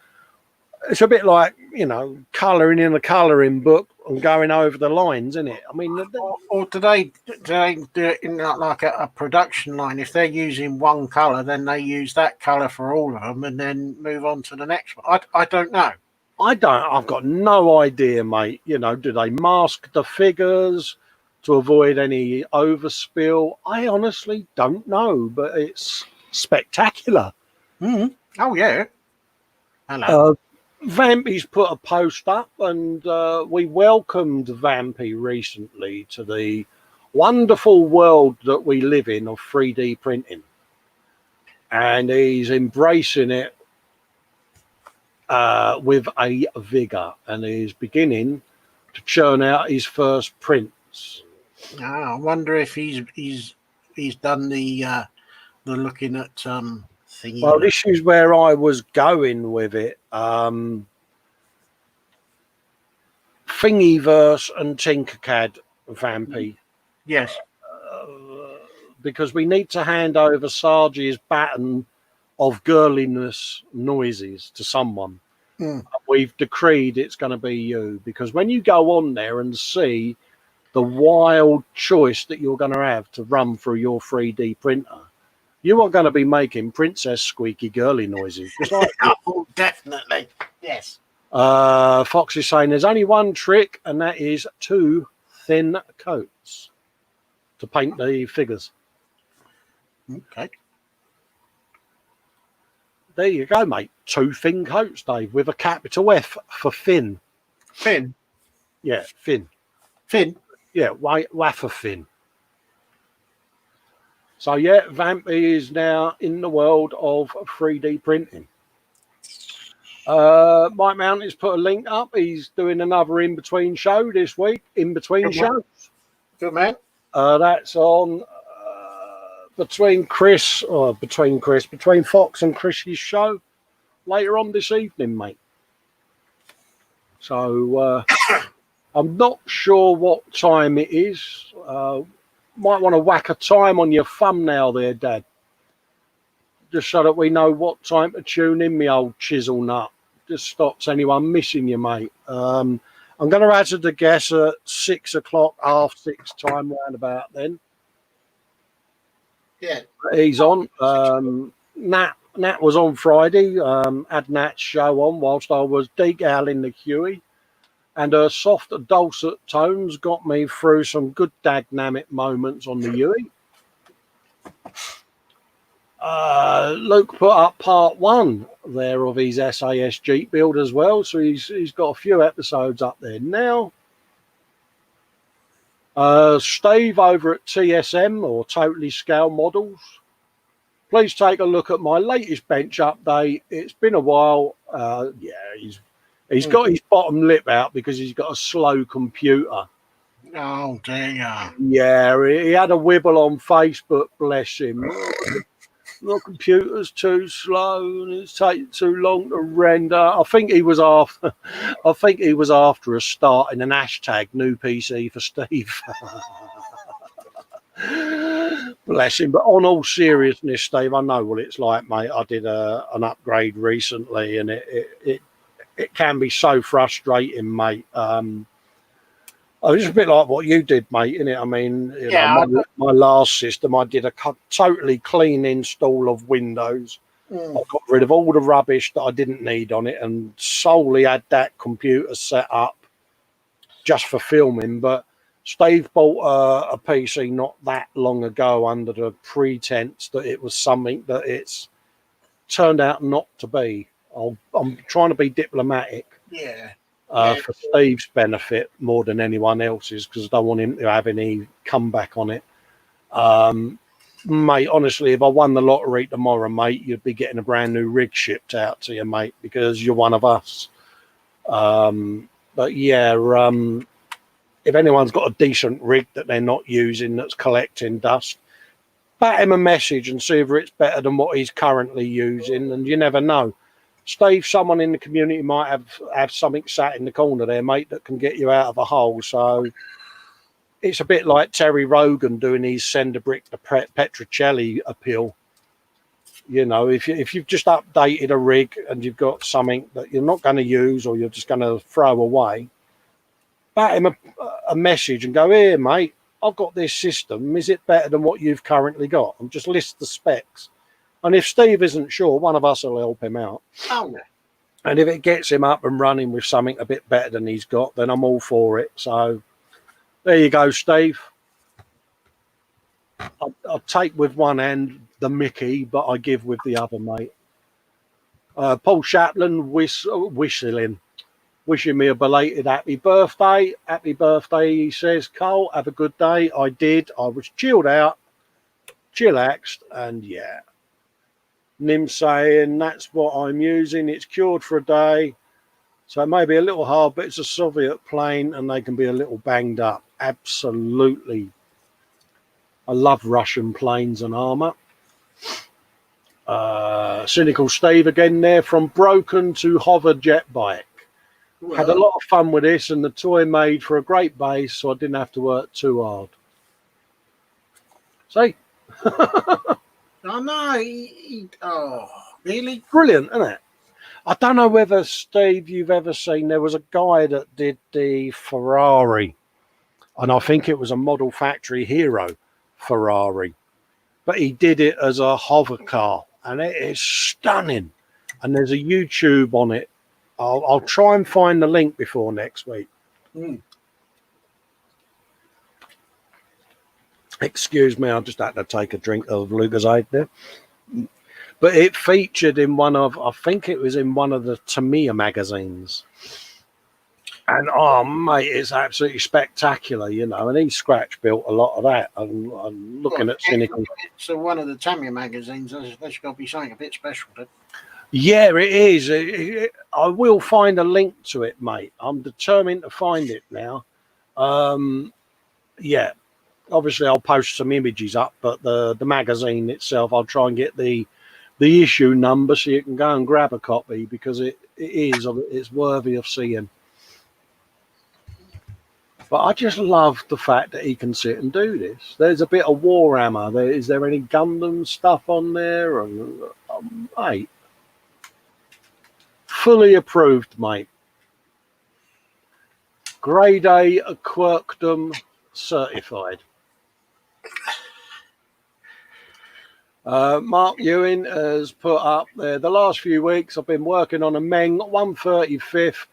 It's a bit like, you know, colouring in a colouring book and going over the lines, isn't it? I mean, or do they do it in like a production line? If they're using one colour, then they use that colour for all of them and then move on to the next one. I don't know. I've got no idea, mate. You know, do they mask the figures to avoid any overspill? I honestly don't know, but it's spectacular. Oh, yeah. Hello. Vampy's put a post up, and we welcomed Vampy recently to the wonderful world that we live in of 3D printing. And he's embracing it with a vigour, and he's beginning to churn out his first prints. I wonder if he's done the looking at thingy. Well, this is where I was going with it. Thingiverse and Tinkercad Vampy. Yes. because we need to hand over Sarge's baton of girliness noises to someone. We've decreed it's going to be you, because when you go on there and see the wild choice that you're going to have to run through your 3D printer, you are going to be making princess squeaky girly noises. Just like oh, definitely. Yes. Fox is saying there's only one trick, and that is 2 thin coats to paint the figures. Okay. There you go, mate. 2 thin coats, Dave, with a capital F for Finn. Finn? Yeah, Finn. Finn? Yeah, wafer Finn. So, yeah, Vampy is now in the world of 3D printing. Mike Mountain's put a link up. He's doing another in-between show this week. In-between shows. Good man. That's on between Fox and Chris's show later on this evening, mate. So I'm not sure what time it is. Might want to whack a time on your thumbnail there, Dad, just so that we know what time to tune in, me old chisel nut. Just stops anyone missing you, mate. I'm going to hazard a guess at 6 o'clock, 6:30 time, round about then. Yeah, he's on. Nat was on Friday. Had Nat's show on whilst I was degaling the Huey, and her soft dulcet tones got me through some good dagnamit moments on the Huey. Luke put up part 1 there of his SAS Jeep build as well, so he's got a few episodes up there now. Steve over at TSM, or Totally Scale Models. Please take a look at my latest bench update. It's been a while. He's got his bottom lip out because he's got a slow computer. Oh dear. Yeah, he had a wibble on Facebook, bless him. The computer's too slow and it's taking too long to render. I think he was after us starting an hashtag new PC for Steve. Bless him. But on all seriousness, Steve, I know what it's like, mate. I did an upgrade recently, and it can be so frustrating, mate. It's a bit like what you did, mate, isn't it? I mean, my last system, I did a totally clean install of Windows. I got rid of all the rubbish that I didn't need on it and solely had that computer set up just for filming. But Steve bought a PC not that long ago under the pretense that it was something that it's turned out not to be. I'm trying to be diplomatic. Yeah. For Steve's benefit more than anyone else's, because I don't want him to have any comeback on it. Mate, honestly, if I won the lottery tomorrow, mate, you'd be getting a brand new rig shipped out to you, mate, because you're one of us. But yeah, if anyone's got a decent rig that they're not using that's collecting dust, bat him a message and see if it's better than what he's currently using, and you never know. Steve, someone in the community might have something sat in the corner there, mate, that can get you out of a hole. So it's a bit like Terry Rogan doing his send a brick to Petrocelli appeal. You know, if you've just updated a rig and you've got something that you're not going to use or you're just going to throw away, bat him a message and go, here, mate, I've got this system. Is it better than what you've currently got? And just list the specs. And if Steve isn't sure, one of us will help him out. Oh, no. And if it gets him up and running with something a bit better than he's got, then I'm all for it. So there you go, Steve. I'll take with one hand the Mickey, but I give with the other, mate. Paul Chaplin wishing me a belated happy birthday. Happy birthday, he says. Cole, have a good day. I did. I was chilled out, chillaxed, and yeah. Nim saying that's what I'm using. It's cured for a day, so it may be a little hard, but it's a Soviet plane and they can be a little banged up. Absolutely. I love Russian planes and armor. Cynical Steve again there, from broken to hover jet bike. Well, had a lot of fun with this, and the toy made for a great base, so I didn't have to work too hard. See, I know. Oh, really? Brilliant, isn't it? I don't know whether, Steve, you've ever seen, there was a guy that did the Ferrari, and I think it was a Model Factory Hero Ferrari, but he did it as a hover car, and it is stunning. And there's a YouTube on it. I'll try and find the link before next week. Excuse me, I just had to take a drink of Lucozade there. But it featured in one of, I think it was in one of the Tamiya magazines. And oh, mate, it's absolutely spectacular, you know. And he scratch built a lot of that. I'm looking at cynical. It's one of the Tamiya magazines. That's got to be something a bit special, then. Yeah, it is. I will find a link to it, mate. I'm determined to find it now. Yeah, obviously I'll post some images up, but the magazine itself, I'll try and get the issue number so you can go and grab a copy, because it's worthy of seeing. But I just love the fact that he can sit and do this. There's a bit of Warhammer. Is there any Gundam stuff on there? And mate, fully approved, mate. Grade A Quirkdom certified. Mark Ewing has put up there, the last few weeks I've been working on a Meng 135th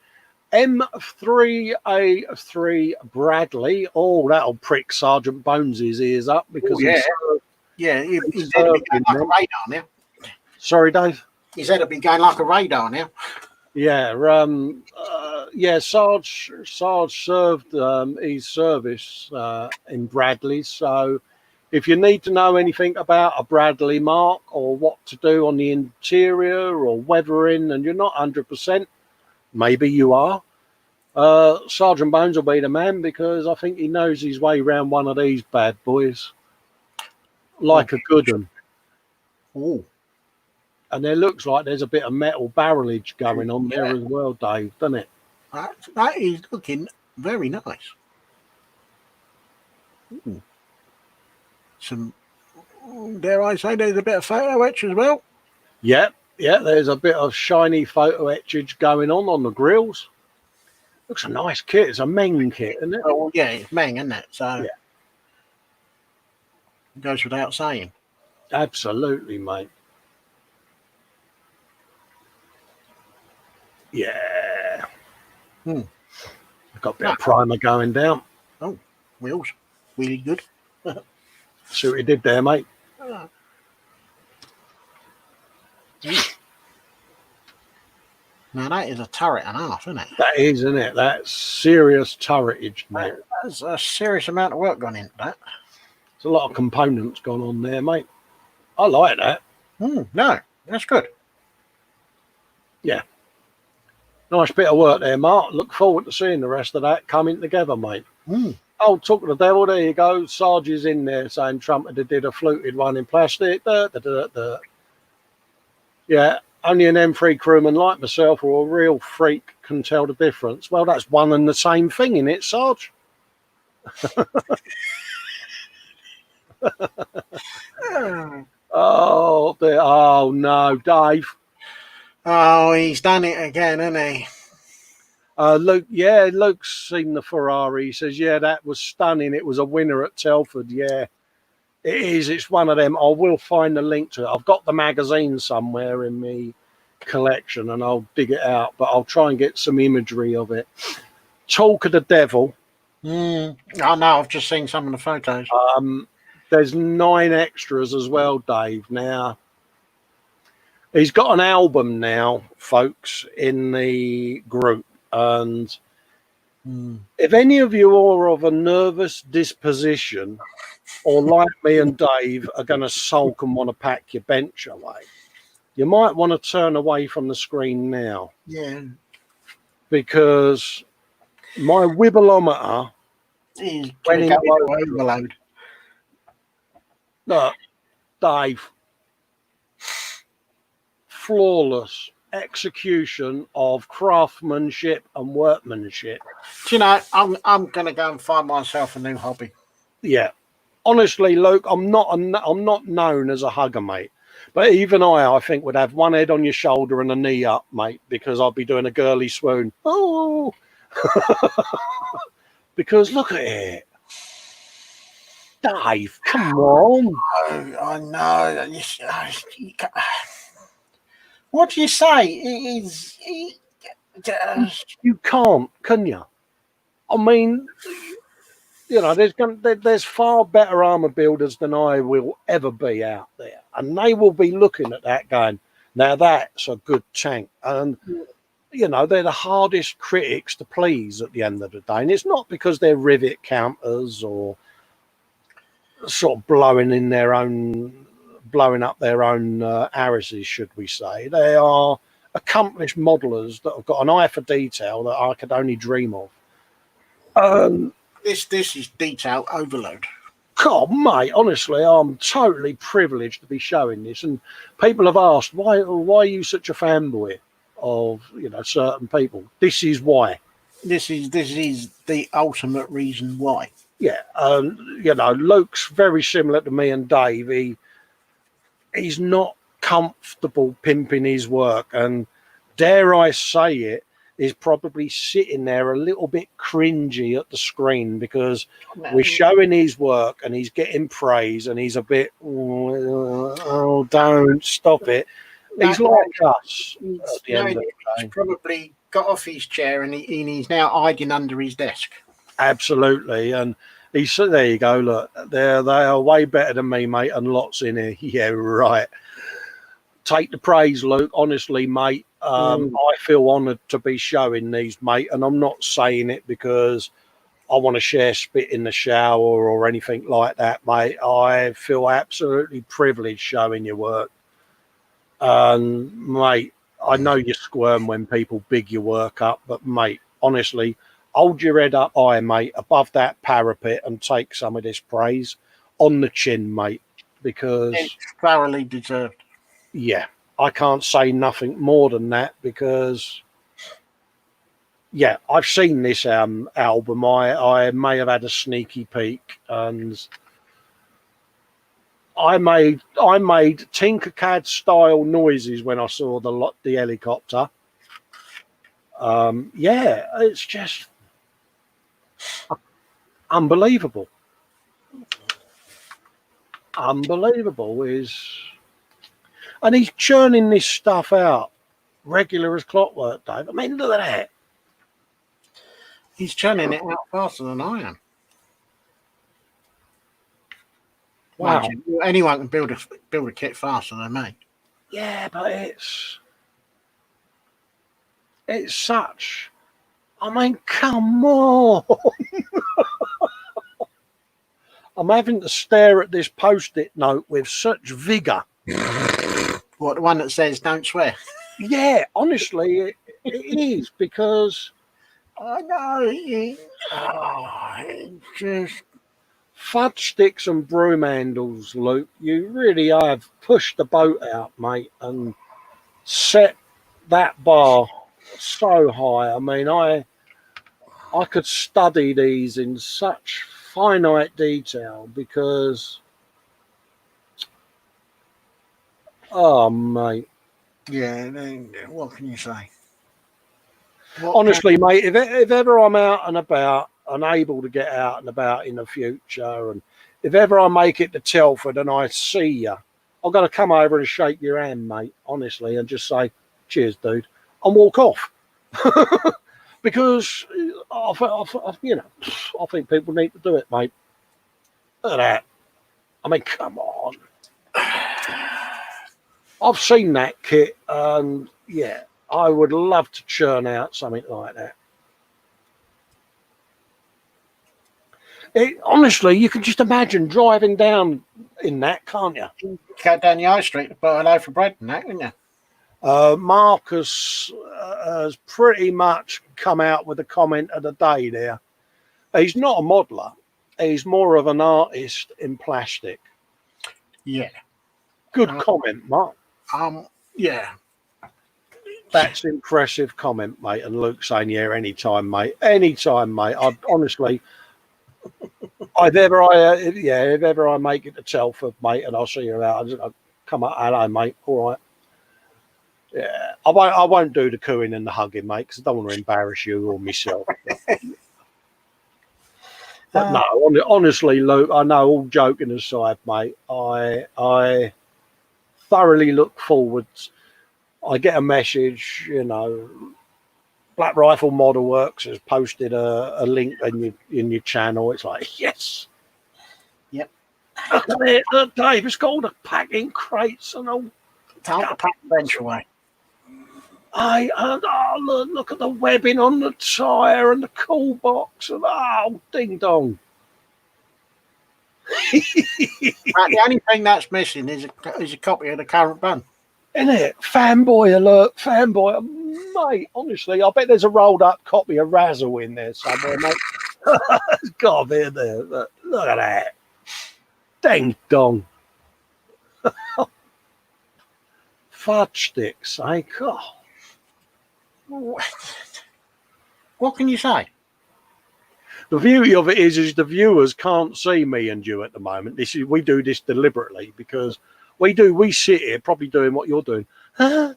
M3A3 Bradley. Oh, that'll prick Sergeant Bones's ears up, because he's going like a radar now. Sorry, Dave? He's had to be going like a radar now. Yeah, Sarge served his service in Bradley, so if you need to know anything about a Bradley, Mark, or what to do on the interior or weathering, and you're not 100%, maybe you are, Sergeant Bones will be the man, because I think he knows his way around one of these bad boys like a good one. Oh. And there looks like there's a bit of metal barrelage going on there as well, Dave, doesn't it? That is looking very nice. Ooh. Some, dare I say, there's a bit of photo etch as well. Yeah, there's a bit of shiny photo etchage going on the grills. Looks a nice kit. It's a Meng kit, isn't it? Oh, yeah, it's Meng, isn't it? So yeah. It goes without saying. Absolutely, mate. Yeah. I've got a bit of primer going down. Oh, wheels. Really good. See what you did there, mate. Now that is a turret and a half, isn't it? That is, isn't it? That's serious turretage, mate. There's a serious amount of work gone into that. There's a lot of components gone on there, mate. I like that. No, that's good. Yeah. Nice bit of work there, Mark. Look forward to seeing the rest of that coming together, mate. Oh, talk to the devil. There you go. Sarge is in there saying Trump did a fluted one in plastic. Yeah, only an M3 crewman like myself or a real freak can tell the difference. Well, that's one and the same thing, in it, Sarge? Oh, no, Dave. Oh, he's done it again, hasn't he? Luke's seen the Ferrari. He says, yeah, that was stunning. It was a winner at Telford. Yeah, it is. It's one of them. I will find the link to it. I've got the magazine somewhere in my collection and I'll dig it out, but I'll try and get some imagery of it. Talk of the devil. I know, I've just seen some of the photos. There's 9 extras as well, Dave. Now, he's got an album now, folks, in the group. And if any of you are of a nervous disposition, or like me and Dave are going to sulk and want to pack your bench away, you might want to turn away from the screen now. Yeah. Because my wibbleometer is going to go into overload. Look, Dave, flawless execution of craftsmanship and workmanship. Do you know, I'm going to go and find myself a new hobby. Yeah. honestly, Luke, I'm not known as a hugger, mate. But even I think, would have one head on your shoulder and a knee up, mate, because I'd be doing a girly swoon. Oh, because look at it, Dave. Come on. Oh, I know. What do you say? It is. You can't, can you? I mean, there's far better armor builders than I will ever be out there, and they will be looking at that going, now that's a good tank. And they're the hardest critics to please at the end of the day, and it's not because they're rivet counters or sort of blowing up their own arises, should we say. They are accomplished modelers that have got an eye for detail that I could only dream of. This is detail overload. God, mate, honestly, I'm totally privileged to be showing this. And people have asked, why are you such a fanboy of certain people? This is why. This is the ultimate reason why. Yeah, Luke's very similar to me and Dave. He's not comfortable pimping his work, and dare I say it, is probably sitting there a little bit cringy at the screen because we're showing his work and he's getting praise and he's a bit, oh, don't stop it. He's like us. He's probably got off his chair and he's now hiding under his desk. Absolutely. And there you go, look, they are way better than me, mate, and lots in here. Yeah, right. Take the praise, Luke. Honestly, mate, I feel honoured to be showing these, mate, and I'm not saying it because I want to share spit in the shower or anything like that, mate. I feel absolutely privileged showing your work. Mate, I know you squirm when people big your work up, but, mate, honestly, hold your head up high, mate, above that parapet and take some of this praise on the chin, mate, because it's thoroughly deserved. Yeah, I can't say nothing more than that because, yeah, I've seen this album. I may have had a sneaky peek, and I made Tinkercad style noises when I saw the helicopter. Yeah, it's just unbelievable. Unbelievable and he's churning this stuff out regular as clockwork, Dave. I mean, look at that. He's churning it out faster than I am. Wow. Anyone can build a kit faster than me. Yeah, but it's such. I mean, come on. I'm having to stare at this post-it note with such vigour. What, the one that says don't swear? Yeah, honestly, it is because I know it's just fudge sticks and broom handles, Luke. You really have pushed the boat out, mate, and set that bar so high. I mean, I could study these in such finite detail because, oh, mate. Yeah, what can you say? Honestly, mate, if ever I'm out and about and able to get out and about in the future, and if ever I make it to Telford and I see you, I'm going to come over and shake your hand, mate, honestly, and just say, cheers, dude, and walk off. Because, I think people need to do it, mate. Look at that. I mean, come on. I've seen that kit, and, yeah, I would love to churn out something like that. Honestly, you can just imagine driving down in that, can't you? You go down the high street to buy a loaf of bread and that, couldn't you? Marcus has pretty much come out with a comment of the day there. He's not a modeler. He's more of an artist in plastic. Yeah. Good comment, Mark. Yeah. That's impressive comment, mate. And Luke saying, yeah, anytime, mate. Anytime, mate. if ever I make it to Telford, mate, and I'll see you out, I'll come up. Hello, mate. All right. Yeah, I won't do the cooing and the hugging, mate, because I don't want to embarrass you or myself. But no, honestly, Luke, I know, all joking aside, mate, I thoroughly look forward. I get a message, Black Rifle Model Works has posted a link in your channel. It's like, yes. Yep. Look at it. Look, Dave, it's got all the packing crates and all. Time to pack the bench away. Look at the webbing on the tyre and the cool box and ding dong. The only thing that's missing is a copy of the current bun. Isn't it? Fanboy alert, fanboy. Mate, honestly, I bet there's a rolled up copy of Razzle in there somewhere, mate. It's got to be in there. Look at that. Ding dong. Fudge sticks, eh? God. What can you say? The beauty of it is the viewers can't see me and you at the moment. We do this deliberately because we sit here probably doing what you're doing. Isn't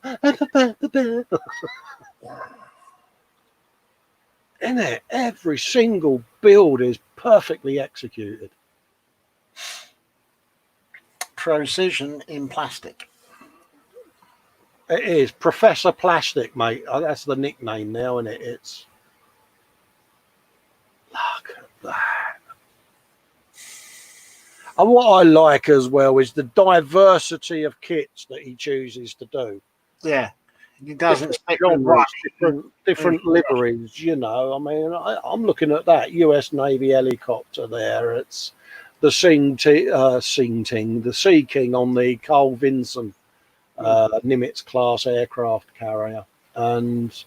it? Every single build is perfectly executed. Precision in plastic. It is Professor Plastic, mate. That's the nickname now, isn't it? It's look at that. And what I like as well is the diversity of kits that he chooses to do. Yeah, he doesn't stick genres, different liveries. I mean, I'm looking at that US Navy helicopter there. It's the Sea King on the Carl Vinson Nimitz class aircraft carrier, and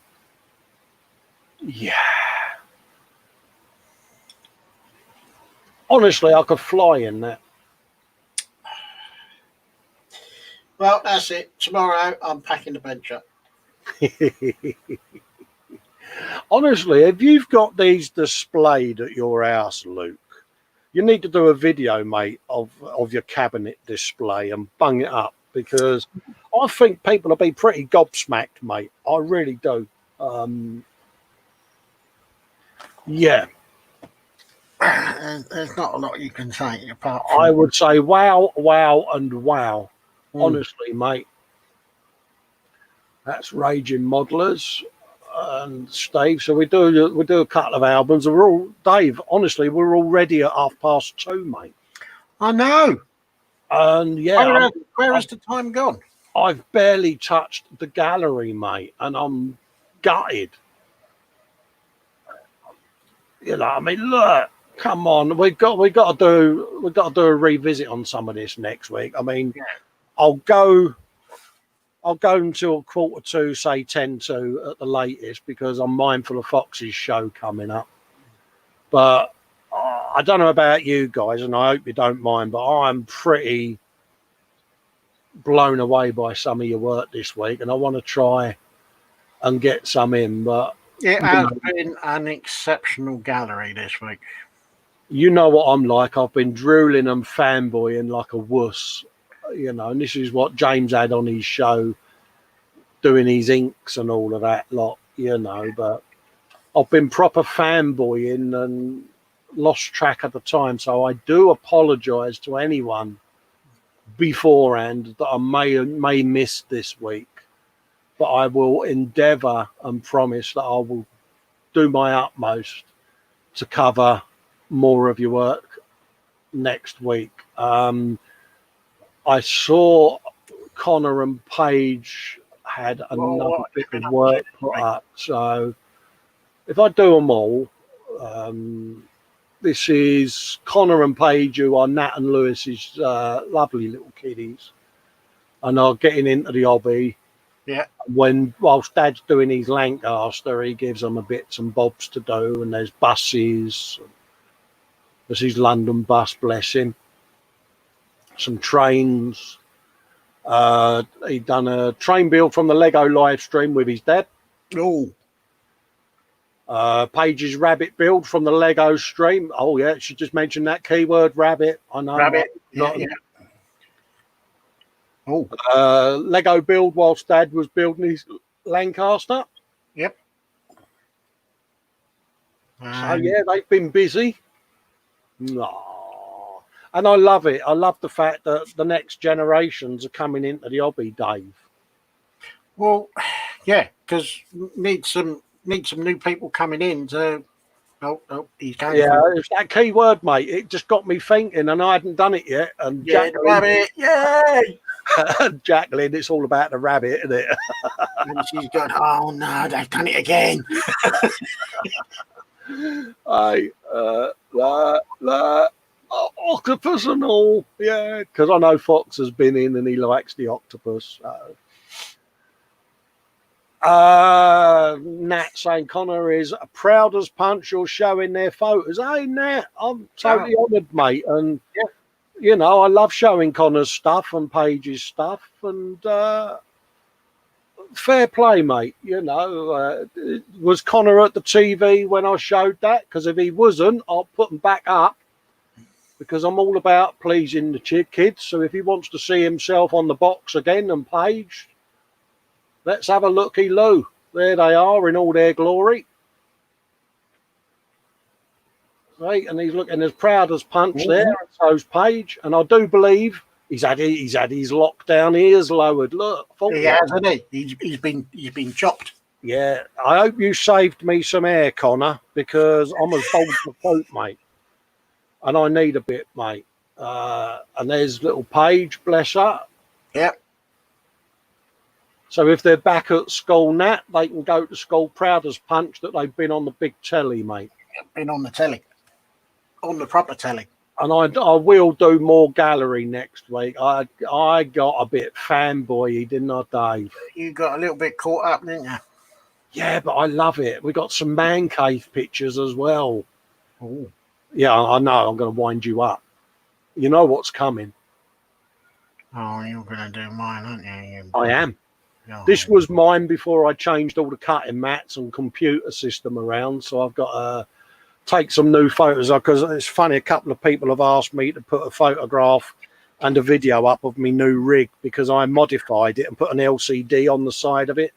honestly, I could fly in that. Well, that's it. Tomorrow, I'm packing the bench up. Honestly, if you've got these displayed at your house, Luke, you need to do a video, mate, of your cabinet display and bung it up, because I think people will be pretty gobsmacked, mate. I really do. Yeah. There's not a lot you can say apart from... I would say wow, wow, and wow. Honestly, mate. That's Raging Modelers and Steve. So we do a couple of albums. Dave, honestly, we're already at 2:30, mate. I know. And yeah, where has the time gone? I've barely touched the gallery, mate, and I'm gutted. I mean, look, come on, we've got to do a revisit on some of this next week. I mean, I'll go until 1:45, say 1:50 at the latest, because I'm mindful of Fox's show coming up. But I don't know about you guys, and I hope you don't mind, but I'm pretty blown away by some of your work this week, and I want to try and get some in. But it has been an exceptional gallery this week. You know what I'm like. I've been drooling and fanboying like a wuss, and this is what James had on his show, doing his inks and all of that lot, but I've been proper fanboying and lost track of the time. So I do apologise to anyone beforehand that I may miss this week, but I will endeavour and promise that I will do my utmost to cover more of your work next week. I saw Connor and Paige had another bit of work put up, so if I do them all, this is Connor and Paige, who are Nat and Lewis's lovely little kiddies, and are getting into the hobby. Yeah. Whilst Dad's doing his Lancaster, he gives them a bits and bobs to do, and there's buses. There's his London bus, bless him. Some trains. He'd done a train build from the Lego live stream with his dad. Oh. Paige's rabbit build from the Lego stream. Oh yeah, she just mentioned that keyword rabbit. I know. Rabbit. Yeah. Oh. Lego build whilst Dad was building his Lancaster. Yep. So yeah, they've been busy. No. And I love it. I love the fact that the next generations are coming into the hobby, Dave. Well, yeah, because need some new people coming in to. Oh, he's going. Yeah, it's that key word, mate. It just got me thinking, and I hadn't done it yet. And yeah, the rabbit, yay! Jacqueline, it's all about the rabbit, isn't it? And she's gone. Oh no, they've done it again. Octopus and all, yeah, because I know Fox has been in and he likes the octopus. Nat saying Connor is proud as punch. You're showing their photos. Hey Nat, I'm totally honoured, mate, and you know I love showing Connor's stuff and Paige's stuff, and fair play, mate. You know, was Connor at the TV when I showed that? Because if he wasn't, I'll put him back up. Because I'm all about pleasing the kids. So if he wants to see himself on the box again and Paige, let's have a looky-loo. There they are in all their glory. Right, and he's looking as proud as punch there, and so's Paige. And I do believe he's had his lockdown ears lowered. Look, he has, hasn't he? He's been chopped. Yeah, I hope you saved me some hair, Connor, because I'm as bold as a boat, mate. And I need a bit, mate. And there's little Paige, bless her. Yep. So if they're back at school, Nat, they can go to school proud as punch that they've been on the big telly, mate. Been on the telly. On the proper telly. And I will do more gallery next week. I got a bit fanboy, didn't I, Dave? You got a little bit caught up, didn't you? Yeah, but I love it. We got some man cave pictures as well. Oh. Yeah, I know. I'm going to wind you up. You know what's coming. Oh, you're going to do mine, aren't you? I am. Oh. This was mine before I changed all the cutting mats and computer system around. So I've got to take some new photos. Because it's funny, a couple of people have asked me to put a photograph and a video up of my new rig because I modified it and put an LCD on the side of it.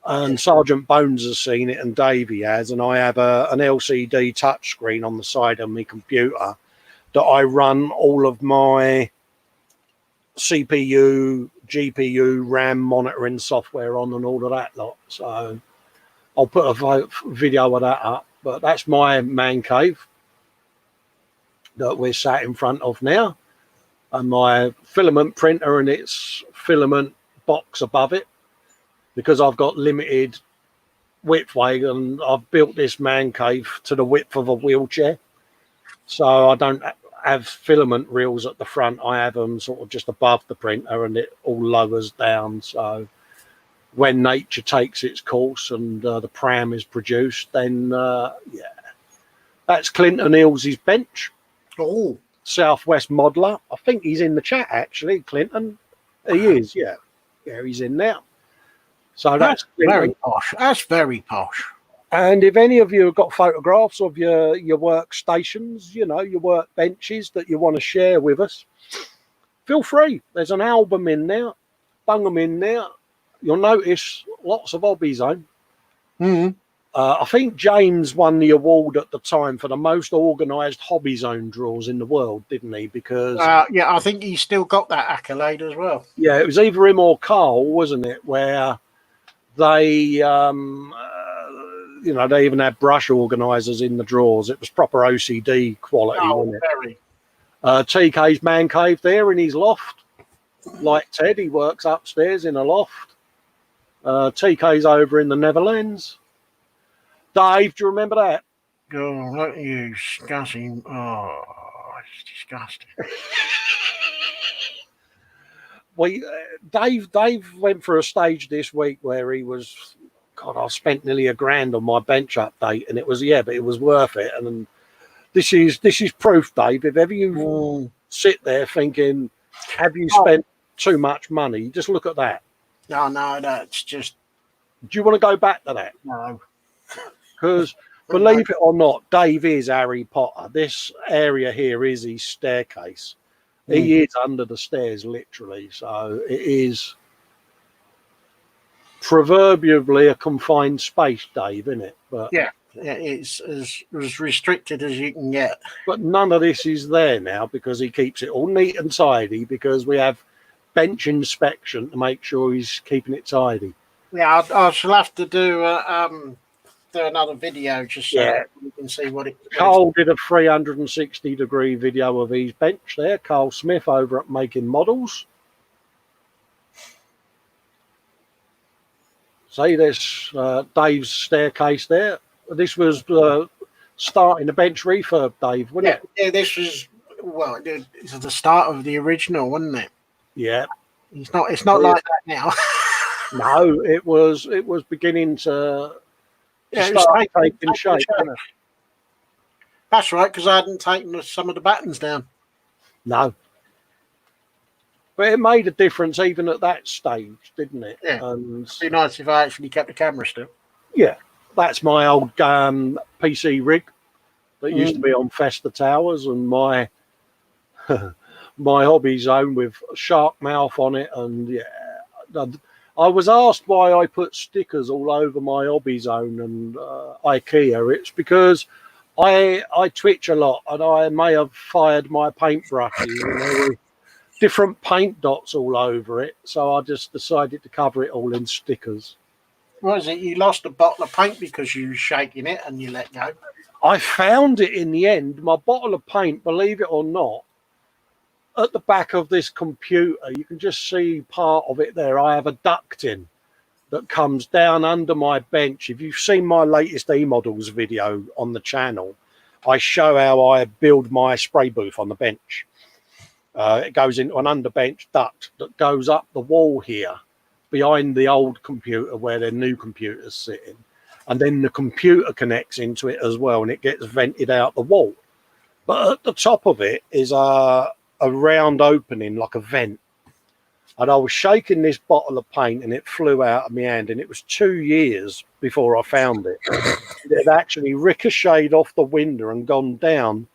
And Sergeant Bones has seen it, and Davey has, and I have an LCD touchscreen on the side of my computer that I run all of my CPU, GPU, RAM monitoring software on and all of that lot. So I'll put a video of that up. But that's my man cave that we're sat in front of now. And my filament printer and its filament box above it. Because I've got limited width weight and I've built this man cave to the width of a wheelchair. So I don't have filament reels at the front. I have them sort of just above the printer and it all lowers down. So when nature takes its course and the pram is produced, then, that's Clinton Hills's bench. Oh. Southwest modeler. I think he's in the chat, actually, Clinton. He is, yeah. Yeah, he's in there. So that's very posh. That's very posh. And if any of you have got photographs of your workstations, you know, your work benches that you want to share with us, feel free. There's an album in there. Bung them in there. You'll notice lots of Hobby Zone. Mm-hmm. I think James won the award at the time for the most organised Hobby Zone draws in the world, didn't he? Because yeah, I think he's still got that accolade as well. Yeah, it was either him or Carl, wasn't it? Where they, they even had brush organisers in the drawers. It was proper OCD quality, wasn't it? Very. TK's man cave there in his loft. Like Ted, he works upstairs in a loft. TK's over in the Netherlands. Dave, do you remember that? Oh, look at you disgusting. Oh, it's disgusting. Dave went for a stage this week where he was, God, I spent nearly $1,000 on my bench update, and it was, but it was worth it. And this is proof, Dave. If ever you sit there thinking, have you spent too much money? Just look at that. No, that's just. Do you want to go back to that? No. Because believe it or not, Dave is Harry Potter. This area here is his staircase. He is under the stairs, literally. So it is proverbially a confined space, Dave, isn't it? But yeah, it's as restricted as you can get. But none of this is there now because he keeps it all neat and tidy because we have bench inspection to make sure he's keeping it tidy. Yeah, I shall have to do another video just so you can see what it. Carl did a 360-degree video of his bench there. Carl Smith over at Making Models. See, there's Dave's staircase there. This was starting the bench refurb, Dave, wasn't it? Yeah, this was it's the start of the original, wasn't it? Yeah. It's not like that now. No, it was beginning to start taking shape. That's right, because I hadn't taken some of the buttons down. No. But it made a difference even at that stage, didn't it? Yeah. And it'd be nice if I actually kept the camera still. Yeah. That's my old PC rig that used to be on Festa Towers, and my my hobby zone with shark mouth on it. And I was asked why I put stickers all over my hobby zone and IKEA. It's because I twitch a lot, and I may have fired my paintbrushes and there were different paint dots all over it, so I just decided to cover it all in stickers. Was it you lost a bottle of paint because you were shaking it and you let go? I found it in the end. My bottle of paint, believe it or not, at the back of this computer, you can just see part of it there. I have a ducting that comes down under my bench. If you've seen my latest E-Models video on the channel, I show how I build my spray booth on the bench. It goes into an underbench duct that goes up the wall here behind the old computer where the new computer's sitting. And then the computer connects into it as well, and it gets vented out the wall. But at the top of it is a round opening, like a vent. And I was shaking this bottle of paint and it flew out of my hand, and it was 2 years before I found it. It had actually ricocheted off the window and gone down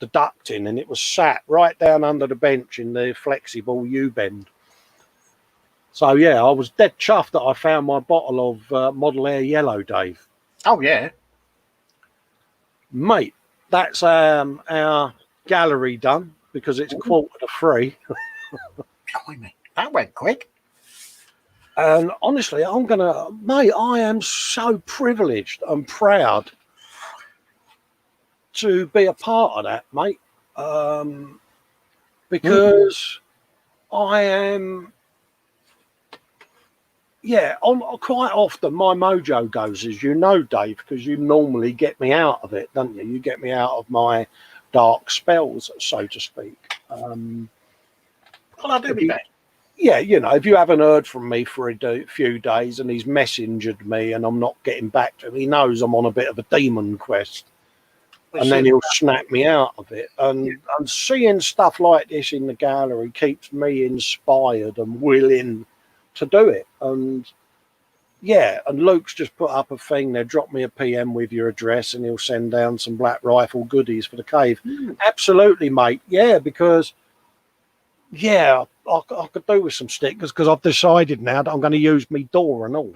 the ducting, and it was sat right down under the bench in the flexible U-bend. So yeah, I was dead chuffed that I found my bottle of Model Air Yellow, Dave. Oh yeah, mate, that's our gallery done because it's 2:45. That went quick. And honestly, I am so privileged and proud to be a part of that, mate. Because I am, quite often my mojo goes, as you know, Dave, because you normally get me out of it, don't you? You get me out of my dark spells, so to speak. Well, I do be back. Yeah, if you haven't heard from me for a few days and he's messengered me and I'm not getting back to him, he knows I'm on a bit of a demon quest. And then he'll snap me out of it. And seeing stuff like this in the gallery keeps me inspired and willing to do it. And Luke's just put up a thing there, drop me a PM with your address and he'll send down some Black Rifle goodies for the cave. Absolutely, mate. Yeah, because I could do with some stickers, because I've decided now that I'm going to use me door and all,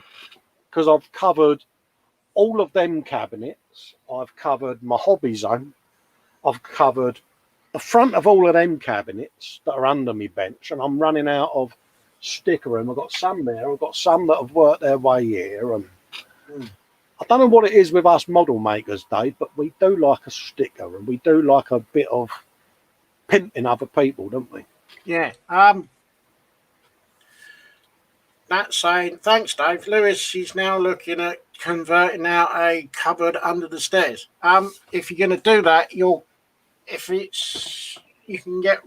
because I've covered all of them cabinets. I've covered my hobby zone. I've covered the front of all of them cabinets that are under me bench, and I'm running out of sticker room. I've got some there. I've got some that have worked their way here. And I don't know what it is with us model makers, Dave, but we do like a sticker, and we do like a bit of pimping other people, don't we? Yeah. That's saying, thanks, Dave. Lewis is now looking at converting out a cupboard under the stairs. If you're going to do that, you can get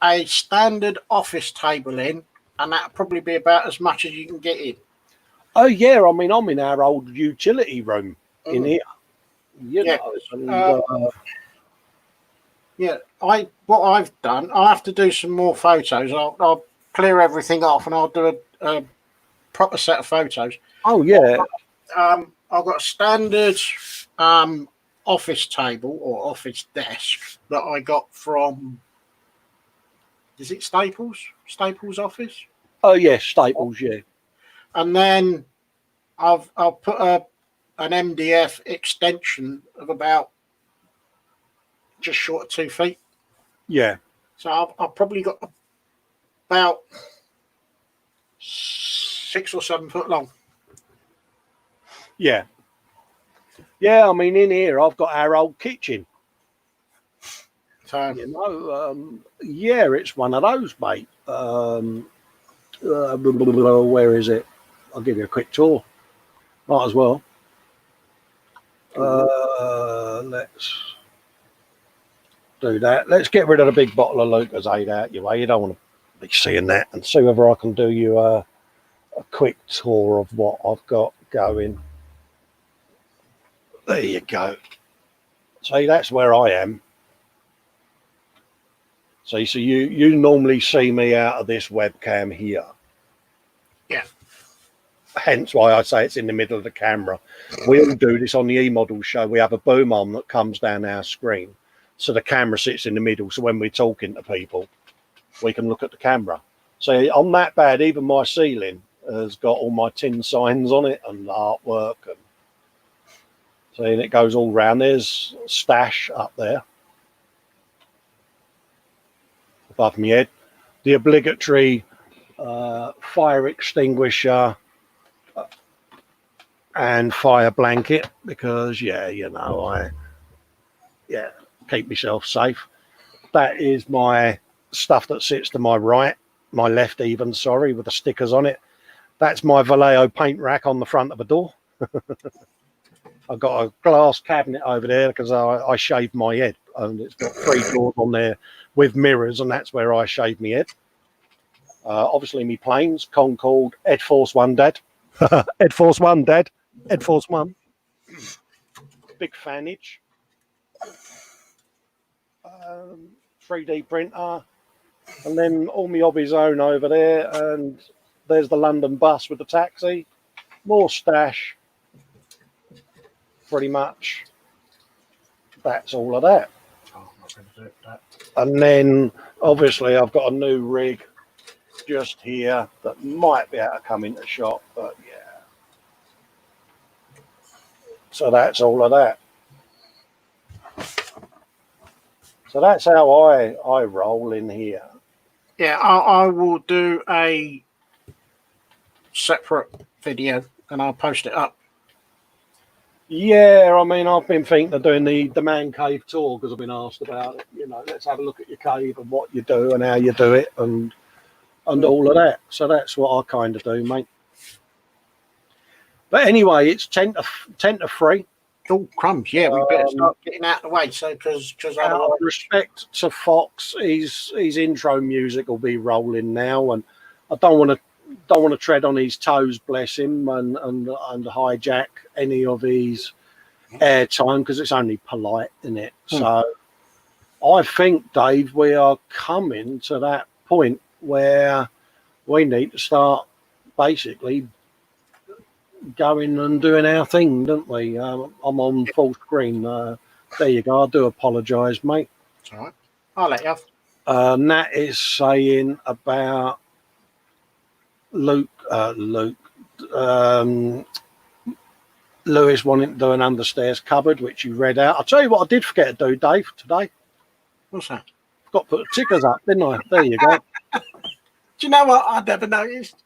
a standard office table in, and that'll probably be about as much as you can get in. Oh yeah, I mean, I'm in our old utility room in here. What I've done, I'll have to do some more photos. I'll clear everything off and I'll do a proper set of photos. Oh yeah. I've got a standard office table or office desk that I got from, is it Staples? Staples office? Oh yes, Staples, yeah. And then I've put an MDF extension of about just short of 2 feet. Yeah. So I've probably got about 6 or 7 foot long. Yeah. Yeah, I mean, in here, I've got our old kitchen. So, You know, yeah, it's one of those, mate. Where is it? I'll give you a quick tour. Might as well. Let's do that. Let's get rid of the big bottle of Lucozade out your way. You don't want to be seeing that, and see whether I can do you a quick tour of what I've got going. There you go. See, that's where I am. See, so you normally see me out of this webcam here. yeah. Hence why I say it's in the middle of the camera. We all do this on the E-Model show. We have a boom arm that comes down our screen. So the camera sits in the middle. So when we're talking to people, we can look at the camera. So I'm that bad. Even my ceiling has got all my tin signs on it and artwork. And so and it goes all round. There's stash up there above my head. The obligatory fire extinguisher and fire blanket, because keep myself safe. That is my stuff that sits to my right, my left even, sorry, with the stickers on it. That's my Vallejo paint rack on the front of the door. I've got a glass cabinet over there because I shave my head, and it's got 3 doors on there with mirrors, and that's where I shave my head. Obviously, me planes, Concorde, Ed Force One, Dad. Ed Force One, Dad. Ed Force One. Big fanage. 3D printer. And then all my hobbies own over there. And there's the London bus with the taxi. More stash. Pretty much. That's all of that. Oh, I'm not going to do that. And then, obviously, I've got a new rig just here that might be able to come into shot, but yeah. So that's all of that. So that's how I roll in here. Yeah, I will do a separate video and I'll post it up. Yeah, I mean, I've been thinking of doing the man cave tour because I've been asked about it. You know, let's have a look at your cave and what you do and how you do it and all of that. So that's what I kind of do, mate. But anyway, it's 10 to 3. Oh, crumbs. Yeah, we better start getting out of the way. So, because out of respect to Fox, his intro music will be rolling now, and I don't want to tread on his toes, bless him, and hijack any of his airtime because it's only polite, isn't it? So I think, Dave, we are coming to that point where we need to start basically going and doing our thing, don't we? I'm on full screen. There you go. I do apologise, mate. It's all right. I'll let you off. Nat is saying about Lewis wanting to do an understairs cupboard, which you read out. I'll tell you what I did forget to do, Dave, today. What's that? Got to put the tickers up, didn't I? There you go. Do you know what? I never noticed.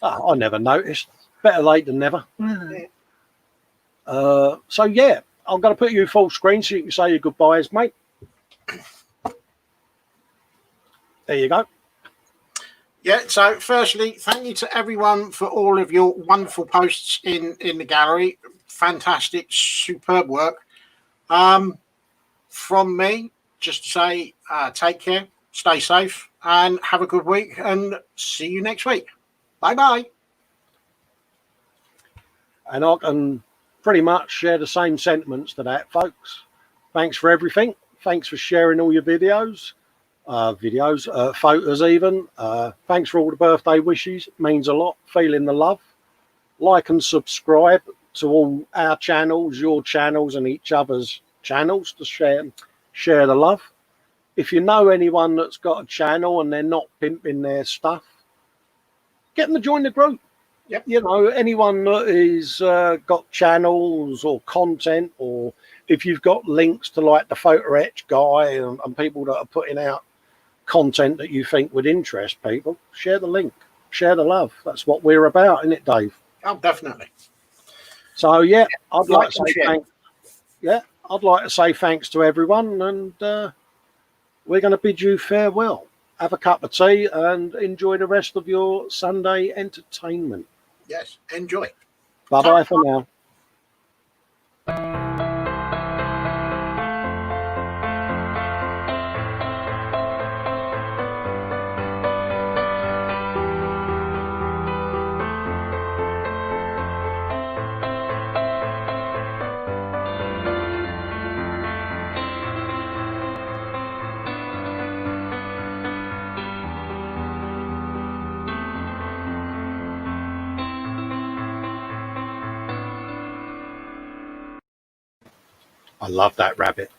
Oh, I never noticed. Better late than never. Yeah. So, yeah, I'm going to put you full screen so you can say your goodbyes, mate. There you go. Yeah, so firstly, thank you to everyone for all of your wonderful posts in the gallery. Fantastic, superb work. From me, just to say, take care, stay safe, and have a good week, and see you next week. Bye-bye. And I can pretty much share the same sentiments to that, folks. Thanks for everything. Thanks for sharing all your videos, photos even. Thanks for all the birthday wishes. It means a lot. Feeling the love. Like and subscribe. to all our channels, your channels, and each other's channels to share the love. If you know anyone that's got a channel and they're not pimping their stuff, get them to join the group. Yep. You know, anyone that is got channels or content, or if you've got links to like the photo etch guy and people that are putting out content that you think would interest people, share the link, share the love. That's what we're about, isn't it, Dave? Oh, definitely. So yeah, I'd like to say share. thanks. Yeah, I'd like to say thanks to everyone, and we're going to bid you farewell. Have a cup of tea and enjoy the rest of your Sunday entertainment. Yes, enjoy. Bye-bye for now. I love that rabbit.